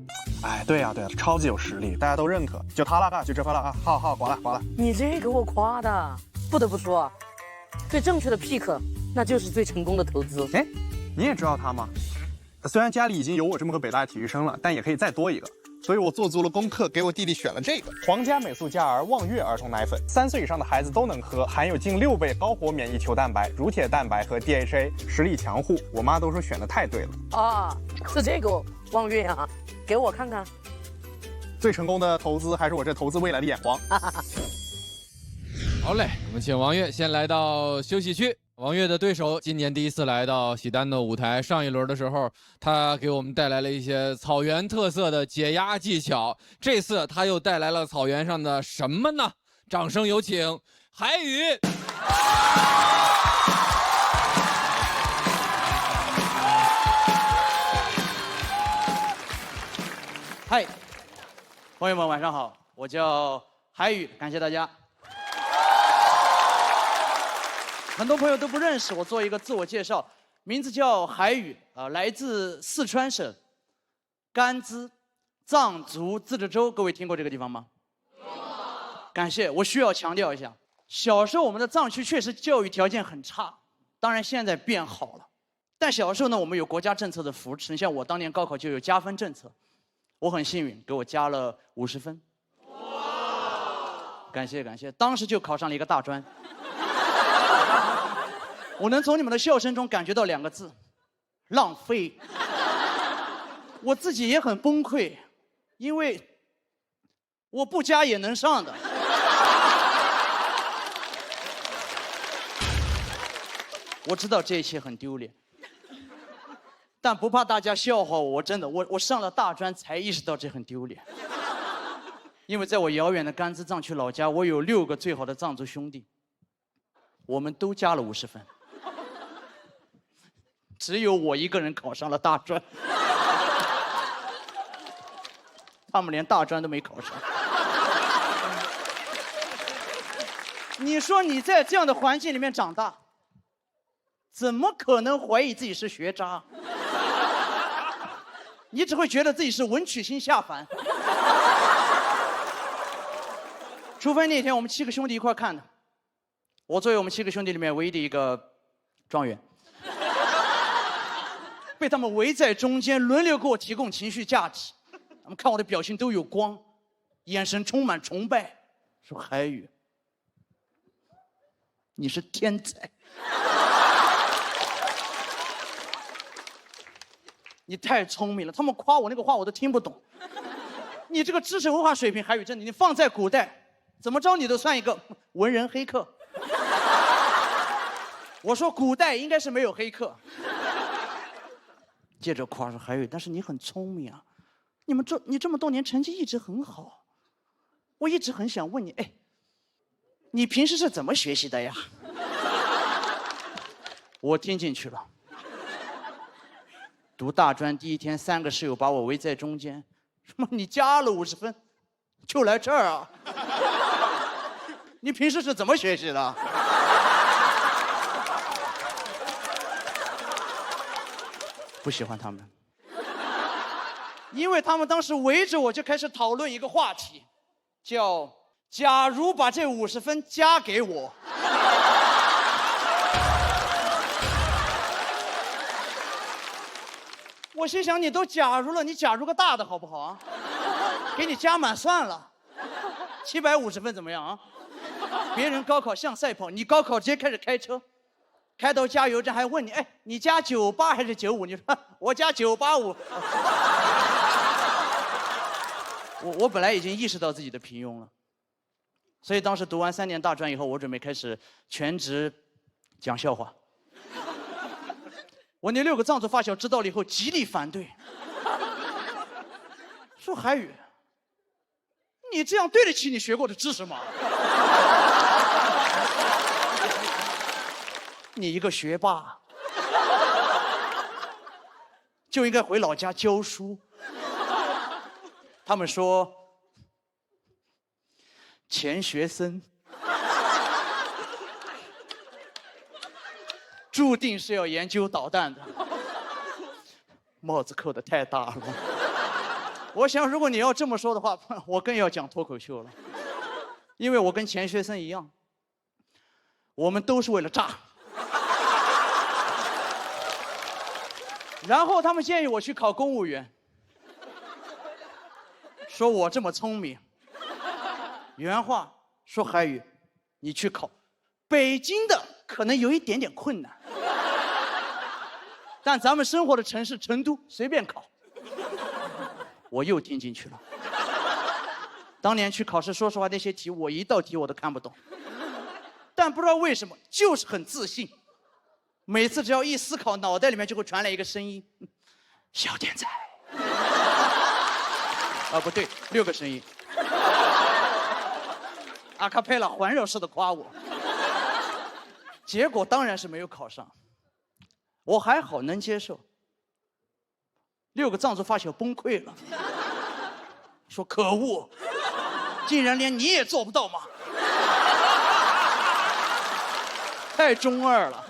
对呀，超级有实力，大家都认可，就他了，就这份了啊！好，挂了。你这给我夸的，不得不说，最正确的 pick， 那就是最成功的投资。你也知道他吗？虽然家里已经有我这么个北大体育生了，但也可以再多一个。所以我做足了功课，给我弟弟选了这个皇家美素佳儿望悦儿童奶粉，3岁以上的孩子都能喝，含有近6倍高活免疫球蛋白、乳铁蛋白和 DHA， 实力强护。我妈都说选的太对了啊！是这个望悦啊，给我看看。最成功的投资还是我这投资未来的眼光。好嘞，我们请王悦先来到休息区。王悦的对手今年第一次来到喜丹的舞台，上一轮的时候，他给我们带来了一些草原特色的解压技巧。这次他又带来了草原上的什么呢？掌声有请海宇。嗨，朋友们晚上好，我叫海宇，感谢大家。很多朋友都不认识我，做一个自我介绍，名字叫海宇来自四川省甘孜藏族自治州。各位听过这个地方吗？感谢。我需要强调一下，小时候我们的藏区确实教育条件很差，当然现在变好了。但小时候呢，我们有国家政策的扶持，你像我当年高考就有加分政策，我很幸运，给我加了50分。感谢感谢，当时就考上了一个大专。我能从你们的笑声中感觉到2个字：浪费。我自己也很崩溃，因为我不加也能上的。我知道这一切很丢脸，但不怕大家笑话我，真的，我上了大专才意识到这很丢脸。因为在我遥远的甘孜藏区老家，我有6个最好的藏族兄弟，我们都加了50分，只有我一个人考上了大专，他们连大专都没考上。你说你在这样的环境里面长大，怎么可能怀疑自己是学渣？你只会觉得自己是文曲星下凡。除非那天我们7个兄弟一块看的，我作为我们7个兄弟里面唯一的一个状元，被他们围在中间，轮流给我提供情绪价值。他们看我的表情都有光，眼神充满崇拜，说：“海宇，你是天才，你太聪明了。”他们夸我那个话我都听不懂。你这个知识文化水平，海宇真的，你放在古代，怎么着你都算一个文人黑客。我说古代应该是没有黑客。接着夸说：“海宇，但是你很聪明啊，你这么多年成绩一直很好。我一直很想问你，哎，你平时是怎么学习的呀？”我听进去了。读大专第1天，3个室友把我围在中间，说：“你加了50分，就来这儿啊？你平时是怎么学习的？”不喜欢他们，因为他们当时围着我就开始讨论一个话题，叫“假如把这50分加给我”。我心想，你都假如了，你假如个大的好不好啊？给你加满算了，750分怎么样啊？别人高考像赛跑，你高考直接开始开车，开到加油站还问你，哎，你加98还是95？你说我加985。我本来已经意识到自己的平庸了，所以当时读完3年大专以后，我准备开始全职讲笑话。我那6个藏族发小知道了以后极力反对，说：“海宇，你这样对得起你学过的知识吗？你一个学霸，就应该回老家教书。”他们说：“钱学森注定是要研究导弹的。”帽子扣得太大了。我想，如果你要这么说的话，我更要讲脱口秀了，因为我跟钱学森一样，我们都是为了炸。然后他们建议我去考公务员，说我这么聪明。原话说：“海宇，你去考，北京的可能有一点点困难，但咱们生活的城市成都随便考。”我又听进去了。当年去考试，说实话，那些题我一道题我都看不懂，但不知道为什么就是很自信。每次只要一思考，脑袋里面就会传来一个声音：“小天才。”啊，不对，6个声音，阿卡贝拉环绕式的夸我。结果当然是没有考上，我还好能接受。6个藏族发小崩溃了，说：“可恶，竟然连你也做不到吗？太中二了。”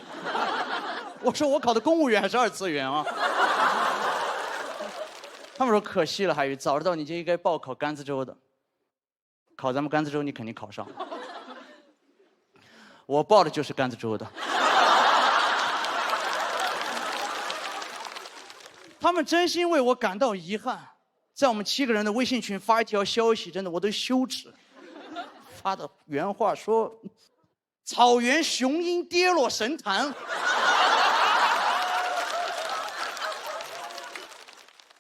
我说：“我考的公务员还是2次元啊？”他们说：“可惜了，海宇，早知道你就应该报考甘孜州的。”考咱们甘孜州你肯定考上。我报的就是甘孜州的。他们真心为我感到遗憾，在我们7个人的微信群发一条消息，真的我都羞耻。发的原话说：“草原雄鹰跌落神坛。”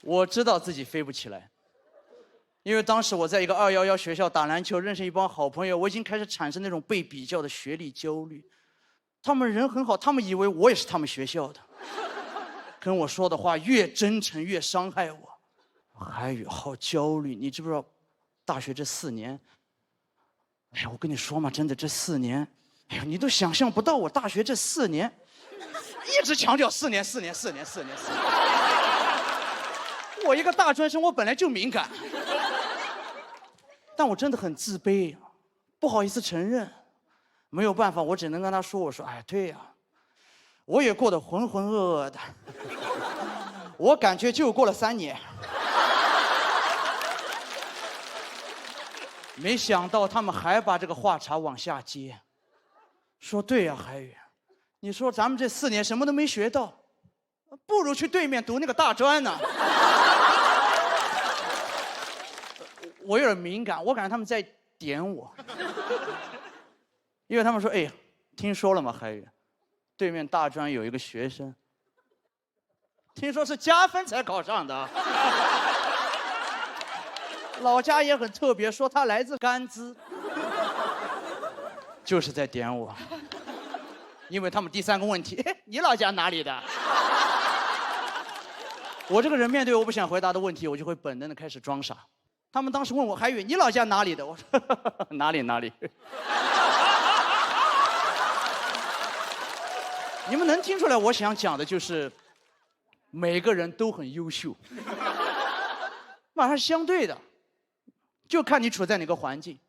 我知道自己飞不起来，因为当时我在一个211学校打篮球，认识一帮好朋友，我已经开始产生那种被比较的学历焦虑。他们人很好，他们以为我也是他们学校的，跟我说的话越真诚越伤害我。海宇好焦虑，你知不知道，大学这4年，哎呀，我跟你说嘛，真的这4年，哎呀，你都想象不到我大学这4年，一直强调4年。我一个大专生，我本来就敏感，但我真的很自卑，不好意思承认，没有办法，我只能跟他说，我说，哎，对呀，我也过得浑浑噩噩的，我感觉就过了3年。没想到他们还把这个话茬往下接，说对呀，海宇，你说咱们这4年什么都没学到，不如去对面读那个大专呢。我有点敏感，我感觉他们在点我，因为他们说，哎，听说了吗，海宇，对面大专有一个学生，听说是加分才考上的。老家也很特别，说他来自甘孜，就是在点我，因为他们第3个问题，你老家哪里的？我这个人面对我不想回答的问题，我就会本能的开始装傻。他们当时问我，海宇，你老家哪里的？我说哪里。你们能听出来，我想讲的就是每个人都很优秀，马上相对的。就看你处在哪个环境。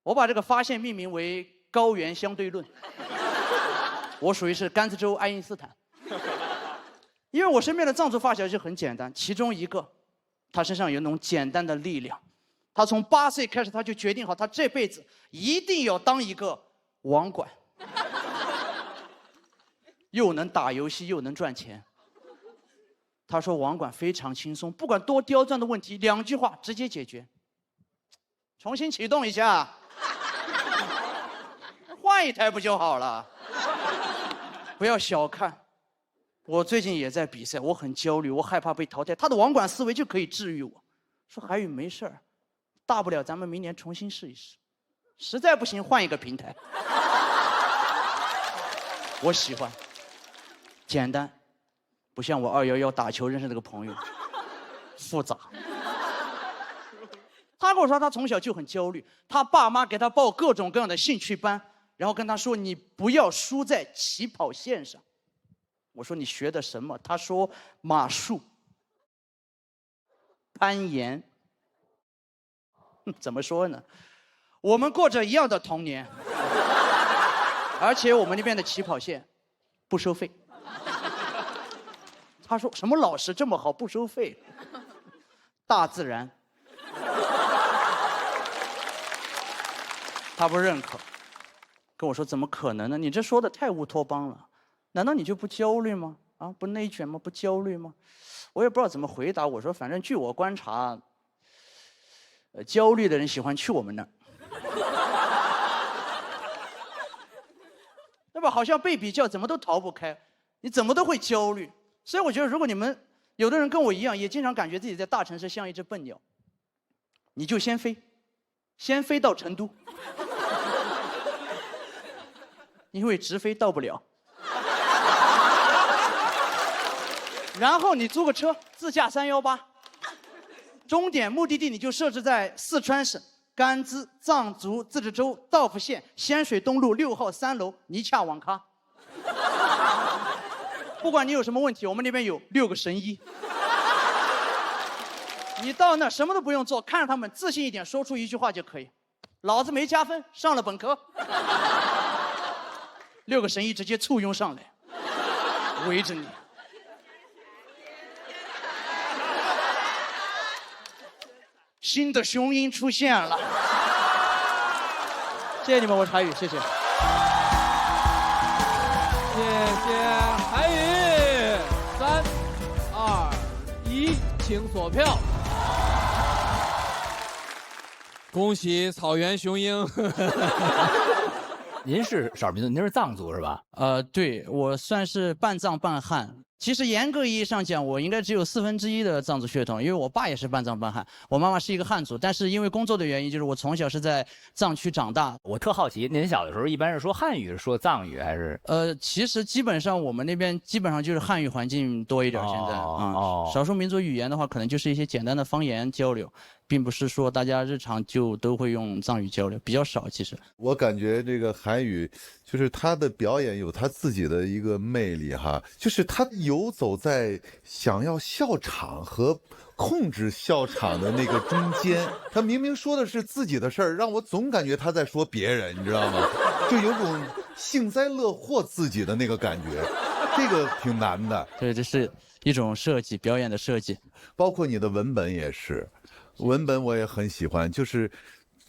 我把这个发现命名为高原相对论。我属于是甘孜州爱因斯坦。因为我身边的藏族发小就很简单，其中一个，他身上有那种简单的力量，他从8岁开始他就决定好，他这辈子一定要当一个网管，又能打游戏又能赚钱。他说网管非常轻松，不管多刁钻的问题，2句话直接解决。重新启动一下，换一台不就好了？不要小看，我最近也在比赛，我很焦虑，我害怕被淘汰。他的网管思维就可以治愈我，说海宇没事儿，大不了咱们明年重新试一试，实在不行换一个平台。我喜欢，简单，不像我211打球认识那个朋友，复杂。他跟我说他从小就很焦虑，他爸妈给他报各种各样的兴趣班，然后跟他说你不要输在起跑线上。我说你学的什么？他说马术、攀岩。怎么说呢？我们过着一样的童年，而且我们那边的起跑线不收费。他说什么老师这么好不收费？大自然。他不认可，跟我说怎么可能呢？你这说的太乌托邦了，难道你就不焦虑吗？啊，不内卷吗？不焦虑吗？我也不知道怎么回答。我说反正据我观察，焦虑的人喜欢去我们那儿，对吧？好像被比较怎么都逃不开，你怎么都会焦虑。所以我觉得，如果你们有的人跟我一样，也经常感觉自己在大城市像一只笨鸟，你就先飞，先飞到成都。因为直飞到不了，然后你租个车，自驾318，终点目的地你就设置在四川省甘孜藏族自治州道孚县仙水东路6号3楼尼洽网咖。不管你有什么问题，我们那边有6个神医。你到那什么都不用做，看着他们自信一点，说出一句话就可以：老子没加分，上了本科。6个神医直接簇拥上来，围着你。新的雄鹰出现了。谢谢你们，我是海宇，谢谢。谢谢海宇。3、2、1，请锁票。恭喜草原雄鹰。您是少数民族，您是藏族是吧？对，我算是半藏半汉。其实严格意义上讲，我应该只有1/4的藏族血统，因为我爸也是半藏半汉，我妈妈是一个汉族。但是因为工作的原因，就是我从小是在藏区长大。我特好奇，您小的时候一般是说汉语，说藏语还是？其实基本上我们那边基本上就是汉语环境多一点。现在少数民族语言的话，可能就是一些简单的方言交流，并不是说大家日常就都会用藏语交流，比较少。其实我感觉这个韩宇，就是他的表演有他自己的一个魅力哈，就是他游走在想要笑场和控制笑场的那个中间。他明明说的是自己的事儿，让我总感觉他在说别人，你知道吗？就有种幸灾乐祸自己的那个感觉，这个挺难的。对，这是一种设计，表演的设计，包括你的文本也是。文本我也很喜欢，就是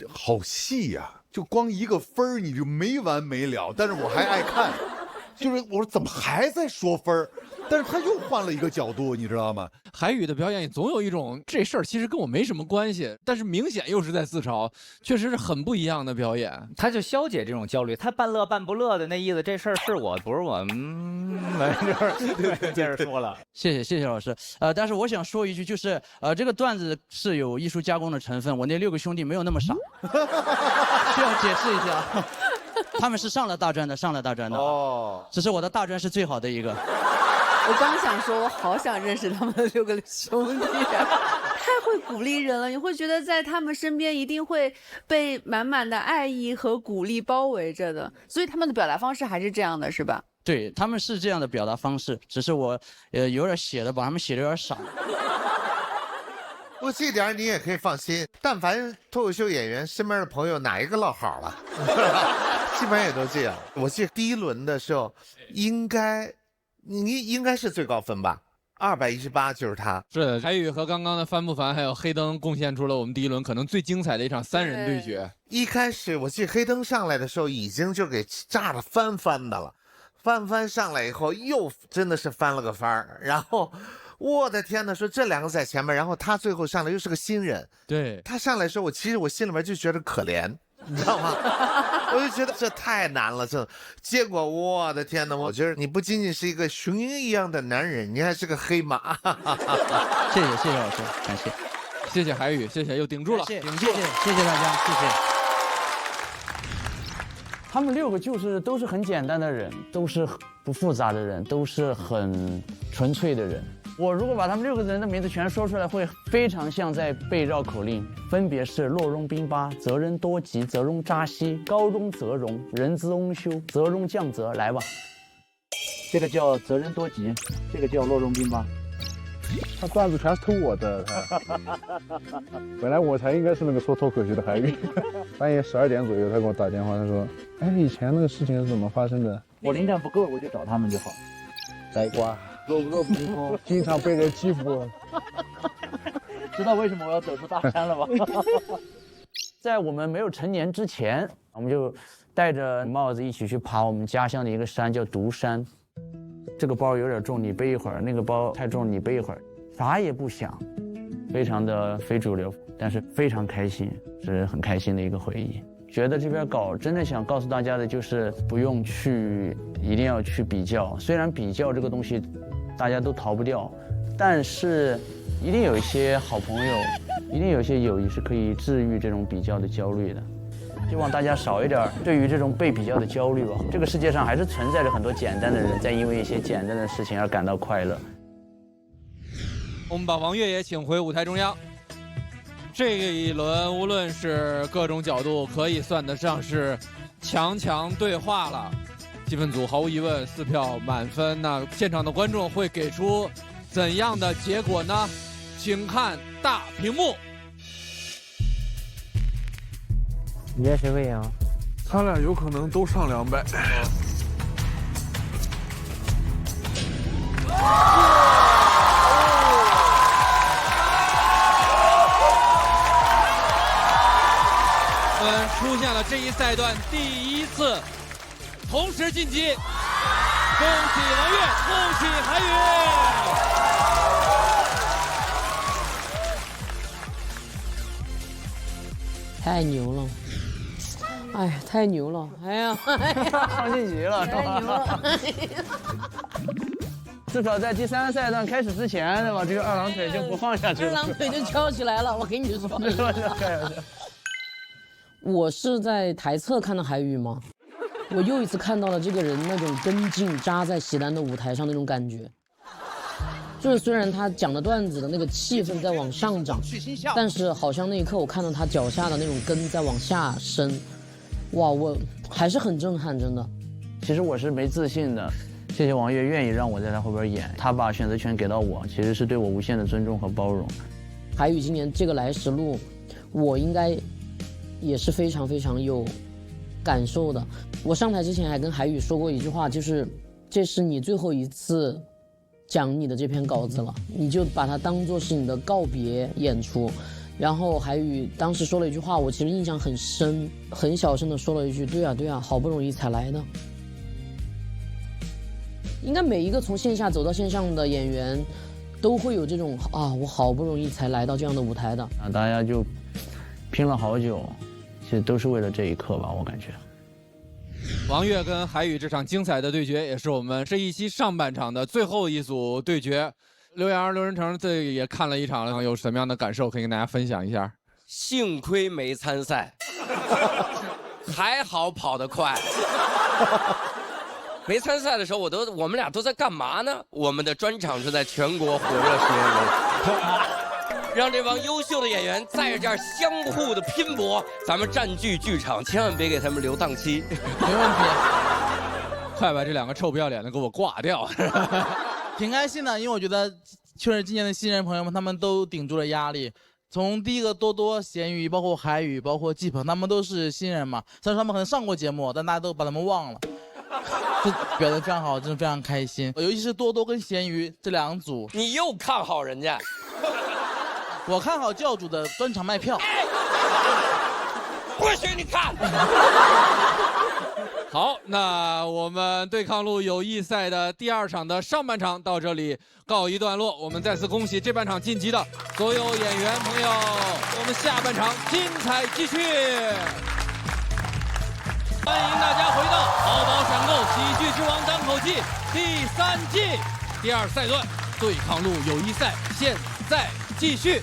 好细呀，就光一个分儿你就没完没了，但是我还爱看，就是我说怎么还在说分儿，但是他又换了一个角度，你知道吗？海宇的表演总有一种这事儿其实跟我没什么关系，但是明显又是在自嘲，确实是很不一样的表演。他就消解这种焦虑，他半乐半不乐的那意思，这事儿是我不是我，没事，接着说了。谢谢老师。但是我想说一句，就是这个段子是有艺术加工的成分，我那6个兄弟没有那么傻，需要解释一下。他们是上了大专的哦，只是我的大专是最好的一个。我刚想说，我好想认识他们的6个兄弟，太会鼓励人了。你会觉得在他们身边一定会被满满的爱意和鼓励包围着的，所以他们的表达方式还是这样的，是吧？对，他们是这样的表达方式，只是我有点把他们写的有点傻。不过这点你也可以放心，但凡脱口秀演员身边的朋友哪一个落好了，基本上也都这样。我记得第1轮的时候，应该是最高分吧，218就是他。是的，海宇和刚刚的范不凡还有黑灯贡献出了我们第1轮可能最精彩的一场3人对决。一开始我记得黑灯上来的时候已经就给炸得翻的了，翻上来以后又真的是翻了个番，然后我的天哪，说这2个在前面，然后他最后上来又是个新人，对，他上来的时候其实我心里面就觉得可怜，你知道吗？我就觉得这太难了，结果我的天哪，我觉得你不仅仅是一个雄鹰一样的男人，你还是个黑马。谢谢老师，感谢，谢谢海宇，谢谢又顶住了，谢谢大家，谢谢。他们6个都是很简单的人，都是不复杂的人，都是很纯粹的人。我如果把他们6个人的名字全说出来，会非常像在背绕口令，分别是洛荣宾巴、泽仁多吉、泽荣扎西、高荣泽荣、仁兹翁修、泽荣降泽。来吧，这个叫泽仁多吉，这个叫洛荣宾巴。他段子全是偷我的，本来我才应该是那个说脱口秀的海宇。半夜12点左右，他给我打电话，他说：“哎，以前那个事情是怎么发生的？”我灵感不够，我就找他们就好。呆瓜，经常被人欺负。知道为什么我要走出大山了吧？在我们没有成年之前，我们就戴着帽子一起去爬我们家乡的一个山，叫独山。这个包有点重，你背一会儿；那个包太重，你背一会儿。啥也不想，非常的非主流，但是非常开心，是很开心的一个回忆。觉得这边搞真的想告诉大家的就是不用一定要去比较，虽然比较这个东西大家都逃不掉，但是一定有一些好朋友，一定有一些友谊是可以治愈这种比较的焦虑的。希望大家少一点对于这种被比较的焦虑吧。这个世界上还是存在着很多简单的人，在因为一些简单的事情而感到快乐。我们把王越也请回舞台中央。这一轮无论是各种角度，可以算得上是强对话了。积分组毫无疑问4票满分，那现场的观众会给出怎样的结果呢？请看大屏幕。你猜谁会赢？他俩有可能都上200。出现了的这一赛段第一次同时晋级，恭喜王悦，恭喜韩宇。太牛了！哎呀，太牛了！哎呀，上晋级了，太牛了！至少在第3个赛段开始之前，对吧？这个二郎腿就不放下去了。二郎腿就翘起来了，我跟你说。我是在台侧看到海宇吗？我又一次看到了这个人那种根劲扎在喜丹的舞台上那种感觉。就是虽然他讲的段子的那个气氛在往上涨，但是好像那一刻我看到他脚下的那种根在往下伸，哇，我还是很震撼，真的。其实我是没自信的，谢谢王悦愿意让我在他后边演，他把选择权给到我，其实是对我无限的尊重和包容。海宇今年这个来时路，我应该也是非常非常有感受的。我上台之前还跟海宇说过一句话，就是这是你最后一次讲你的这篇稿子了，你就把它当作是你的告别演出。然后海宇当时说了一句话，我其实印象很深，很小声的说了一句：对啊对啊，好不容易才来的。应该每一个从线下走到线上的演员都会有这种啊，我好不容易才来到这样的舞台的啊，大家就拼了好久，其实都是为了这一刻吧，我感觉。王悦跟海宇这场精彩的对决，也是我们这一期上半场的最后一组对决。刘洋、刘仁成这也看了一场了，有什么样的感受可以跟大家分享一下？幸亏没参赛，还好跑得快。没参赛的时候，我们俩都在干嘛呢？我们的专场是在全国火热实验中，让这帮优秀的演员在这儿相互的拼搏，咱们占据剧场，千万别给他们留档期。没问题，快把这两个臭不要脸的给我挂掉。挺开心的，因为我觉得确实今年的新人朋友们他们都顶住了压力。从第一个多多、咸鱼，包括海宇，包括季鹏，他们都是新人嘛，虽然他们可能上过节目，但大家都把他们忘了。这表现非常好，真的非常开心，尤其是多多跟咸鱼这两组。你又看好人家？我看好教主的专场卖票。不许你看！好，那我们对抗路友谊赛的第2场的上半场到这里告一段落。我们再次恭喜这半场晋级的所有演员朋友，我们下半场精彩继续。欢迎大家回到淘宝闪购喜剧之王单口季第3季第2赛段对抗路友谊赛，现在继续。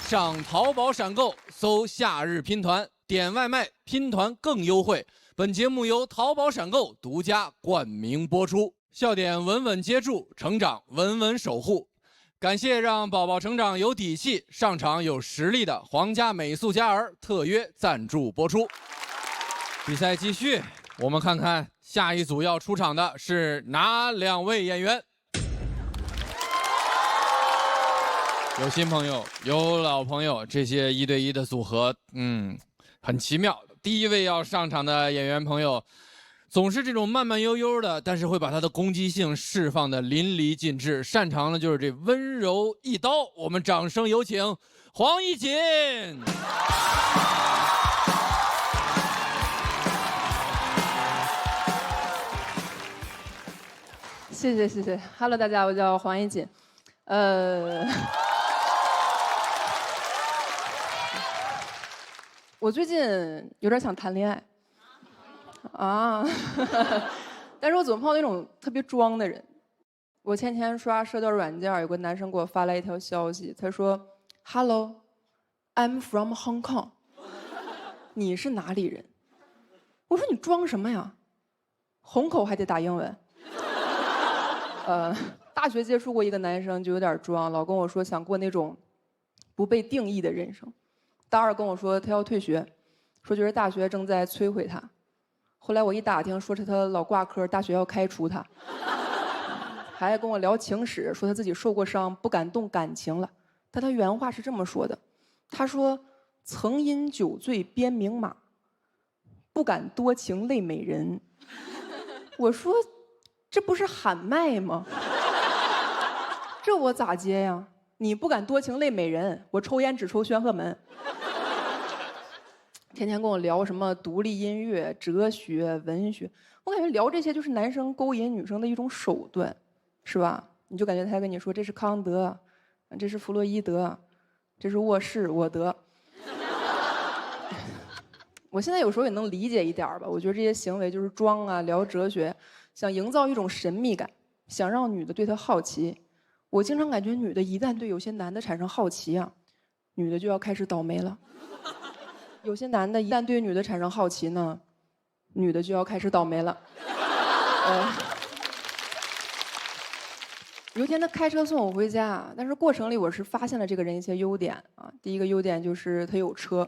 上淘宝闪购搜夏日拼团，点外卖拼团更优惠。本节目由淘宝闪购独家冠名播出，笑点稳稳接住，成长稳稳守护。感谢让宝宝成长有底气、上场有实力的皇家美素佳儿特约赞助播出。比赛继续，我们看看下一组要出场的是哪2位演员？有新朋友，有老朋友，这些1对1的组合，很奇妙。第一位要上场的演员朋友，总是这种慢慢悠悠的，但是会把他的攻击性释放的淋漓尽致，擅长的就是这温柔一刀。我们掌声有请黄一锦。谢谢 ，Hello， 大家，我叫黄一锦，我最近有点想谈恋爱，啊，但是我总碰到那种特别装的人。我前天刷社交软件，有个男生给我发来一条消息，他说 ：“Hello，I'm from Hong Kong。”你是哪里人？我说你装什么呀？虹口还得打英文。大学接触过一个男生，就有点装，老跟我说想过那种不被定义的人生。大2跟我说他要退学，说觉得大学正在摧毁他。后来我一打听，说是他老挂科，大学要开除他。还跟我聊情史，说他自己受过伤，不敢动感情了。但他原话是这么说的，他说曾因酒醉鞭名马，不敢多情泪美人。我说这不是喊麦吗？这我咋接呀？你不敢多情泪美人，我抽烟只抽宣赫门。天天跟我聊什么独立音乐、哲学、文学，我感觉聊这些就是男生勾引女生的一种手段，是吧？你就感觉他跟你说这是康德，这是弗洛伊德，这是沃氏、沃德。我现在有时候也能理解一点吧，我觉得这些行为就是装啊，聊哲学，想营造一种神秘感，想让女的对他好奇。我经常感觉女的一旦对有些男的产生好奇啊，女的就要开始倒霉了。有些男的一旦对女的产生好奇呢，女的就要开始倒霉了。有一天他开车送我回家，但是过程里我是发现了这个人一些优点啊。第一个优点就是他有车，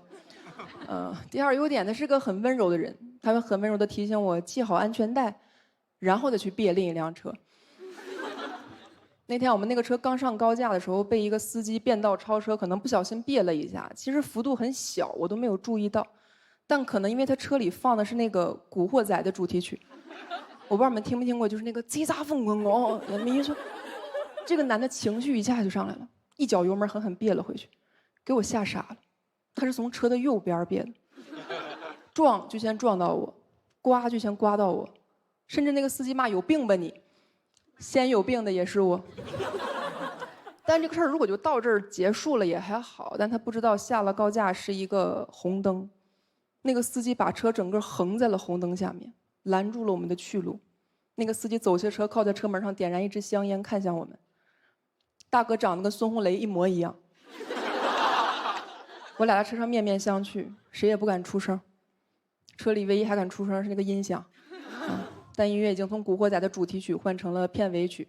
第二优点他是个很温柔的人，他会很温柔地提醒我系好安全带，然后再去别另一辆车。那天我们那个车刚上高架的时候，被一个司机变道超车，可能不小心别了一下，其实幅度很小，我都没有注意到，但可能因为他车里放的是那个《古惑仔》的主题曲，我不知道你们听没听过，就是那个叽喳风滚滚，没一说，这个男的情绪一下就上来了，一脚油门狠狠别了回去，给我吓傻了。他是从车的右边别的，撞就先撞到我，刮就先刮到我，甚至那个司机骂有病吧你。先有病的也是我，但这个事儿如果就到这儿结束了也还好，但他不知道下了高架是一个红灯，那个司机把车整个横在了红灯下面，拦住了我们的去路。那个司机走下车，靠在车门上点燃一支香烟，看向我们。大哥长得跟孙红雷一模一样，我俩在车上面面相觑，谁也不敢出声。车里唯一还敢出声是那个音响。但音乐已经从《古惑仔》的主题曲换成了片尾曲，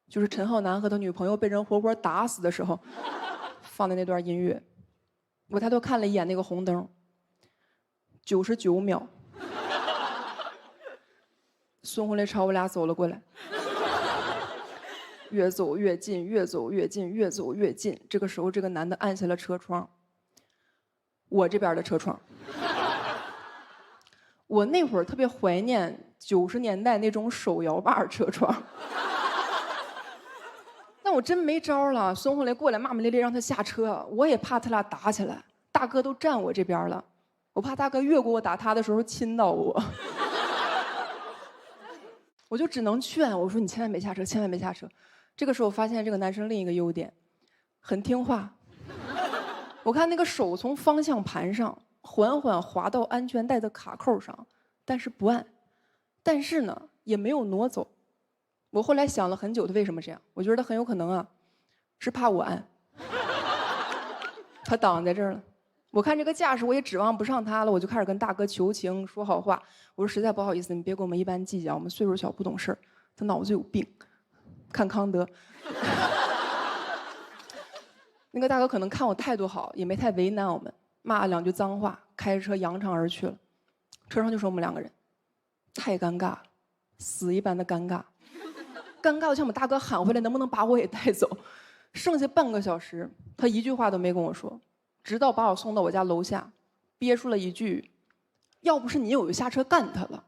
就是陈浩南和他女朋友被人活活打死的时候放的那段音乐。我抬头看了一眼那个红灯，99秒，孙红雷朝我俩走了过来，越走越近，越走越近，越走越近。这个时候，这个男的按下了车窗，我这边的车窗。我那会儿特别怀念90年代那种手摇把车窗，但我真没招了。孙红雷过来骂骂咧咧让他下车，我也怕他俩打起来。大哥都站我这边了，我怕大哥越过我打他的时候亲到我，我就只能劝我说你千万别下车，千万别下车。这个时候我发现这个男生另一个优点，很听话。我看那个手从方向盘上缓缓滑到安全带的卡扣上，但是不按，但是呢也没有挪走。我后来想了很久，他为什么这样？我觉得他很有可能啊，是怕我按，他挡在这儿了。我看这个架势，我也指望不上他了，我就开始跟大哥求情，说好话。我说实在不好意思，你别跟我们一般计较，我们岁数小不懂事儿。他脑子有病，看康德。那个大哥可能看我态度好，也没太为难我们。骂了2句脏话，开着车扬长而去了。车上就剩我们2个人，太尴尬了，死一般的尴尬，尴尬到向我们大哥喊回来，能不能把我也带走？剩下半个小时，他一句话都没跟我说，直到把我送到我家楼下，憋出了一句：“要不是你，我就下车干他了。”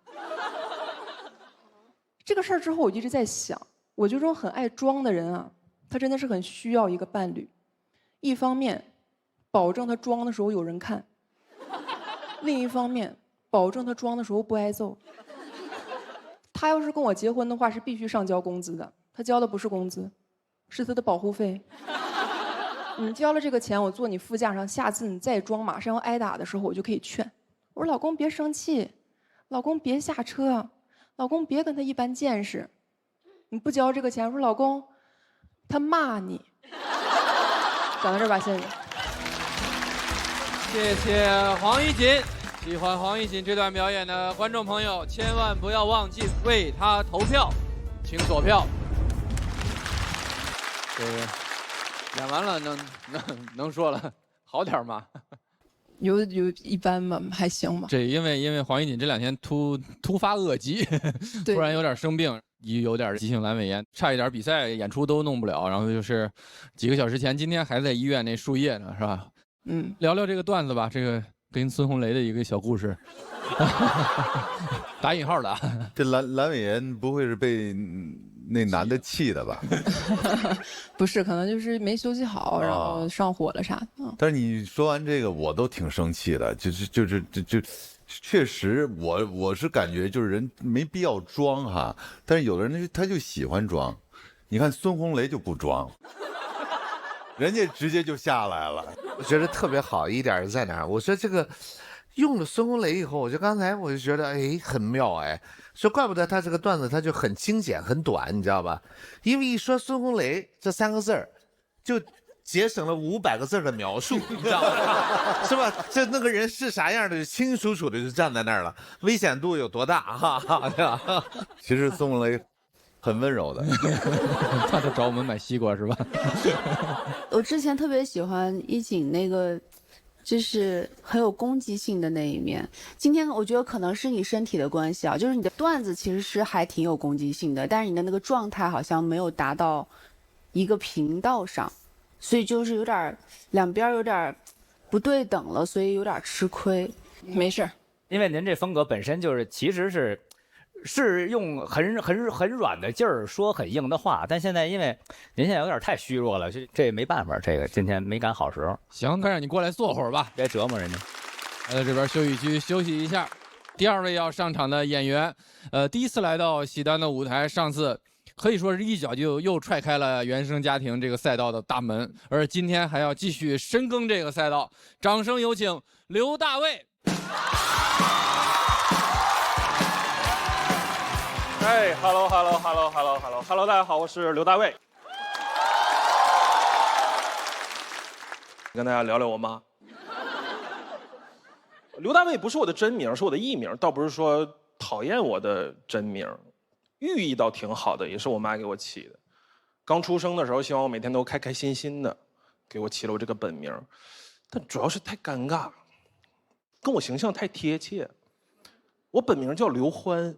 这个事儿之后，我一直在想，我觉得这种很爱装的人啊，他真的是很需要一个伴侣，一方面保证他装的时候有人看，另一方面保证他装的时候不挨揍。他要是跟我结婚的话，是必须上交工资的。他交的不是工资，是他的保护费。你交了这个钱，我坐你副驾上，下次你再装马上要挨打的时候，我就可以劝我说：“老公别生气，老公别下车，老公别跟他一般见识。你不交这个钱，我说老公，他骂你。”讲到这儿吧，谢谢。谢谢黄怡锦。喜欢黄怡锦这段表演的观众朋友，千万不要忘记为他投票，请锁票。这个演完了能说了，好点吗？有一般吧，还行吧。这因为黄怡锦这2天突发恶疾，突然有点生病，有点急性阑尾炎，差一点比赛演出都弄不了。然后就是几个小时前，今天还在医院那输液呢，是吧？嗯，聊聊这个段子吧，这个跟孙红雷的一个小故事，打引号的。这阑尾炎不会是被那男的气的吧？不是，可能就是没休息好，然后上火了啥的。但是你说完这个，我都挺生气的，就确实我是感觉就是人没必要装哈，但是有的人他就喜欢装，你看孙红雷就不装，人家直接就下来了。我觉得特别好一点在哪儿？我说这个用了孙红雷以后，我就觉得很妙哎，说怪不得他这个段子他就很精简很短，你知道吧？因为一说孙红雷这3个字儿，就节省了500个字的描述，你知道吗？是吧？这那个人是啥样的，就清清楚楚的就站在那儿了，危险度有多大哈？其实孙红雷很温柔的，他就找我们买西瓜是吧？我之前特别喜欢一景那个，就是很有攻击性的那一面。今天我觉得可能是你身体的关系啊，就是你的段子其实是还挺有攻击性的，但是你的那个状态好像没有达到一个频道上。所以就是有点两边有点不对等了，所以有点吃亏。没事，因为您这风格本身就是其实是用很软的劲儿说很硬的话，但现在因为您现在有点太虚弱了，这没办法，这个今天没赶好时候。行，那让你过来坐会儿吧，别折磨人家。来到这边休息区休息一下。第2位要上场的演员，第一次来到喜丹的舞台，上次可以说是一脚就又踹开了原生家庭这个赛道的大门，而今天还要继续深耕这个赛道。掌声有请刘大卫。哎 ，hello， 大家好，我是刘大卫。跟大家聊聊我妈。刘大卫不是我的真名，是我的艺名，倒不是说讨厌我的真名。寓意倒挺好的，也是我妈给我起的。刚出生的时候，希望我每天都开开心心的，给我起了我这个本名。但主要是太尴尬，跟我形象太贴切。我本名叫刘欢，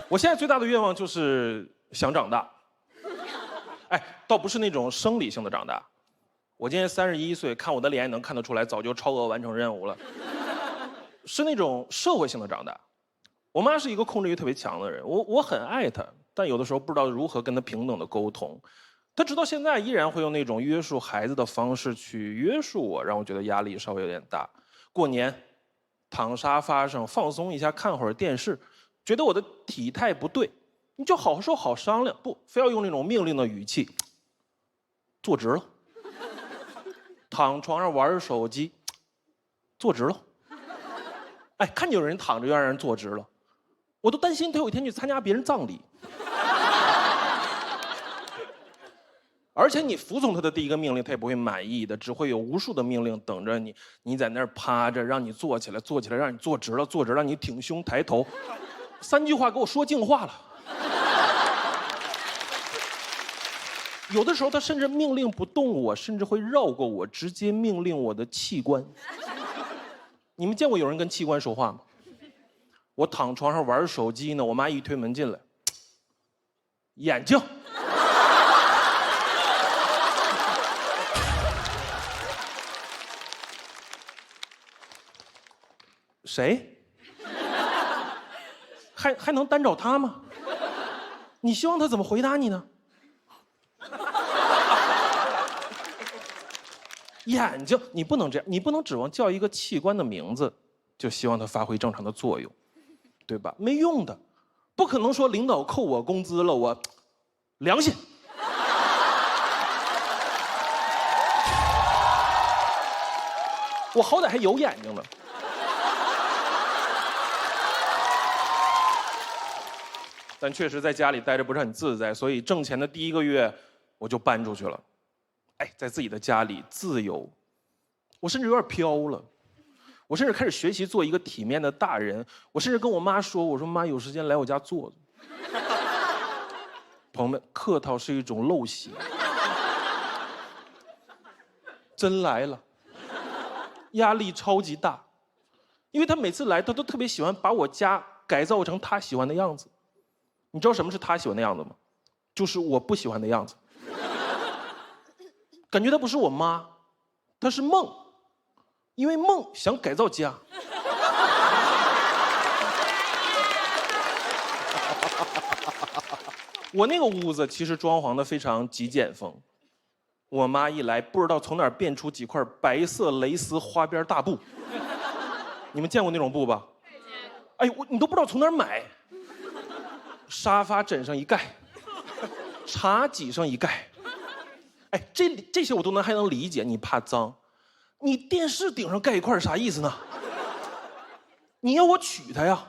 我现在最大的愿望就是想长大。哎，倒不是那种生理性的长大。我今年31岁，看我的脸也能看得出来，早就超额完成任务了。是那种社会性的长大。我妈是一个控制欲特别强的人，我很爱她，但有的时候不知道如何跟她平等的沟通。她直到现在依然会用那种约束孩子的方式去约束我，让我觉得压力稍微有点大。过年，躺沙发上放松一下，看会儿电视，觉得我的体态不对，你就好好说好商量，不非要用那种命令的语气。坐直了。躺床上玩手机，坐直了。哎，看见有人躺着就让人坐直了，我都担心他有一天去参加别人葬礼。而且你服从他的第一个命令，他也不会满意的，只会有无数的命令等着你。你在那儿趴着，让你坐起来，坐起来，让你坐直了，坐直，让你挺胸抬头，3句话给我说净化了。有的时候他甚至命令不动我，甚至会绕过我，直接命令我的器官。你们见过有人跟器官说话吗？我躺床上玩手机呢，我妈一推门进来，眼睛。谁？还能单找他吗？你希望他怎么回答你呢？眼睛，你不能这样，你不能指望叫一个器官的名字就希望它发挥正常的作用，对吧？没用的，不可能说领导扣我工资了，我良心。我好歹还有眼睛呢。但确实在家里待着不是很自在，所以挣钱的第1个月我就搬出去了。哎，在自己的家里自由，我甚至有点飘了。我甚至开始学习做一个体面的大人。我甚至跟我妈说：“我说妈，有时间来我家坐坐。”朋友们，客套是一种陋习。真来了，压力超级大，因为他每次来，他都特别喜欢把我家改造成他喜欢的样子。你知道什么是他喜欢的样子吗？就是我不喜欢的样子。感觉她不是我妈，她是梦。因为梦想改造家。我那个屋子其实装潢的非常极简风。我妈一来，不知道从哪儿变出几块白色蕾丝花边大布。你们见过那种布吧？哎，你都不知道从哪儿买。沙发枕上一盖，茶几上一盖。哎，这些我都还能理解，你怕脏。你电视顶上盖一块啥意思呢？你要我娶她呀？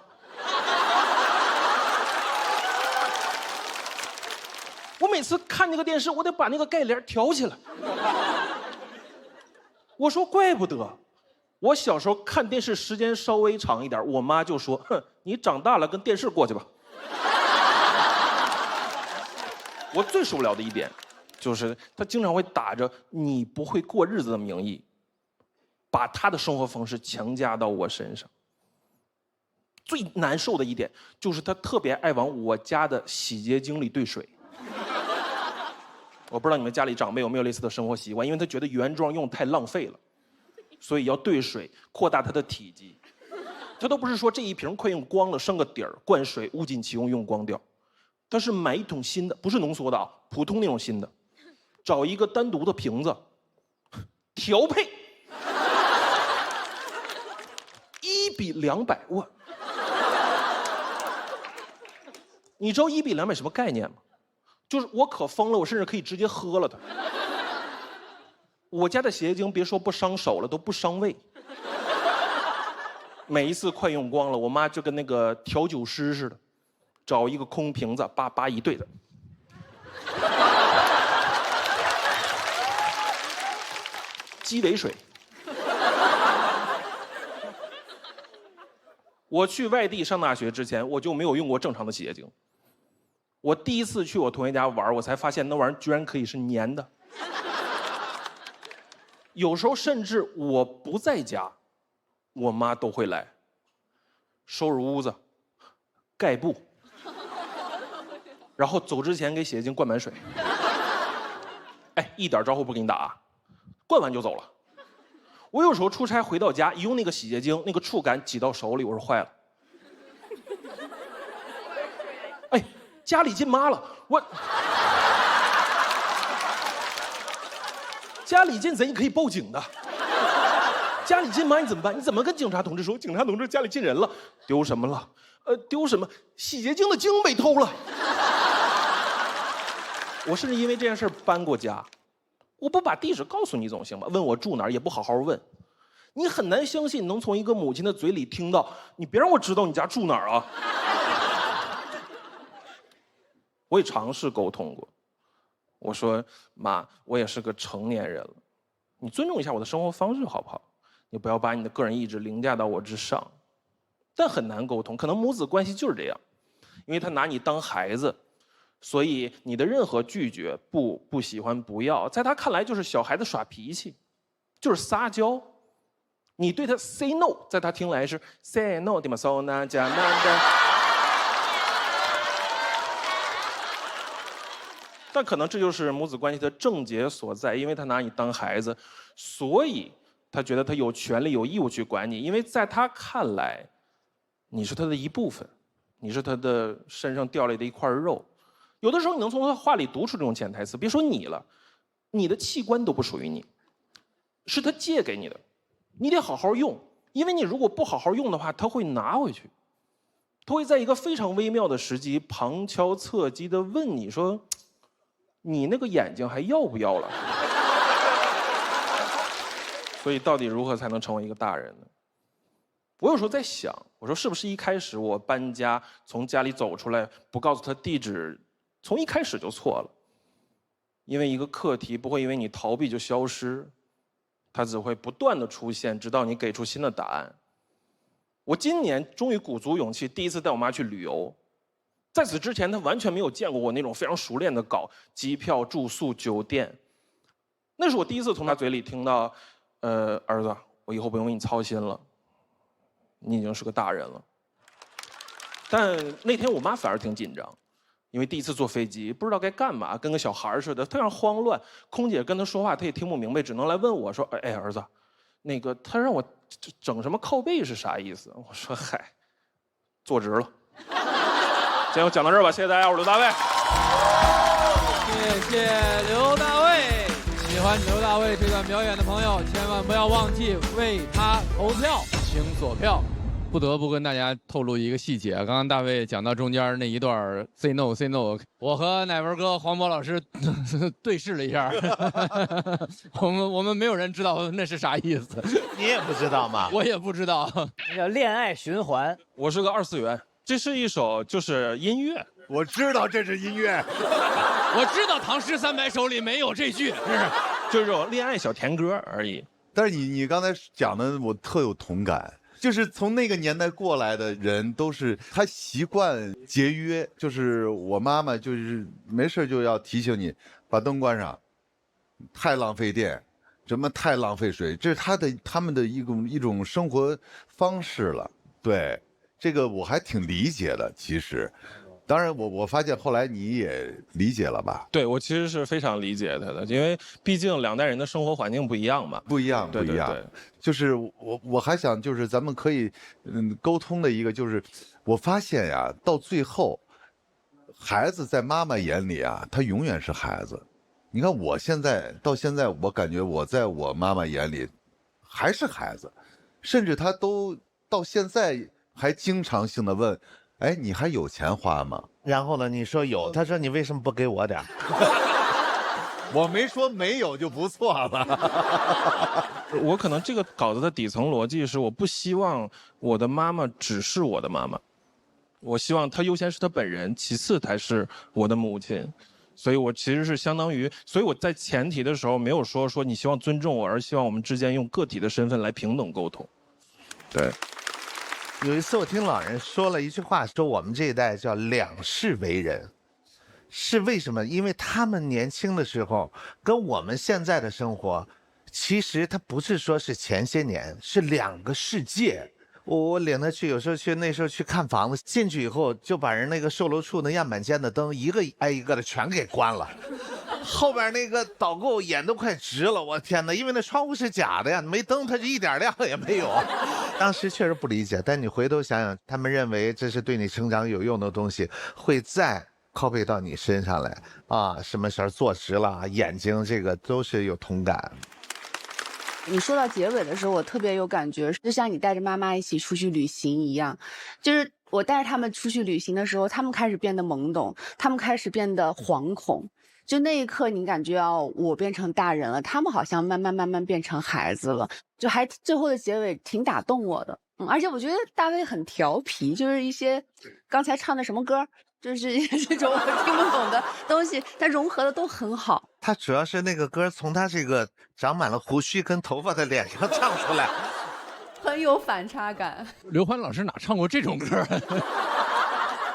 我每次看那个电视，我得把那个盖帘挑起来。我说怪不得，我小时候看电视时间稍微长一点，我妈就说：“哼，你长大了跟电视过去吧。”我最受不了的一点，就是她经常会打着你不会过日子的名义，把她的生活方式强加到我身上。最难受的一点就是她特别爱往我家的洗洁精里兑水。我不知道你们家里长辈有没有类似的生活习惯，因为他觉得原装用太浪费了，所以要兑水扩大它的体积。他都不是说这一瓶快用光了剩个底儿，灌水物尽其用用光掉，他是买一桶新的，不是浓缩的啊，普通那种新的，找一个单独的瓶子，调配1:200，我，你知道1:200什么概念吗？就是我可疯了，我甚至可以直接喝了它。我家的洗洁精别说不伤手了，都不伤胃。每一次快用光了，我妈就跟那个调酒师似的，找一个空瓶子，叭叭一对的。鸡尾水。我去外地上大学之前，我就没有用过正常的洗洁精。我第一次去我同学家玩，我才发现那玩意儿居然可以是粘的。有时候甚至我不在家，我妈都会来收拾屋子、盖布，然后走之前给洗洁精灌满水。哎，一点招呼不给你打，灌完就走了。我有时候出差回到家，一用那个洗洁精，那个触感挤到手里，我说坏了。哎。家里进妈了，我家里进贼你可以报警的。家里进妈你怎么办？你怎么跟警察同志说？警察同志家里进人了，丢什么了？丢什么？洗洁精的精被偷了。我甚至因为这件事搬过家。我不把地址告诉你总行吧？问我住哪儿也不好好问，你很难相信能从一个母亲的嘴里听到你别让我知道你家住哪儿啊。我也尝试沟通过，我说妈，我也是个成年人了，你尊重一下我的生活方式好不好？你不要把你的个人意志凌驾到我之上。但很难沟通，可能母子关系就是这样，因为他拿你当孩子，所以你的任何拒绝、不喜欢、不要，在他看来就是小孩子耍脾气，就是撒娇。你对他 say no， 在他听来是 say no， 对吗？ so 那加那的。但可能这就是母子关系的症结所在，因为他拿你当孩子，所以他觉得他有权利、有义务去管你，因为在他看来，你是他的一部分，你是他的身上掉下来的一块肉。有的时候你能从他话里读出这种潜台词，别说你了，你的器官都不属于你，是他借给你的，你得好好用，因为你如果不好好用的话，他会拿回去，他会在一个非常微妙的时机，旁敲侧击地问你说，你那个眼睛还要不要了？所以到底如何才能成为一个大人呢？我有时候在想，我说是不是一开始我搬家从家里走出来不告诉他地址，从一开始就错了。因为一个课题不会因为你逃避就消失，它只会不断的出现，直到你给出新的答案。我今年终于鼓足勇气，第一次带我妈去旅游。在此之前，她完全没有见过我那种非常熟练的搞机票、住宿、酒店。那是我第一次从她嘴里听到，儿子，我以后不用为你操心了，你已经是个大人了。但那天我妈反而挺紧张，因为第一次坐飞机，不知道该干嘛，跟个小孩似的，非常慌乱。空姐跟她说话，她也听不明白，只能来问我说：“哎，儿子，那个他让我整什么靠背是啥意思？我说嗨，坐直了。今天我讲到这儿吧，谢谢大家，我是刘大卫。谢谢刘大卫。喜欢刘大卫这段表演的朋友，千万不要忘记为他投票，请锁票。不得不跟大家透露一个细节，刚刚大卫讲到中间那一段 say no say no， 我和乃文哥黄渤老师对视了一下，我们没有人知道那是啥意思。你也不知道吗？我也不知道，那叫恋爱循环。我是个2次元，这是一首就是音乐。我知道这是音乐，我知道《唐诗300首》里没有这句，就是这种恋爱小甜歌而已。但是你刚才讲的，我特有同感。就是从那个年代过来的人，都是他习惯节约。就是我妈妈，就是没事就要提醒你把灯关上，太浪费电，什么太浪费水，这是他们的一种生活方式了。对，这个我还挺理解的。其实，当然我发现后来你也理解了吧？对，我其实是非常理解他的，因为毕竟2代人的生活环境不一样嘛。不一样，不一样。对，就是我还想就是咱们可以沟通的一个就是，我发现呀，到最后，孩子在妈妈眼里啊，他永远是孩子。你看我到现在，我感觉我在我妈妈眼里还是孩子，甚至他都到现在还经常性的问，哎，你还有钱花吗？然后呢，你说有，他说你为什么不给我点？我没说没有就不错了。我可能这个稿子的底层逻辑是，我不希望我的妈妈只是我的妈妈，我希望她优先是她本人，其次才是我的母亲。所以我其实是相当于，所以我在前提的时候没有说你希望尊重我，而希望我们之间用个体的身份来平等沟通。对。有一次我听老人说了一句话，说我们这一代叫两世为人，是为什么？因为他们年轻的时候跟我们现在的生活，其实它不是说是前些年，是2个世界。我领他去，有时候那时候去看房子，进去以后就把人那个售楼处那样板间的灯一个挨一个的全给关了，后边那个导购眼都快直了，我天哪！因为那窗户是假的呀，没灯它就一点亮也没有。当时确实不理解，但你回头想想，他们认为这是对你成长有用的东西，会再copy到你身上来啊，什么事儿坐直了，眼睛这个都是有同感。你说到结尾的时候，我特别有感觉，就像你带着妈妈一起出去旅行一样，就是我带着他们出去旅行的时候，他们开始变得懵懂，他们开始变得惶恐。就那一刻，你感觉我变成大人了，他们好像慢慢变成孩子了，就还最后的结尾挺打动我的。而且我觉得大卫很调皮，就是一些刚才唱的什么歌，就是这种我听不懂的东西，它融合的都很好。他主要是那个歌从他这个长满了胡须跟头发的脸上唱出来，很有反差感。刘欢老师哪唱过这种歌？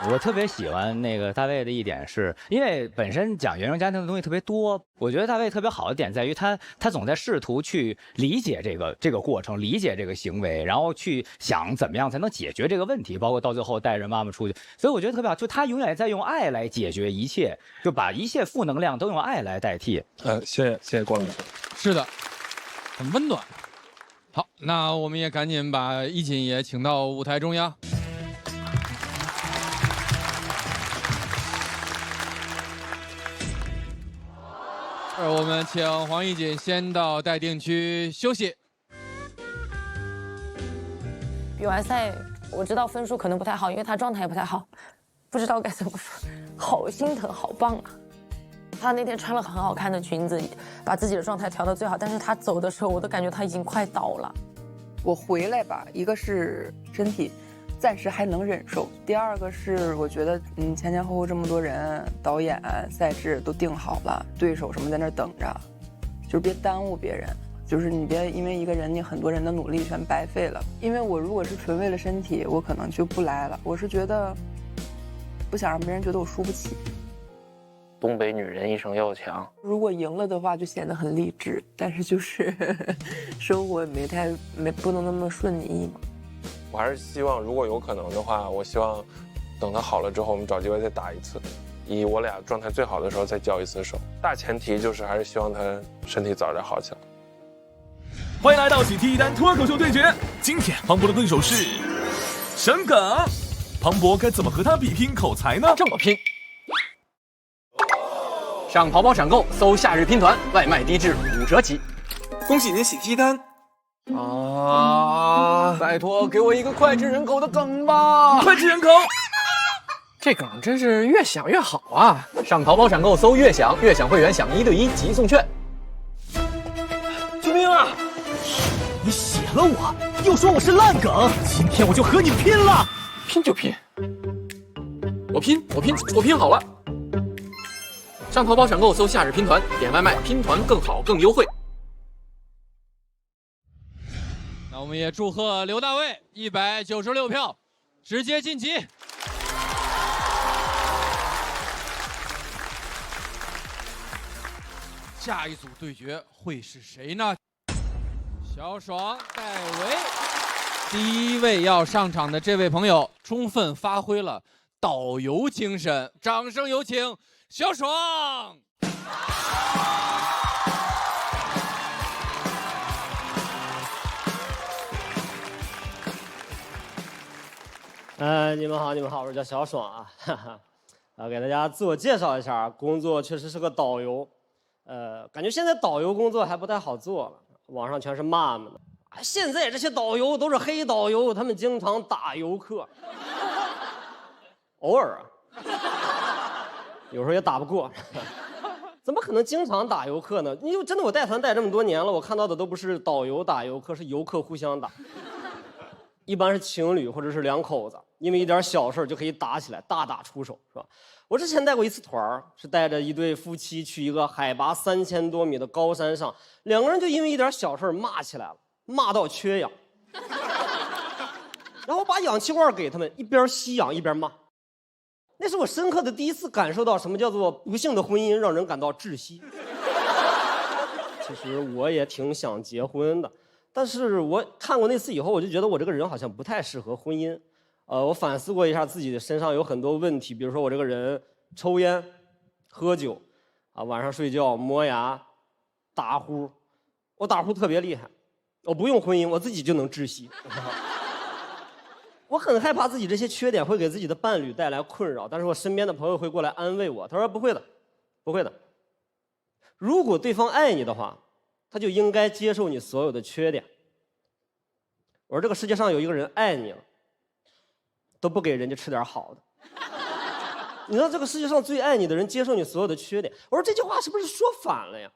我特别喜欢那个大卫的一点是，因为本身讲原生家庭的东西特别多，我觉得大卫特别好的点在于他总在试图去理解这个过程，理解这个行为，然后去想怎么样才能解决这个问题，包括到最后带着妈妈出去，所以我觉得特别好，就他永远在用爱来解决一切，就把一切负能量都用爱来代替。谢谢光老师，是的，很温暖。好，那我们也赶紧把一锦也请到舞台中央。我们请黄一锦先到待定区休息。比完赛，我知道分数可能不太好，因为他状态也不太好，不知道该怎么说，好心疼，好棒啊！他那天穿了很好看的裙子，把自己的状态调到最好，但是他走的时候，我都感觉他已经快倒了。我回来吧，一个是身体暂时还能忍受，第二个是我觉得前后这么多人，导演赛制都定好了，对手什么在那等着，就是别耽误别人，就是你别因为一个人你很多人的努力全白费了。因为我如果是纯为了身体，我可能就不来了，我是觉得不想让别人觉得我输不起。东北女人一生要强，如果赢了的话就显得很励志，但是就是生活不能那么顺你意嘛。我还是希望，如果有可能的话，我希望等他好了之后，我们找机会再打一次，以我俩状态最好的时候再交一次手。大前提就是还是希望他身体早点好起来。欢迎来到喜提一单脱口秀对决。今天庞博的对手是沈耿，庞博该怎么和他比拼口才呢？这么拼。上淘宝闪购搜夏日拼团，外卖低至5折起。恭喜您喜提单啊！拜托，给我一个脍炙人口的梗吧！脍炙人口。这梗真是越想越好啊！上淘宝闪购搜悦享，悦享会员享1对1即送券。救命啊！你写了我，又说我是烂梗，今天我就和你拼了！拼就拼，我拼好了。上淘宝闪购搜夏日拼团，点外卖拼团更好更优惠。那我们也祝贺刘大卫196票，直接晋级。下一组对决会是谁呢？小爽、戴维。第一位要上场的这位朋友，充分发挥了导游精神，掌声有请小爽。你们好，我叫小爽啊，给大家自我介绍一下，工作确实是个导游，感觉现在导游工作还不太好做了，网上全是骂们的。现在这些导游都是黑导游，他们经常打游客，偶尔有时候也打不过。怎么可能经常打游客呢？因为真的我带团带这么多年了，我看到的都不是导游打游客，是游客互相打。一般是情侣或者是2口子，因为一点小事就可以打起来，大打出手，是吧？我之前带过一次团，是带着一对夫妻去一个海拔3000多米的高山上，2个人就因为一点小事骂起来了，骂到缺氧。然后把氧气罐给他们，一边吸氧一边骂。那是我深刻的第一次感受到什么叫做不幸的婚姻让人感到窒息。其实我也挺想结婚的。但是我看过那次以后，我就觉得我这个人好像不太适合婚姻。我反思过一下自己的身上有很多问题，比如说我这个人抽烟、喝酒，晚上睡觉磨牙、打呼，我打呼特别厉害，我不用婚姻我自己就能窒息。我很害怕自己这些缺点会给自己的伴侣带来困扰，但是我身边的朋友会过来安慰我，他说不会的，不会的。如果对方爱你的话，他就应该接受你所有的缺点。我说这个世界上有一个人爱你了，都不给人家吃点好的。你知道这个世界上最爱你的人接受你所有的缺点。我说这句话是不是说反了呀？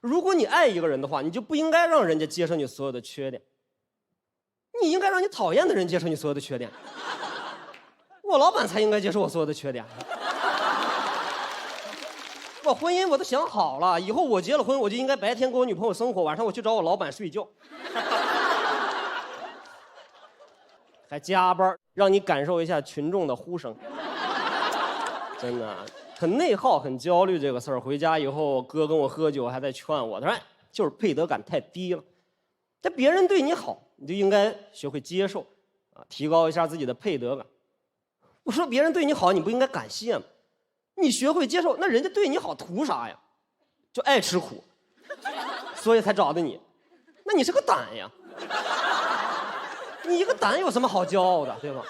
如果你爱一个人的话，你就不应该让人家接受你所有的缺点，你应该让你讨厌的人接受你所有的缺点。我老板才应该接受我所有的缺点。我婚姻我都想好了，以后我结了婚，我就应该白天跟我女朋友生活，晚上我去找我老板睡觉，还加班，让你感受一下群众的呼声。真的很内耗，很焦虑这个事儿。回家以后，哥跟我喝酒，还在劝我，他说就是配得感太低了。但别人对你好，你就应该学会接受，提高一下自己的配得感。我说别人对你好，你不应该感谢吗？你学会接受，那人家对你好图啥呀？就爱吃苦，所以才找的你。那你是个胆呀！你一个胆有什么好骄傲的，对吧？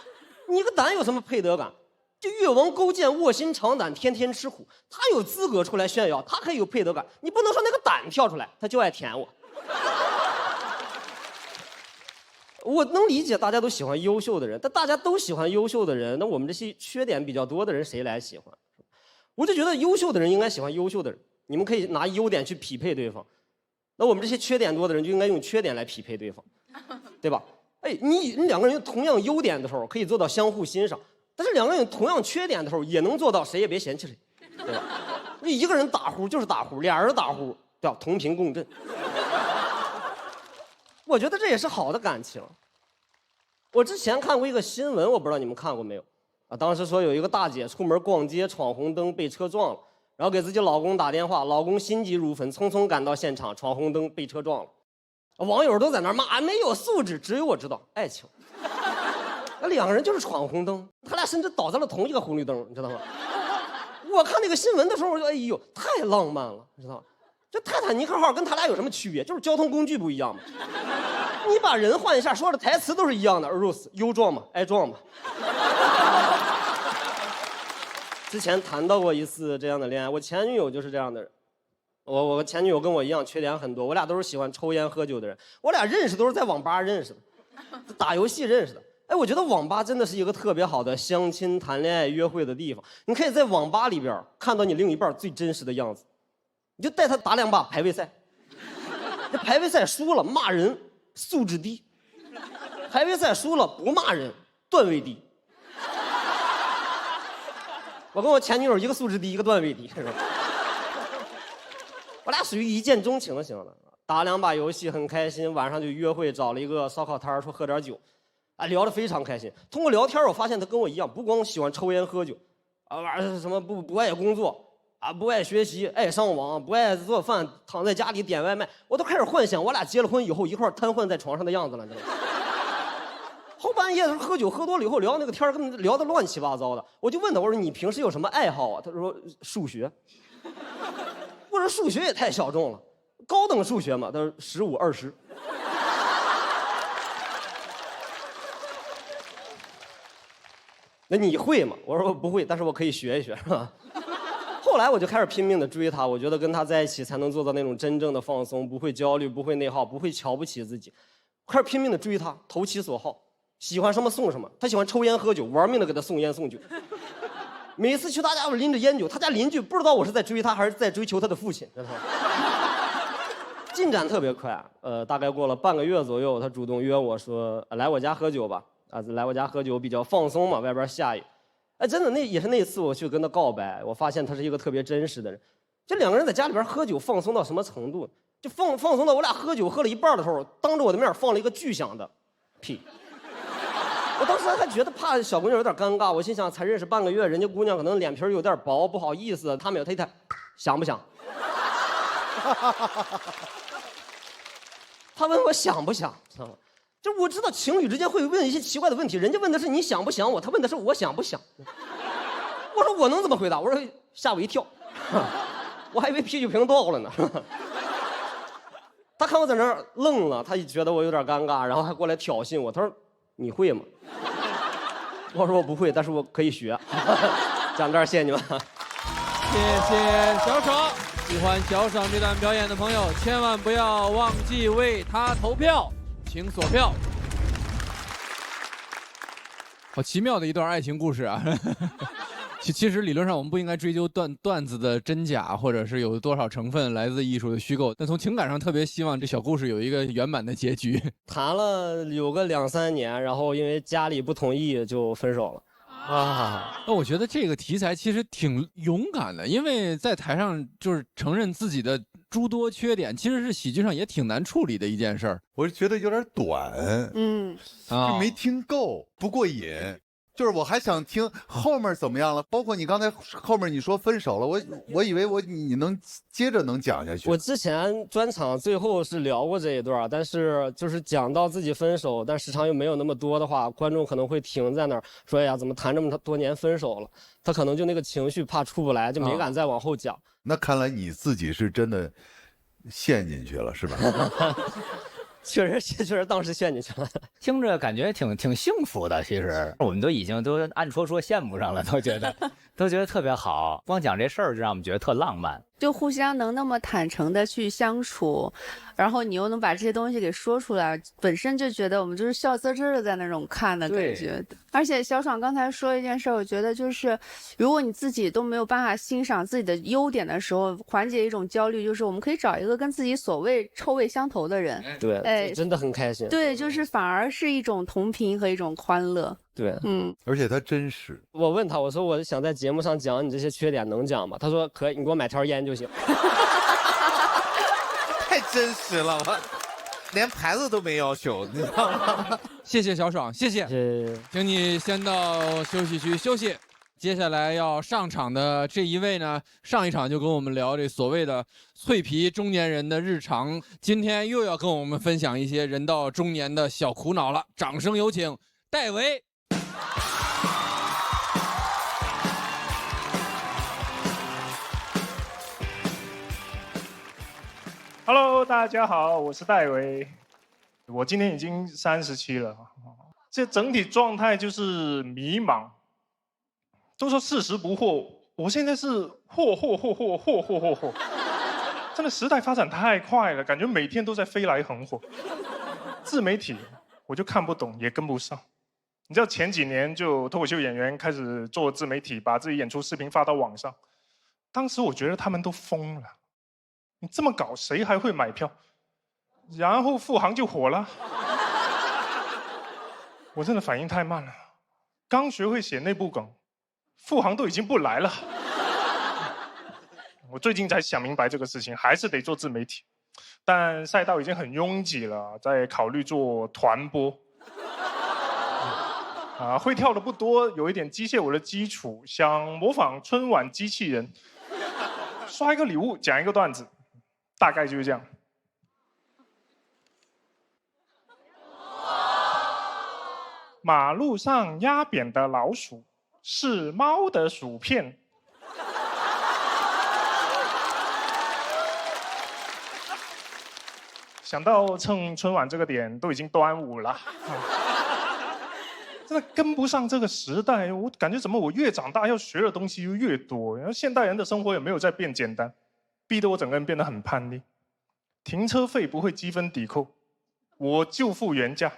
你一个胆有什么配得感？就越王勾践卧薪尝胆，天天吃苦，他有资格出来炫耀，他可以有配得感。你不能说那个胆跳出来，他就爱舔我。我能理解大家都喜欢优秀的人，但大家都喜欢优秀的人，那我们这些缺点比较多的人谁来喜欢？我就觉得优秀的人应该喜欢优秀的人，你们可以拿优点去匹配对方，那我们这些缺点多的人就应该用缺点来匹配对方，对吧？哎，你2个人有同样优点的时候可以做到相互欣赏，但是2个人有同样缺点的时候也能做到谁也别嫌弃谁，对吧？你一个人打呼就是打呼，2人打呼，对吧？同频共振。我觉得这也是好的感情。我之前看过一个新闻，我不知道你们看过没有当时说有一个大姐出门逛街闯红灯被车撞了，然后给自己老公打电话，老公心急如焚，匆匆赶到现场，闯红灯被车撞了。网友都在那儿骂没有素质，只有我知道爱情。那2个人就是闯红灯，他俩甚至倒在了同一个红绿灯，你知道吗？我看那个新闻的时候，我就哎呦太浪漫了，你知道吗？这泰坦尼克号跟他俩有什么区别？就是交通工具不一样嘛。你把人换一下，说的台词都是一样的。Rose 优壮嘛，爱壮嘛。之前谈到过一次这样的恋爱，我前女友就是这样的人。我前女友跟我一样，缺点很多。我俩都是喜欢抽烟喝酒的人。我俩认识都是在网吧认识的，打游戏认识的。哎，我觉得网吧真的是一个特别好的相亲、谈恋爱、约会的地方。你可以在网吧里边看到你另一半最真实的样子。你就带他打2把排位赛，这排位赛输了骂人，素质低；排位赛输了不骂人，段位低。我跟我前女友一个素质低，一个段位低，我俩属于一见钟情型的，打2把游戏很开心，晚上就约会，找了一个烧烤摊说喝点酒，啊，聊得非常开心。通过聊天，我发现他跟我一样，不光喜欢抽烟喝酒，啊，什么不爱工作。啊，不爱学习，爱上网，不爱做饭，躺在家里点外卖，我都开始幻想我俩结了婚以后一块瘫痪在床上的样子了，你知道吗？后半夜的时候喝酒喝多了以后聊那个天，跟聊得乱七八糟的。我就问他，我说你平时有什么爱好啊？他说数学。我说数学也太小众了，高等数学嘛。他说15、20。那你会吗？我说我不会，但是我可以学一学，是吧？后来我就开始拼命的追他，我觉得跟他在一起才能做到那种真正的放松，不会焦虑，不会内耗，不会瞧不起自己。开始拼命的追他，投其所好，喜欢什么送什么。他喜欢抽烟喝酒，玩命的给他送烟送酒。每次去他家我拎着烟酒，他家邻居不知道我是在追他还是在追求他的父亲，知道吗？进展特别快，大概过了半个月左右，他主动约我说来我家喝酒吧，啊，来我家喝酒比较放松嘛，外边下雨。哎，真的，那也是那次我去跟他告白，我发现他是一个特别真实的人。这2个人在家里边喝酒放松到什么程度？就放松到我俩喝酒喝了一半的时候，当着我的面放了一个巨响的屁。我当时还觉得怕小姑娘有点尴尬，我心想才认识半个月，人家姑娘可能脸皮有点薄，不好意思。他没有，他一看，响不响？他问我响不响，知道吗？就我知道情侣之间会问一些奇怪的问题，人家问的是你想不想我，他问的是我想不想。我说我能怎么回答？我说吓我一跳，我还以为啤酒瓶倒了呢。他看我在那儿愣了，他觉得我有点尴尬，然后还过来挑衅我。他说你会吗？我说我不会，但是我可以学。讲这儿，谢谢你们。谢谢小爽。喜欢小爽这段表演的朋友，千万不要忘记为他投票。请锁票。好奇妙的一段爱情故事啊！其实理论上我们不应该追究段子的真假，或者是有多少成分来自艺术的虚构，但从情感上特别希望这小故事有一个圆满的结局。谈了有个2、3年，然后因为家里不同意就分手了。啊，那我觉得这个题材其实挺勇敢的，因为在台上就是承认自己的诸多缺点，其实是喜剧上也挺难处理的一件事儿。我是觉得有点短，就没听够，不过瘾。就是我还想听后面怎么样了，包括你刚才后面你说分手了，我以为你能接着能讲下去。我之前专场最后是聊过这一段，但是就是讲到自己分手，但时长又没有那么多的话，观众可能会停在那儿说：“哎呀，怎么谈这么多年分手了？”他可能就那个情绪怕出不来，就没敢再往后讲。那看来你自己是真的陷进去了，是吧？确实当时陷进去了，听着感觉挺幸福的。其实我们都已经都暗戳戳羡慕上了，都觉得特别好。光讲这事儿就让我们觉得特浪漫，就互相能那么坦诚的去相处，然后你又能把这些东西给说出来，本身就觉得我们就是笑滋滋的在那种看的感觉。而且小爽刚才说一件事，我觉得就是如果你自己都没有办法欣赏自己的优点的时候，缓解一种焦虑，就是我们可以找一个跟自己所谓臭味相投的人。对，哎，真的很开心。对，就是反而是一种同频和一种欢乐。对，而且他真实。我问他，我说我想在节目上讲你这些缺点，能讲吗？他说可以，你给我买条烟就行。太真实了，我连牌子都没要求，你知道吗？谢谢小爽，谢谢。请你先到休息区休息。接下来要上场的这一位呢，上一场就跟我们聊这所谓的脆皮中年人的日常，今天又要跟我们分享一些人到中年的小苦恼了。掌声有请戴维。Hello， 大家好，我是戴维，我今年已经37了，这整体状态就是迷茫。都说四十不惑，我现在是惑，真的时代发展太快了，感觉每天都在飞来横祸。自媒体我就看不懂，也跟不上。你知道前几年就脱口秀演员开始做自媒体，把自己演出视频发到网上，当时我觉得他们都疯了。你这么搞，谁还会买票？然后付航就火了。我真的反应太慢了，刚学会写内部梗，付航都已经不来了。我最近才想明白这个事情，还是得做自媒体。但赛道已经很拥挤了，在考虑做团播。会跳的不多，有一点机械我的基础，想模仿春晚机器人，刷一个礼物，讲一个段子。大概就是这样。马路上压扁的老鼠是猫的薯片。想到趁春晚这个点都已经端午了，真的跟不上这个时代。我感觉怎么我越长大要学的东西就越多，然后现代人的生活也没有在变简单。逼得我整个人变得很叛逆，停车费不会积分抵扣，我就付原价。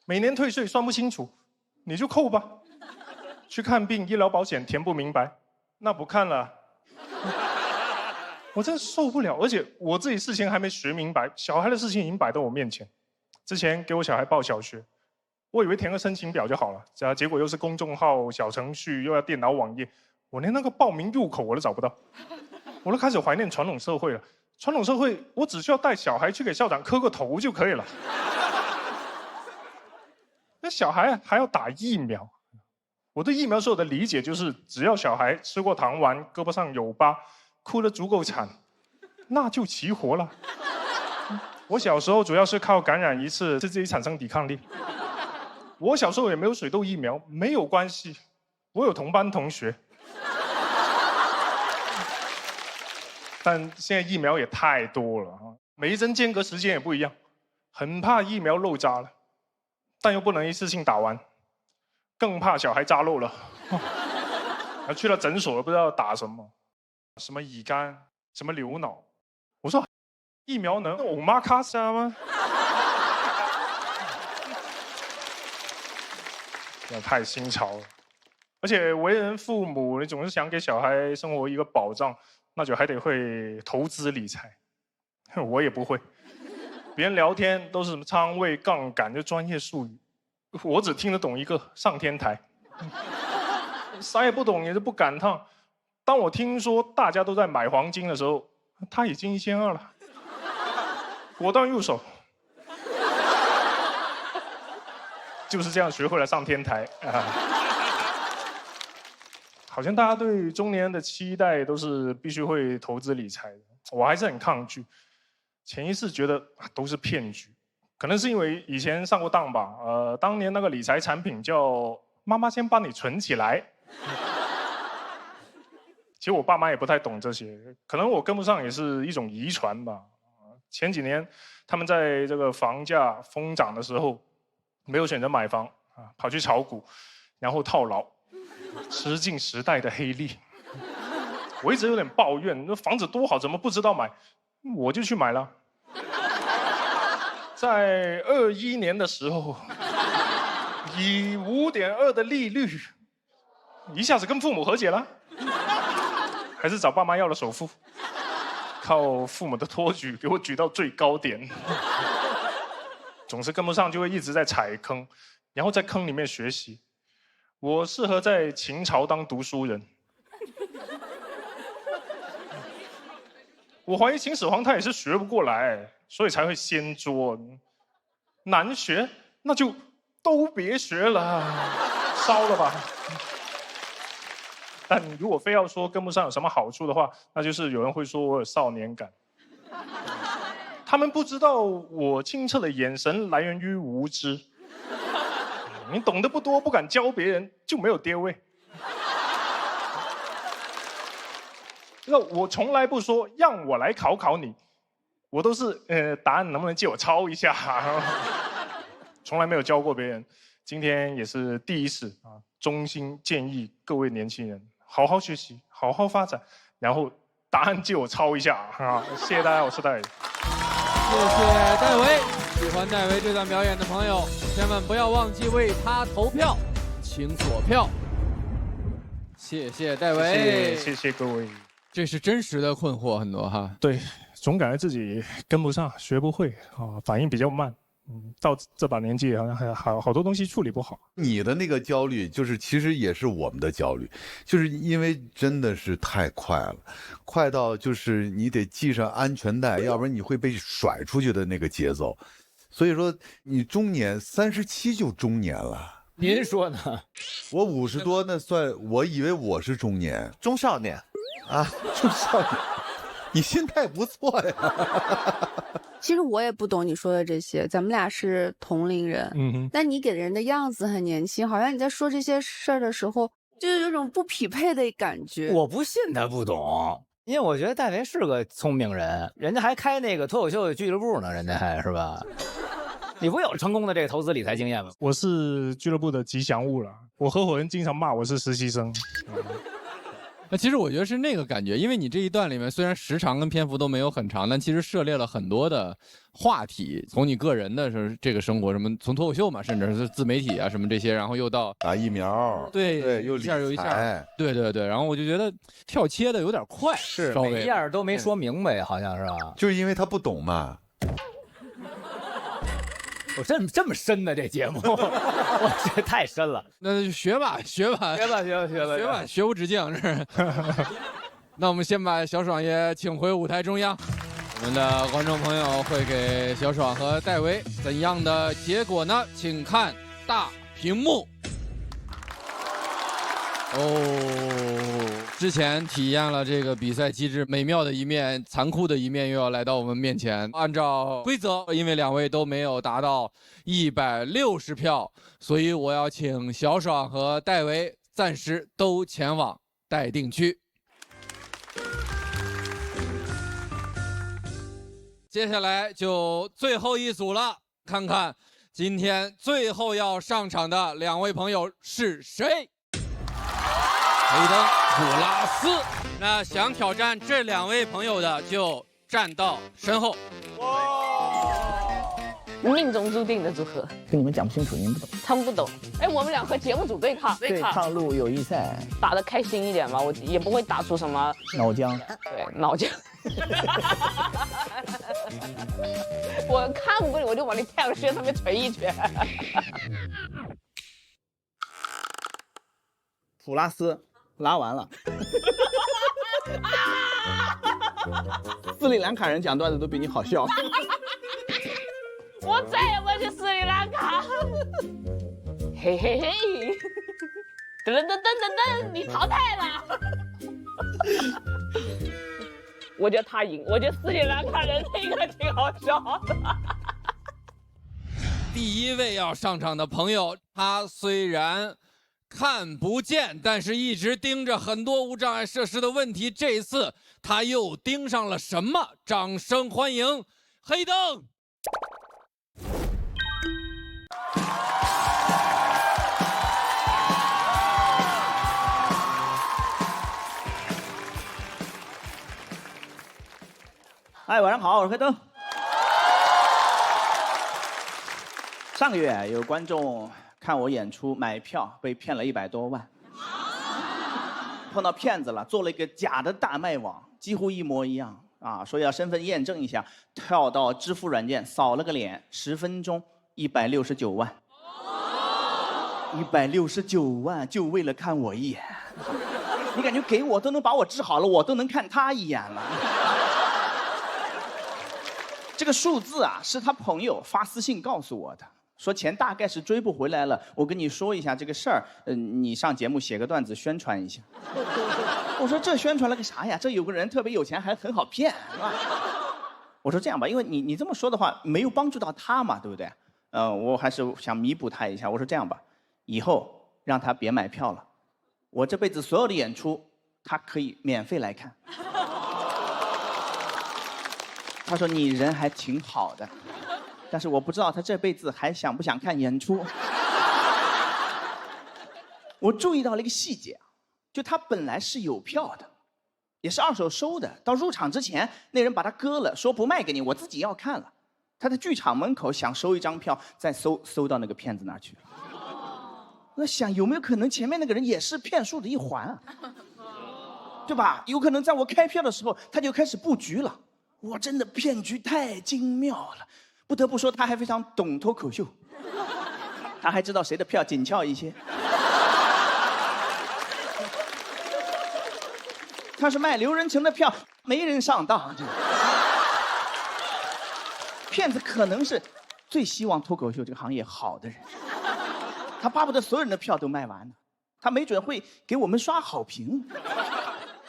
每年退税算不清楚，你就扣吧。去看病医疗保险填不明白，那不看了。我真的受不了，而且我自己事情还没学明白，小孩的事情已经摆到我面前。之前给我小孩报小学，我以为填个申请表就好了，结果又是公众号、小程序，又要电脑网页，我连那个报名入口我都找不到。我都开始怀念传统社会了。传统社会，我只需要带小孩去给校长磕个头就可以了。那小孩还要打疫苗。我对疫苗所有的理解就是，只要小孩吃过糖丸，胳膊上有疤，哭得足够惨，那就齐活了。我小时候主要是靠感染一次，自己产生抵抗力。我小时候也没有水痘疫苗，没有关系，我有同班同学。但现在疫苗也太多了啊，每一针间隔时间也不一样，很怕疫苗漏扎了，但又不能一次性打完，更怕小孩扎漏了。去了诊所不知道打什么，什么乙肝，什么流脑。我说疫苗能欧玛卡莎吗？太新潮了。而且为人父母，你总是想给小孩生活一个保障。那就还得会投资理财，我也不会。别人聊天都是什么仓位、杠杆，就专业术语，我只听得懂一个上天台，啥也不懂，也是不感叹。当我听说大家都在买黄金的时候，他已经1200了，果断入手。就是这样学会了上天台啊。好像大家对中年人的期待都是必须会投资理财的，我还是很抗拒，潜意识觉得都是骗局。可能是因为以前上过当吧，当年那个理财产品叫“妈妈先帮你存起来”。其实我爸妈也不太懂这些，可能我跟不上也是一种遗传吧。前几年他们在这个房价疯涨的时候，没有选择买房啊，跑去炒股，然后套牢。吃尽时代的黑利，我一直有点抱怨，那房子多好，怎么不知道买？我就去买了。在21年的时候，以5.2的利率，一下子跟父母和解了，还是找爸妈要了首付，靠父母的托举给我举到最高点。总是跟不上，就会一直在踩坑，然后在坑里面学习。我适合在秦朝当读书人。我怀疑秦始皇他也是学不过来，所以才会掀桌。难学，那就都别学了，烧了吧。但如果非要说跟不上有什么好处的话，那就是有人会说我有少年感。他们不知道我清澈的眼神来源于无知。你懂得不多，不敢教别人，就没有爹味。那我从来不说让我来考考你，我都是答案能不能借我抄一下，从来没有教过别人。今天也是第一次啊，衷心建议各位年轻人好好学习，好好发展，然后答案借我抄一下啊！谢谢大家，我是戴维。谢谢戴维，喜欢戴维这段表演的朋友，千万不要忘记为他投票，请锁票。谢谢戴维，谢谢各位。这是真实的困惑很多哈。对，总感觉自己跟不上，学不会啊，反应比较慢。到这把年纪，好像还好多东西处理不好。你的那个焦虑，就是其实也是我们的焦虑，就是因为真的是太快了，快到就是你得系上安全带，要不然你会被甩出去的那个节奏。所以说，你中年37就中年了。您说呢？我50多，那算我以为我是中年，中少年，啊，中少年。你心态不错呀。其实我也不懂你说的这些，咱们俩是同龄人，但你给人的样子很年轻，好像你在说这些事儿的时候，就是有种不匹配的感觉。我不信他不懂，因为我觉得戴维是个聪明人，人家还开那个脱口秀俱乐部呢，人家还是吧？你不有成功的这个投资理财经验吗？我是俱乐部的吉祥物了，我合伙人经常骂我是实习生。那其实我觉得是那个感觉，因为你这一段里面虽然时长跟篇幅都没有很长，但其实涉猎了很多的话题，从你个人的这个生活，什么从脱口秀嘛，甚至是自媒体啊什么这些，然后又到打疫苗，对，又一下又一下，对，然后我就觉得跳切的有点快，是稍微每一样都没说明白，好像是吧？就是因为他不懂嘛。我这么深的这节目，我这太深了。那就学吧，学无止境是。那我们先把小爽爷请回舞台中央，我们的观众朋友会给小爽和戴维怎样的结果呢？请看大屏幕。之前体验了这个比赛机制美妙的一面，残酷的一面又要来到我们面前。按照规则，因为两位都没有达到160票，所以我要请小爽和戴维暂时都前往待定区。接下来就最后一组了，看看今天最后要上场的两位朋友是谁？黑灯普拉斯，那想挑战这两位朋友的就站到身后。命中注定的组合，跟你们讲不清楚，你们不懂。他们不懂。哎，我们俩和节目组对抗，对抗路友谊赛，打得开心一点吧，我也不会打出什么脑浆。对，脑浆。我看不过你，我就往你太阳穴上面捶一拳。普拉斯。拉完了，斯里兰卡人讲段子都比你好笑。我再也不去斯里兰卡。嘿嘿嘿，噔噔噔噔噔，你淘汰了。我觉得他赢，我觉得斯里兰卡人那个挺好笑的。第一位要上场的朋友，他虽然看不见，但是一直盯着很多无障碍设施的问题。这一次他又盯上了什么？掌声欢迎黑灯。哎，晚上好，我是黑灯。上个月有观众看我演出买票被骗了100多万，碰到骗子了，做了一个假的大麦网，几乎一模一样啊！说要身份验证一下，跳到支付软件扫了个脸，10分钟169万，169万就为了看我一眼，你感觉给我都能把我治好了，我都能看他一眼了。这个数字啊，是他朋友发私信告诉我的。说钱大概是追不回来了，我跟你说一下这个事儿，你上节目写个段子宣传一下。我说这宣传了个啥呀？这有个人特别有钱，还很好骗，是吧？我说这样吧，因为你这么说的话，没有帮助到他嘛，对不对？我还是想弥补他一下。我说这样吧，以后让他别买票了，我这辈子所有的演出，他可以免费来看。他说你人还挺好的，但是我不知道他这辈子还想不想看演出。我注意到了一个细节，就他本来是有票的，也是2手收的，到入场之前那人把他割了，说不卖给你，我自己要看了。他在剧场门口想收一张票，再搜到那个骗子那儿去了。我想有没有可能前面那个人也是骗术的一环啊？对吧？有可能在我开票的时候他就开始布局了。哇，真的骗局太精妙了，不得不说他还非常懂脱口秀，他还知道谁的票紧俏一些。他是卖刘仁成的票，没人上当。骗子可能是最希望脱口秀这个行业好的人，他巴不得所有人的票都卖完呢，他没准会给我们刷好评，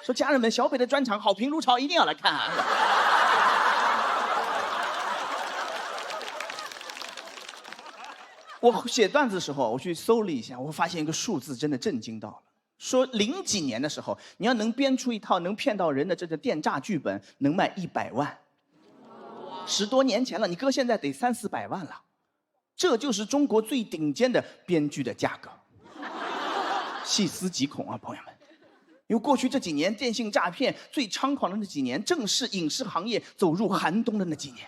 说家人们小北的专场好评如潮，一定要来看啊。我写段子的时候，我去搜了一下，我发现一个数字真的震惊到了。说00几年的时候，你要能编出一套能骗到人的这个电诈剧本，能卖100万。10多年前了，你搁现在得300-400万了，这就是中国最顶尖的编剧的价格。细思极恐啊，朋友们！因为过去这几年电信诈骗最猖狂的那几年，正是影视行业走入寒冬的那几年。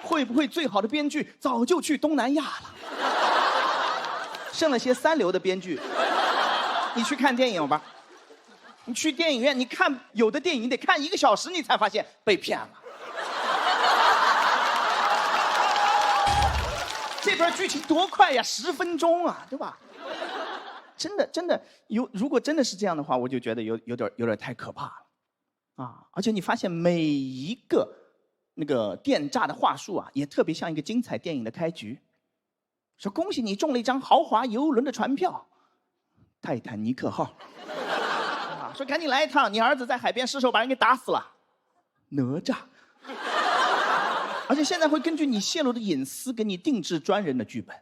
会不会最好的编剧早就去东南亚了？剩了些3流的编剧。你去看电影吧，你去电影院，你看有的电影你得看1个小时，你才发现被骗了。这边剧情多快呀，10分钟啊，对吧？真的如果真的是这样的话，我就觉得有点太可怕了啊！而且你发现每一个那个电诈的话术啊，也特别像一个精彩电影的开局。说恭喜你中了一张豪华游轮的船票，泰坦尼克号。啊，说赶紧来一趟，你儿子在海边失手把人给打死了，哪吒。而且现在会根据你泄露的隐私给你定制专人的剧本。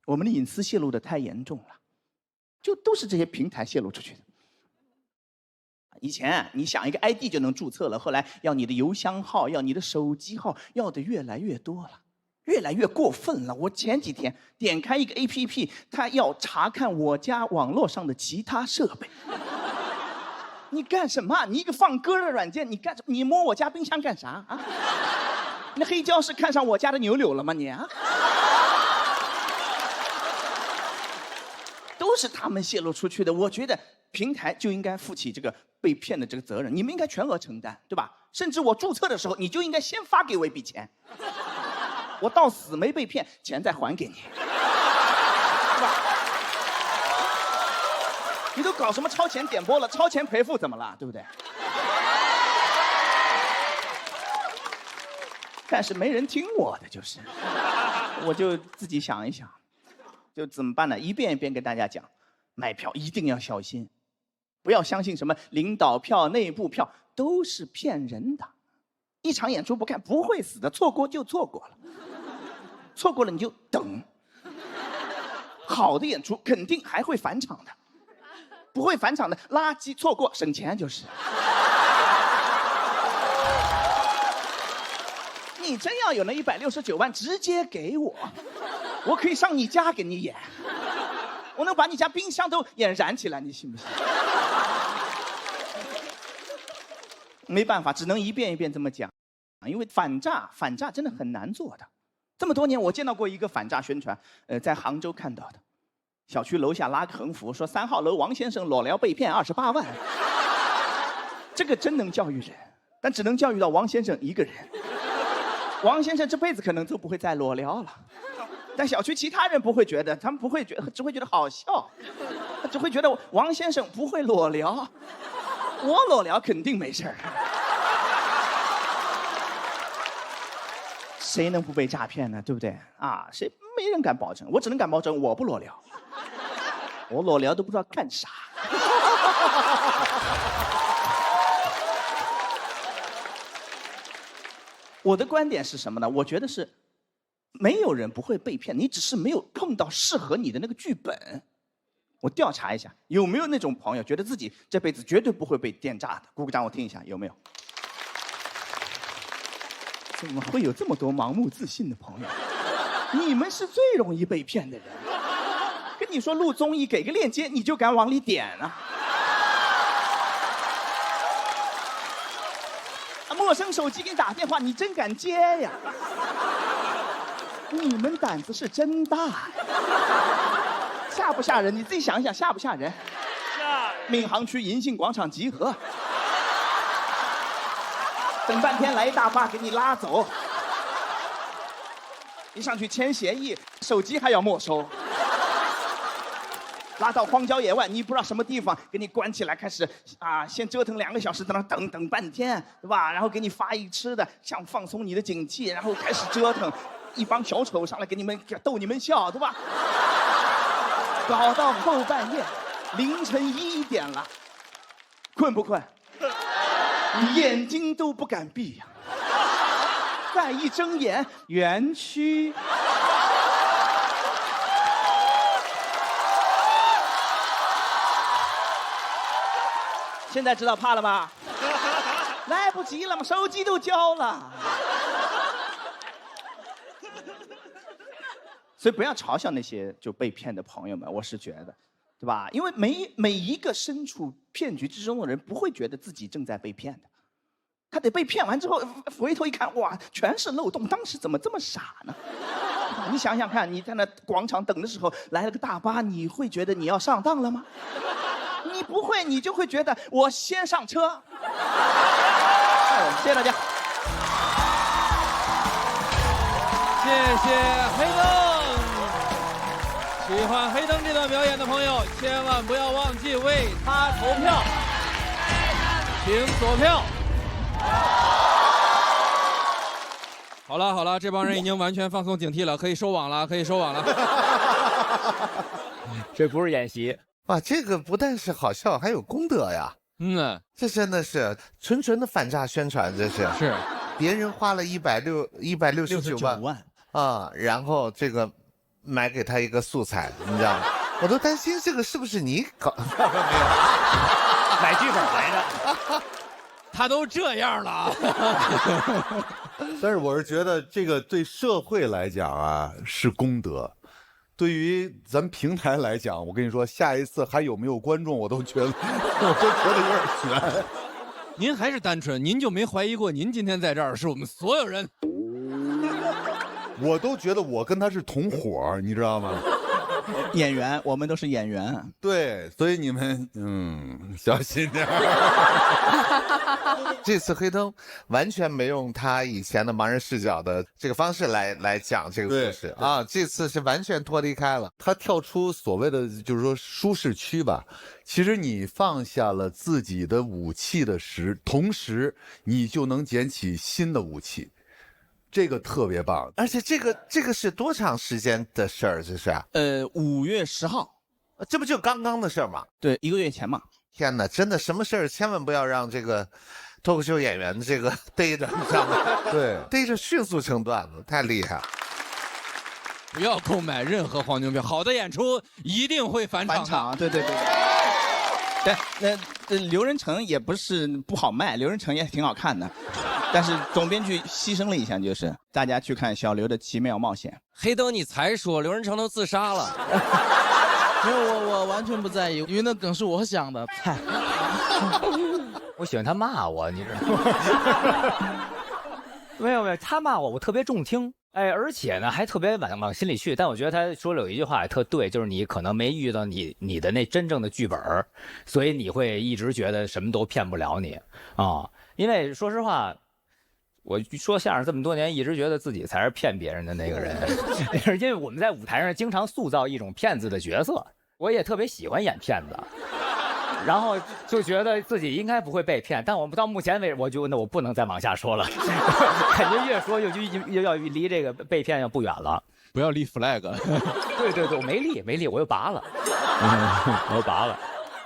我们的隐私泄露的太严重了，就都是这些平台泄露出去的。以前你想一个 ID 就能注册了，后来要你的邮箱号，要你的手机号，要的越来越多了，越来越过分了。我前几天点开一个 APP， 它要查看我家网络上的其他设备。你干什么？你一个放歌的软件，你干什么？你摸我家冰箱干啥啊？那黑胶是看上我家的牛柳了吗你啊？都是他们泄露出去的。我觉得平台就应该负起这个被骗的这个责任，你们应该全额承担，对吧？甚至我注册的时候，你就应该先发给我一笔钱，我到死没被骗，钱再还给你，是吧？你都搞什么超前点播了，超前赔付怎么了，对不对？但是没人听我的，就是我就自己想一想，就怎么办呢？一遍一遍跟大家讲，买票一定要小心，不要相信什么领导票、内部票，都是骗人的。一场演出不看不会死的，错过就错过了，错过了你就等。好的演出肯定还会返场的，不会返场的垃圾错过省钱就是。你真要有那169万，直接给我，我可以上你家给你演，我能把你家冰箱都演燃起来，你信不信？没办法，只能一遍一遍这么讲，因为反诈真的很难做的。这么多年，我见到过一个反诈宣传，在杭州看到的，小区楼下拉个横幅说3号楼王先生裸聊被骗28万，这个真能教育人，但只能教育到王先生一个人。王先生这辈子可能都不会再裸聊了，但小区其他人不会觉得，他们不会觉得，只会觉得好笑，只会觉得王先生不会裸聊，我裸聊肯定没事儿。谁能不被诈骗呢？对不对啊？谁没人敢保证，我只能敢保证我不裸聊，我裸聊都不知道干啥。我的观点是什么呢？我觉得是，没有人不会被骗，你只是没有碰到适合你的那个剧本。我调查一下，有没有那种朋友觉得自己这辈子绝对不会被电诈的？鼓鼓掌，我听一下，有没有？怎么会有这么多盲目自信的朋友？你们是最容易被骗的人。跟你说录综艺给个链接，你就敢往里点啊？陌生手机给你打电话，你真敢接呀？你们胆子是真大呀！吓不吓人？你自己想一想，吓不吓人？闵行区银杏广场集合，等半天来一大巴给你拉走，一上去签协议，手机还要没收。拉到荒郊野外，你不知道什么地方，给你关起来，开始先折腾2个小时，在那等半天，对吧？然后给你发一吃的，想放松你的警惕，然后开始折腾，一帮小丑上来给你们逗你们笑，对吧？搞到后半夜，凌晨1点了，困不困？你眼睛都不敢闭呀！再一睁眼，园区。现在知道怕了吧？来不及了嘛，手机都交了。所以不要嘲笑那些就被骗的朋友们，我是觉得，对吧？因为每一个身处骗局之中的人，不会觉得自己正在被骗的，他得被骗完之后回头一看，哇，全是漏洞，当时怎么这么傻呢？你想想看，你在那广场等的时候来了个大巴，你会觉得你要上当了吗？你不会，你就会觉得我先上车。谢谢大家。谢谢黑灯。喜欢黑灯这段表演的朋友，千万不要忘记为他投票，请锁票。好了，这帮人已经完全放松警惕了，可以收网了，可以收网了。这不是演习。哇，这个不但是好笑，还有功德呀！这真的是纯纯的反诈宣传，这是。是，别人花了169万啊，然后这个买给他一个素材，你知道吗？我都担心这个是不是你搞？买剧本来着。他都这样了。但是我是觉得这个对社会来讲啊是功德。对于咱平台来讲，我跟你说，下一次还有没有观众，我都觉得有点悬。您还是单纯，您就没怀疑过，您今天在这儿是我们所有人。我都觉得我跟他是同伙，你知道吗？演员，我们都是演员。对，所以你们小心点。这次黑灯完全没用他以前的盲人视角的这个方式来讲这个故事啊，这次是完全脱离开了，他跳出所谓的就是说舒适区吧。其实你放下了自己的武器的同时你就能捡起新的武器。这个特别棒，而且这个是多长时间的事儿？这是5月10号，这不就刚刚的事儿吗？对，1个月前嘛。天哪，真的什么事儿千万不要让这个脱口秀演员这个逮着，你知道吗？对，逮着迅速成段子，太厉害了。不要购买任何黄牛票，好的演出一定会返场。对。那刘仁成也不是不好卖，刘仁成也挺好看的。但是总编剧牺牲了一项，就是大家去看小刘的奇妙冒险。黑灯，你才说刘仁成都自杀了。没有，我完全不在意，因为那梗是我想的。菜。我喜欢他骂我，你知道吗？没有，他骂我特别中听。哎，而且呢，还特别往心里去。但我觉得他说了有一句话也特对，就是你可能没遇到你的那真正的剧本，所以你会一直觉得什么都骗不了你啊。因为说实话，我说相声这么多年，一直觉得自己才是骗别人的那个人，因为我们在舞台上经常塑造一种骗子的角色，我也特别喜欢演骗子。然后就觉得自己应该不会被骗，但我到目前为止，我觉得我不能再往下说了，感觉越说又要离这个被骗要不远了。不要立 flag。对，我没立，我又拔了，我又拔了。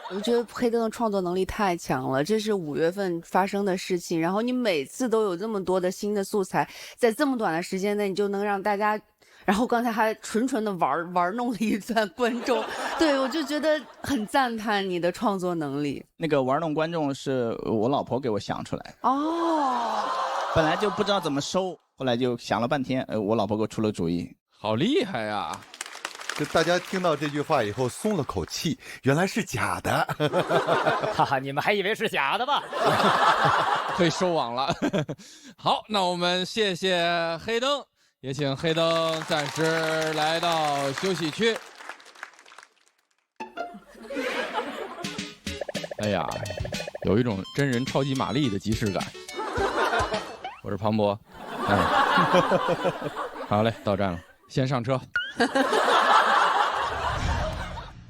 我觉得黑灯的创作能力太强了，这是5月份发生的事情，然后你每次都有这么多的新的素材，在这么短的时间内，你就能让大家。然后刚才还纯的玩弄了一段观众，对，我就觉得很赞叹你的创作能力。那个玩弄观众是我老婆给我想出来的。哦，本来就不知道怎么收，后来就想了半天，我老婆给我出了主意。好厉害呀！就大家听到这句话以后松了口气，原来是假的。哈哈，你们还以为是假的吧？可以收网了。好，那我们谢谢黑灯，也请黑灯暂时来到休息区。哎呀，有一种真人超级玛丽的即视感。我是庞博，好嘞，到站了，先上车。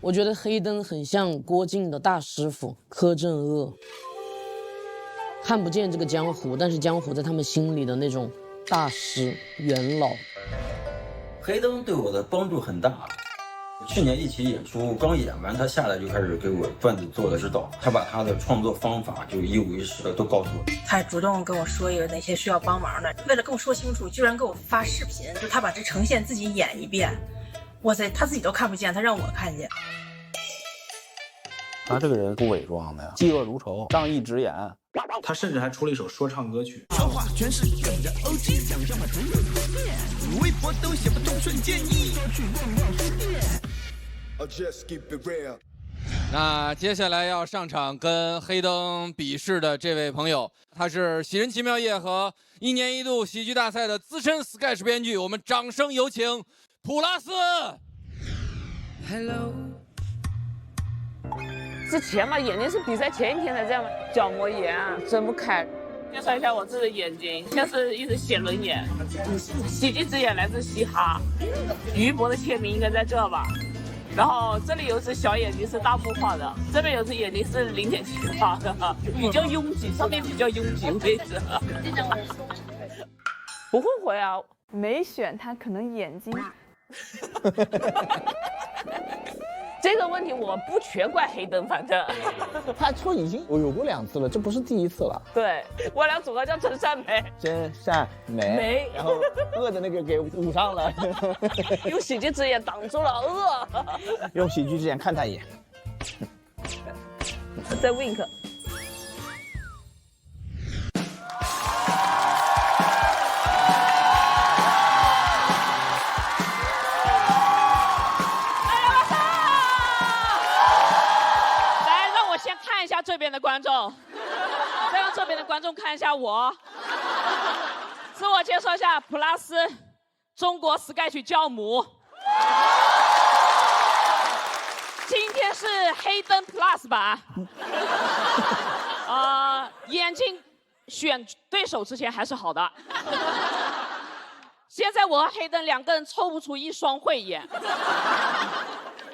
我觉得黑灯很像郭靖的大师傅柯镇恶，看不见这个江湖，但是江湖在他们心里的那种大师元老。黑灯对我的帮助很大。去年一起演出，刚演完，他下来就开始给我段子做了指导，他把他的创作方法就一五一十的都告诉我。他还主动跟我说有哪些需要帮忙的，为了跟我说清楚，居然给我发视频，就他把这呈现自己演一遍。哇塞，他自己都看不见，他让我看见。他这个人不伪装的呀，嫉恶如仇，仗义直言。他甚至还出了一首说唱歌曲。说话全是梗的 OG， 讲笑话总有不变，微博都写不通顺建议。那接下来要上场跟黑灯比试的这位朋友，他是《喜人奇妙夜》和1年1度喜剧大赛的资深 sketch 编剧，我们掌声有请普拉斯。Hello。之前嘛，眼睛是比赛前一天才这样嘛，角膜炎啊，睁不开。介绍一下我自己的眼睛，现在是一直写轮眼，喜剧之眼来自嘻哈，于博的签名应该在这吧。然后这里有只小眼睛是大木画的，这边有只眼睛是0.7画的，比较拥挤，上面比较拥挤位置。不后悔啊，没选他可能眼睛。这个问题我不全怪黑灯，反正他错已经有过2次了，这不是第1次了。对，我俩组合叫真善美，真善美，然后恶的那个给捂上了，用喜剧之眼挡住了恶，用喜剧之眼看他一眼，在 wink。看一下这边的观众，再让这边的观众看一下我。自我介绍一下，普拉斯，中国 sketch 教母。今天是黑灯 plus 版。眼睛选对手之前还是好的。现在我和黑灯2个人凑不出一双慧眼。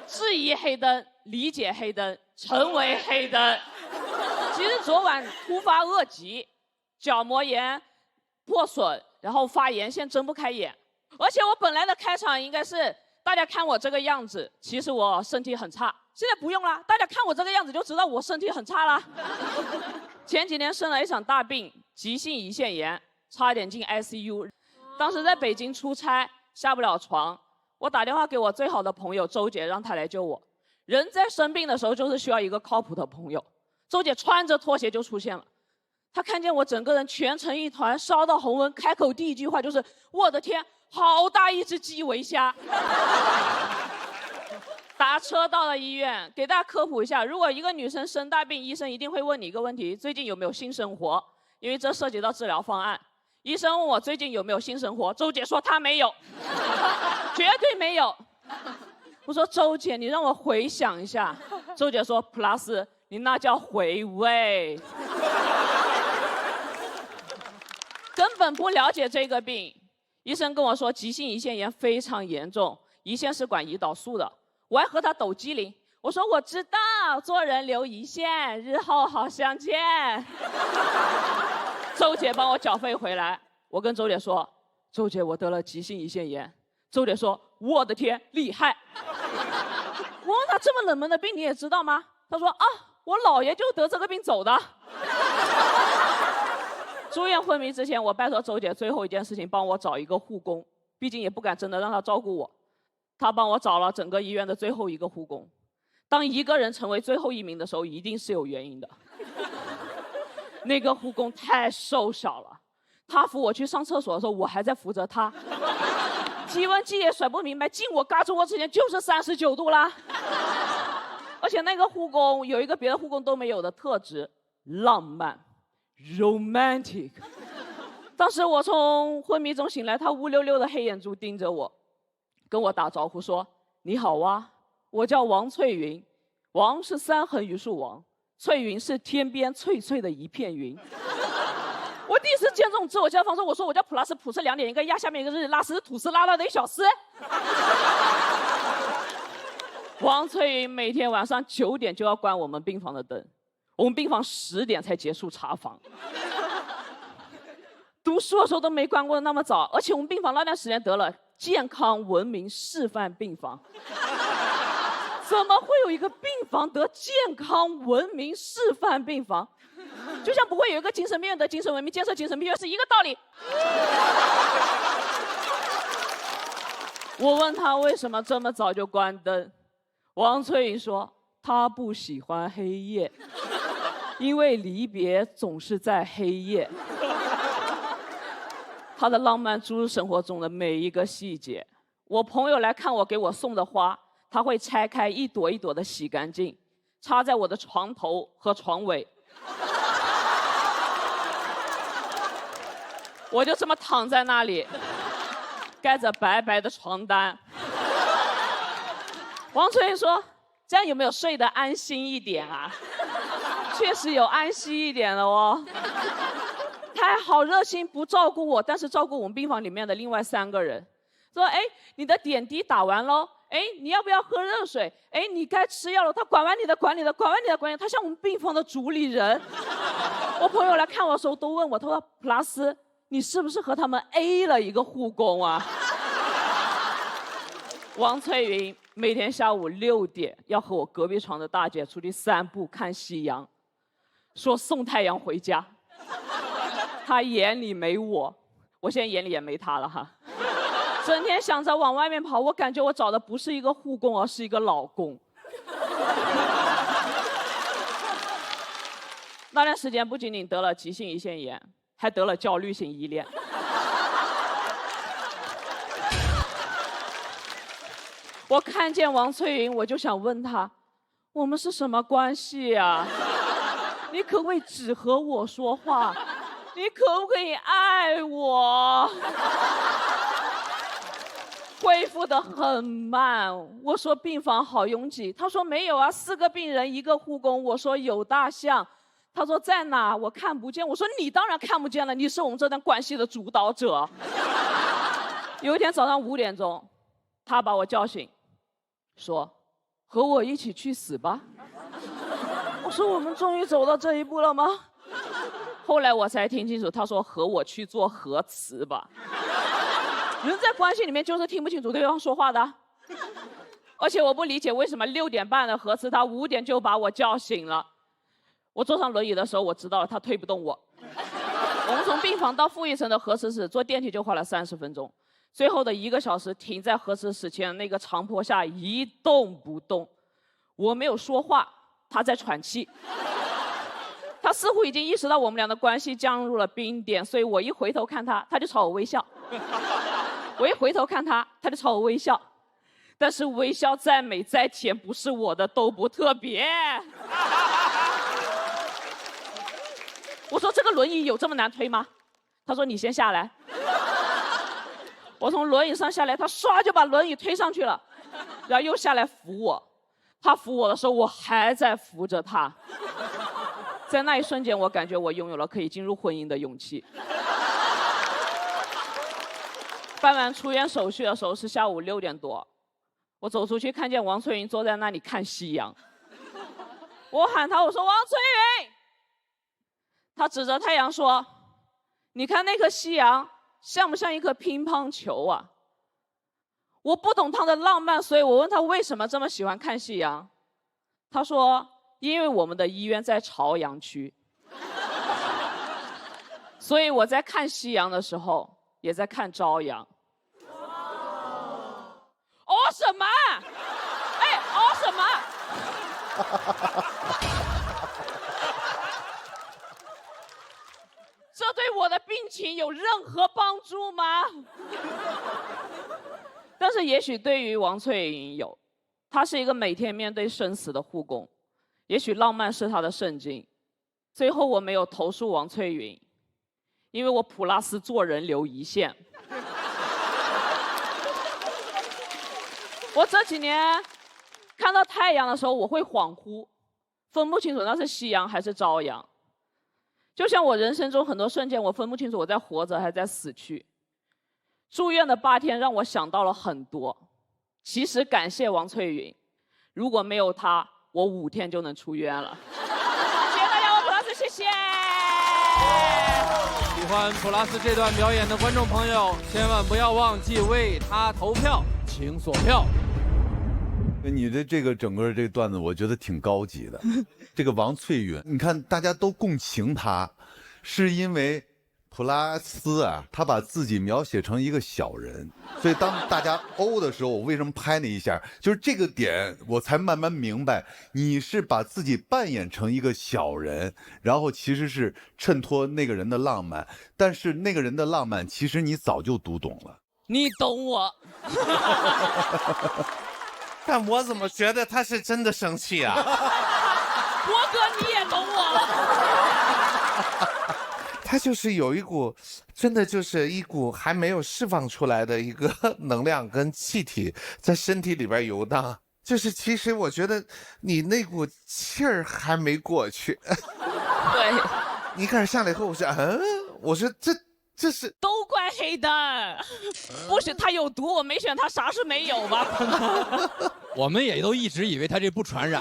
质疑黑灯，理解黑灯，成为黑灯。其实昨晚突发恶疾，角膜炎破损，然后发炎，现在睁不开眼。而且我本来的开场应该是大家看我这个样子，其实我身体很差。现在不用了，大家看我这个样子就知道我身体很差了。前几年生了一场大病，急性胰腺炎，差点进 ICU。当时在北京出差，下不了床。我打电话给我最好的朋友周姐，让她来救我。人在生病的时候，就是需要一个靠谱的朋友。周姐穿着拖鞋就出现了，她看见我整个人全成一团，烧到红温，开口第一句话就是：“我的天，好大一只基围虾！”打车到了医院，给大家科普一下：如果一个女生生大病，医生一定会问你一个问题：最近有没有性生活？因为这涉及到治疗方案。医生问我最近有没有性生活，周姐说她没有。绝对没有。我说周姐，你让我回想一下。周姐说普拉斯，你那叫回味。根本不了解这个病。医生跟我说急性胰腺炎非常严重，胰腺是管胰岛素的。我还和他抖机灵，我说我知道，做人留胰腺，日后好相见。周姐帮我缴费回来，我跟周姐说，周姐我得了急性胰腺炎。周姐说：“我的天，厉害！”我问他这么冷门的病你也知道吗？他说：“啊，我姥爷就得这个病走的。”住院昏迷之前，我拜托周姐最后一件事情，帮我找一个护工，毕竟也不敢真的让他照顾我。他帮我找了整个医院的最后一个护工。当一个人成为最后一名的时候，一定是有原因的。那个护工太瘦小了。他扶我去上厕所的时候，我还在扶着他。体温计也甩不明白，进我嘎吱窝之前就是39度啦。而且那个护工有一个别的护工都没有的特质，浪漫 ，romantic。当时我从昏迷中醒来，他乌溜溜的黑眼珠盯着我，跟我打招呼说：“你好啊，我叫王翠云，王是3横榆树王，翠云是天边翠翠的一片云。”我第一次见这种自我介绍方式，我说我叫普拉斯，普是2点一个亚，下面一个日，拉斯吐司拉拉的一小丝。王翠云每天晚上9点就要关我们病房的灯，我们病房10点才结束查房。读书的时候都没关过那么早，而且我们病房那段时间得了健康文明示范病房。怎么会有一个病房得健康文明示范病房？就像不会有一个精神病院得精神文明建设精神病院是一个道理。我问他为什么这么早就关灯，王翠云说他不喜欢黑夜，因为离别总是在黑夜。他的浪漫注入生活中的每一个细节。我朋友来看我给我送的花，他会拆开一朵一朵的洗干净，插在我的床头和床尾。我就这么躺在那里，盖着白白的床单。王翠云说：“这样有没有睡得安心一点啊？”确实有安心一点了哦。他还好热心，不照顾我，但是照顾我们病房里面的另外3个人。说：“哎，你的点滴打完喽。哎，你要不要喝热水？哎，你该吃药了。”他管完你的，管你的，管完你的，管你的。他像我们病房的主理人。我朋友来看我的时候都问我，他说：“普拉斯，你是不是和他们 A 了一个护工啊？”王翠云每天下午6点要和我隔壁床的大姐出去散步看夕阳，说送太阳回家。她眼里没我，我现在眼里也没她了哈。整天想着往外面跑，我感觉我找的不是一个护工，而是一个老公。那段时间不仅仅得了急性胰腺炎，还得了焦虑性依恋。我看见王翠云，我就想问她，我们是什么关系呀？你可不可以只和我说话？你可不可以爱我？恢复得很慢。我说病房好拥挤，他说没有啊，4个病人1个护工。我说有大象，他说在哪？我看不见。我说你当然看不见了，你是我们这段关系的主导者。有一天早上5点钟，他把我叫醒，说和我一起去死吧。我说我们终于走到这一步了吗？后来我才听清楚，他说和我去做核磁吧。人在关系里面就是听不清楚对方说话的。而且我不理解为什么6点半的核磁，他5点就把我叫醒了。我坐上轮椅的时候，我知道了他推不动我。我们从病房到负1层的核磁室坐电梯就花了30分钟，最后的1个小时停在核磁室前那个长坡下一动不动。我没有说话，他在喘气。他似乎已经意识到我们俩的关系降入了冰点，所以我一回头看他，他就朝我微笑。我一回头看他，他就朝我微笑。但是微笑再美再甜，不是我的都不特别。我说这个轮椅有这么难推吗？他说你先下来。我从轮椅上下来，他唰就把轮椅推上去了，然后又下来扶我。他扶我的时候，我还在扶着他。在那一瞬间，我感觉我拥有了可以进入婚姻的勇气。办完出院手续的时候是下午6点多，我走出去看见王翠云坐在那里看夕阳。我喊她，我说王翠云，她指着太阳说：“你看那颗夕阳像不像一颗乒乓球啊？”我不懂她的浪漫，所以我问她为什么这么喜欢看夕阳。她说：“因为我们的医院在朝阳区，所以我在看夕阳的时候，也在看朝阳。”哦什么？哎，哦什么？这对我的病情有任住吗？但是也许对于王翠云有，她是一个每天面对生死的护工，也许浪漫是她的圣经。最后我没有投诉王翠云，因为我普拉斯做人留一线。我这几年看到太阳的时候，我会恍惚，分不清楚那是夕阳还是朝阳。就像我人生中很多瞬间，我分不清楚我在活着还是在死去。住院的8天让我想到了很多。其实感谢王翠云，如果没有她，我5天就能出院了。谢谢大家，我普拉斯，谢谢。喜欢普拉斯这段表演的观众朋友，千万不要忘记为他投票，请锁票。你的这个整个这个段子，我觉得挺高级的。这个王翠云，你看大家都共情她，是因为普拉斯啊，他把自己描写成一个小人，所以当大家欧的时候，我为什么拍那一下，就是这个点，我才慢慢明白，你是把自己扮演成一个小人，然后其实是衬托那个人的浪漫，但是那个人的浪漫，其实你早就读懂了。你懂我。但我怎么觉得他是真的生气啊？博哥，你也懂我。他就是有一股，真的就是一股还没有释放出来的一个能量跟气体在身体里边游荡。就是其实我觉得你那股气儿还没过去。对。你开始上来以后，我说这是都怪黑灯，不是他有毒，我没选他，啥事没有吧？我们也都一直以为他这不传染。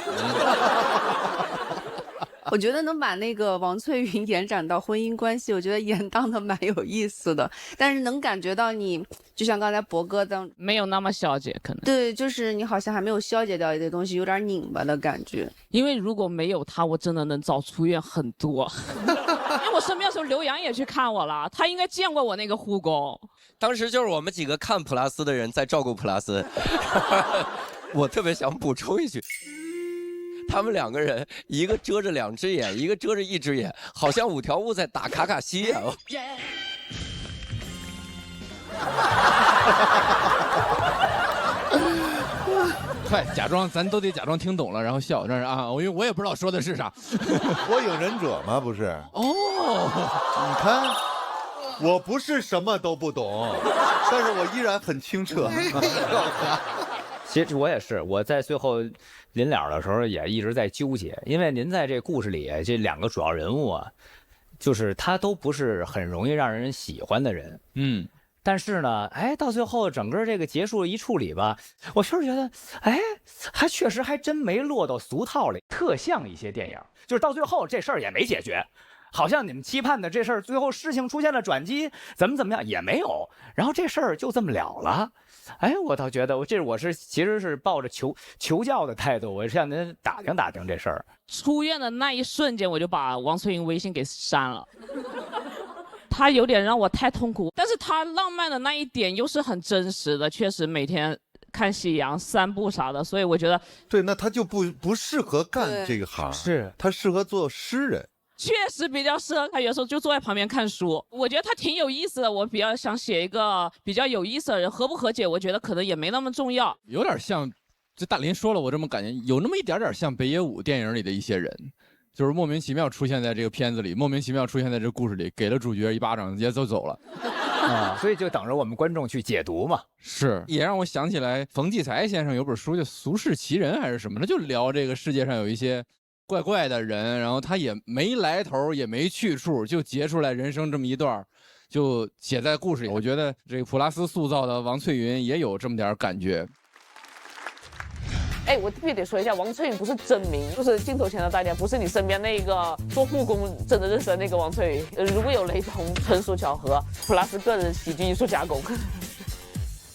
我觉得能把那个王翠云延展到婚姻关系，我觉得延宕的蛮有意思的。但是能感觉到你，就像刚才博哥没有那么消解，可能对，就是你好像还没有消解掉一些东西，有点拧巴的感觉。因为如果没有他，我真的能早出院很多。因为我生病的时候，刘洋也去看我了，他应该见过我那个护工。当时就是我们几个看普拉斯的人在照顾普拉斯。我特别想补充一句。他们2个人，一个遮着2只眼，一个遮着1只眼，好像5条悟在打卡卡西啊！快假装，咱都得假装听懂了，然后笑，这是啊，因为我也不知道说的是啥。火影忍者吗？不是。哦，你看，我不是什么都不懂，但是我依然很清澈。其实我也是，我在最后临了的时候也一直在纠结，因为您在这故事里这2个主要人物啊，就是他都不是很容易让人喜欢的人，但是呢，到最后整个这个结束一处理吧，我确实觉得，还确实还真没落到俗套里，特像一些电影，就是到最后这事儿也没解决。好像你们期盼的这事儿，最后事情出现了转机，怎么样也没有，然后这事儿就这么了了。我倒觉得我其实是抱着求教的态度，我向您打听打听这事儿。出院的那一瞬间，我就把王翠云微信给删了。他有点让我太痛苦，但是他浪漫的那一点又是很真实的，确实每天看夕阳、散步啥的，所以我觉得对，那他就不适合干这个行，是他适合做诗人。确实比较适合他，有时候就坐在旁边看书。我觉得他挺有意思的，我比较想写一个比较有意思的人，和不和解，我觉得可能也没那么重要。有点像，这大林说了，我这么感觉，有那么一点点像北野武电影里的一些人，就是莫名其妙出现在这个片子里，莫名其妙出现在这个故事里，给了主角一巴掌，也走了。所以就等着我们观众去解读嘛。是，也让我想起来冯骥才先生有本书叫《俗世奇人》还是什么的，就聊这个世界上有一些怪怪的人，然后他也没来头，也没去处，就截出来人生这么一段，就写在故事里。我觉得这个普拉斯塑造的王翠云也有这么点感觉。我必须得说一下，王翠云不是真名，就是镜头前的大家，不是你身边那个做护工真的认识的那个王翠云。如果有雷同，纯属巧合。普拉斯个人喜剧艺术加工。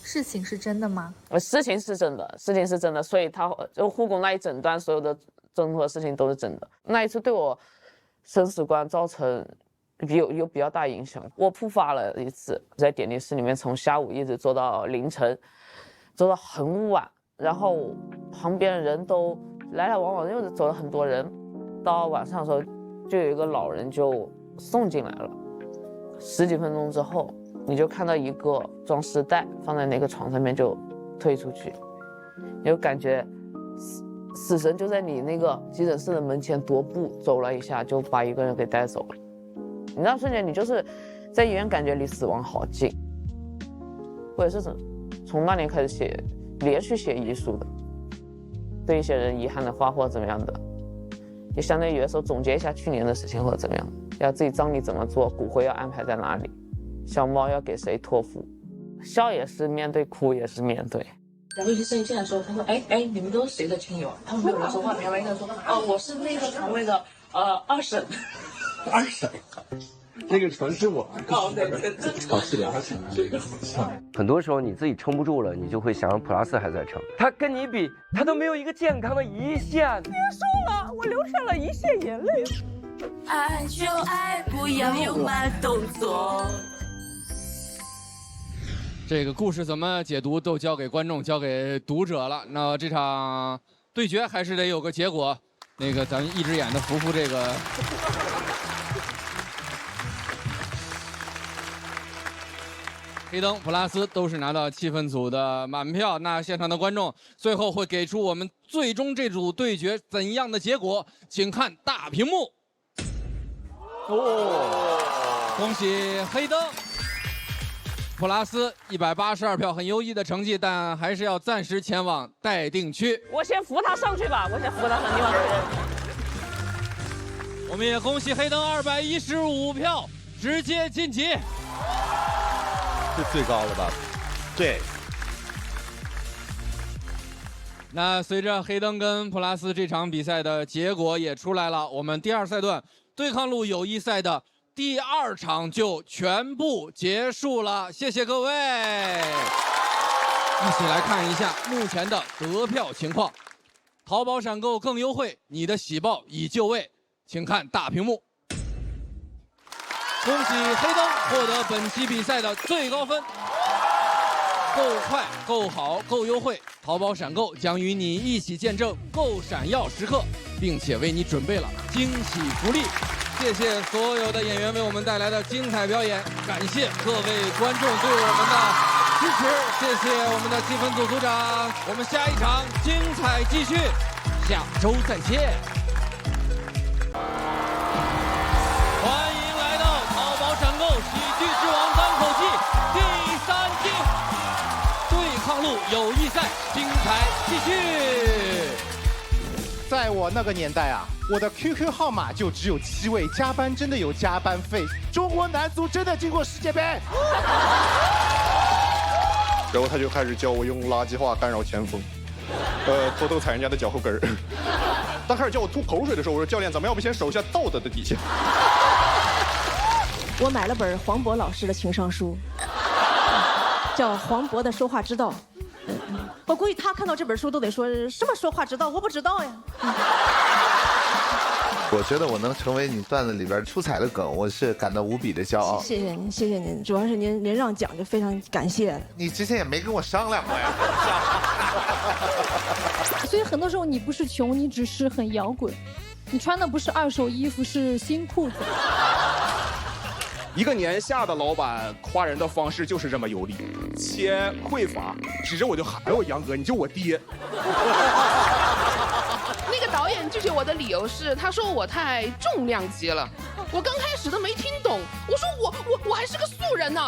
事情是真的吗？事情是真的，事情是真的，所以他就护工那一整段所有的综合事情都是真的。那一次对我生死观造成有比较大影响。我突发了一次，在典礼室里面从下午一直做到凌晨，做到很晚，然后旁边的人都来来往往，因为走了很多人。到晚上的时候，就有一个老人就送进来了。10几分钟之后，你就看到一个装尸袋放在那个床上面就推出去，你就感觉死神就在你那个急诊室的门前踱步走了一下，就把一个人给带走了。你那瞬间你就是在医院感觉离死亡好近。我也是从那年开始连续写遗书的，对一些人遗憾的话或者怎么样的，也相当于有的时候总结一下去年的事情或者怎么样，要自己葬礼怎么做，骨灰要安排在哪里，小猫要给谁托付，笑也是面对，哭也是面对。然后医生一进来说，他说：“哎，你们都是谁的亲友？”他们没有人说话，没有人说：“哦，我是那个床位的二婶。”二婶，那个床是我。哦，对，床是2婶。这个好像。很多时候你自己撑不住了，你就会想让普拉斯还在撑。他跟你比，他都没有一个健康的胰腺。别说了，我流下了一线眼泪。爱就爱，不要有慢动作。这个故事怎么解读都交给观众，交给读者了。那这场对决还是得有个结果。那个咱一只眼的福福这个。黑灯、普拉斯都是拿到气氛组的满票。那现场的观众最后会给出我们最终这组对决怎样的结果，请看大屏幕。恭喜黑灯。普拉斯182票，很优异的成绩，但还是要暂时前往待定区。我先扶他上去吧，我先扶他上地方。我们也恭喜黑灯215票，直接晋级。是最高了吧？对。那随着黑灯跟普拉斯这场比赛的结果也出来了，我们第2赛段对抗路友谊赛的第2场就全部结束了，谢谢各位。一起来看一下目前的得票情况。淘宝闪购更优惠，你的喜报已就位，请看大屏幕。恭喜黑灯获得本期比赛的最高分。够快、够好、够优惠，淘宝闪购将与你一起见证够闪耀时刻，并且为你准备了惊喜福利。谢谢所有的演员为我们带来的精彩表演，感谢各位观众对我们的支持，谢谢我们的气氛组组长。我们下一场精彩继续，下周再见。欢迎来到淘宝闪购喜剧之王单口季第3季，对抗路友谊赛精彩继续。在我那个年代啊，我的 QQ 号码就只有7位，加班真的有加班费。中国男足真的进过世界杯。然后他就开始教我用垃圾话干扰前锋，偷偷踩人家的脚后跟儿。当开始叫我吐口水的时候，我说教练，咱们要不先守一下道德的底线。我买了本黄渤老师的情商书，叫《黄渤的说话之道》。我估计他看到这本书都得说什么说话之道，我不知道呀。我觉得我能成为你段子里边出彩的梗，我是感到无比的骄傲。谢谢您，谢谢您，主要是您让奖就非常感谢。你之前也没跟我商量过呀。所以很多时候你不是穷，你只是很摇滚，你穿的不是2手衣服，是新裤子。一个年下的老板夸人的方式就是这么有理，切匮乏，指着我就喊：“哎呦，杨哥，你就我爹。”那个导演拒绝我的理由是，他说我太重量级了。我刚开始都没听懂，我说我还是个素人呢，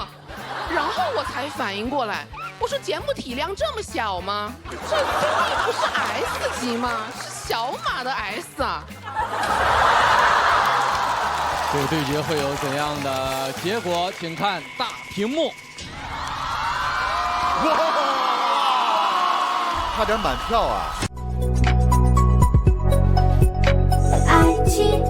然后我才反应过来，我说节目体量这么小吗？这综艺不是 S 级吗？是小马的 S 啊。这个对决会有怎样的结果？请看大屏幕。哇，差点满票啊！爱情。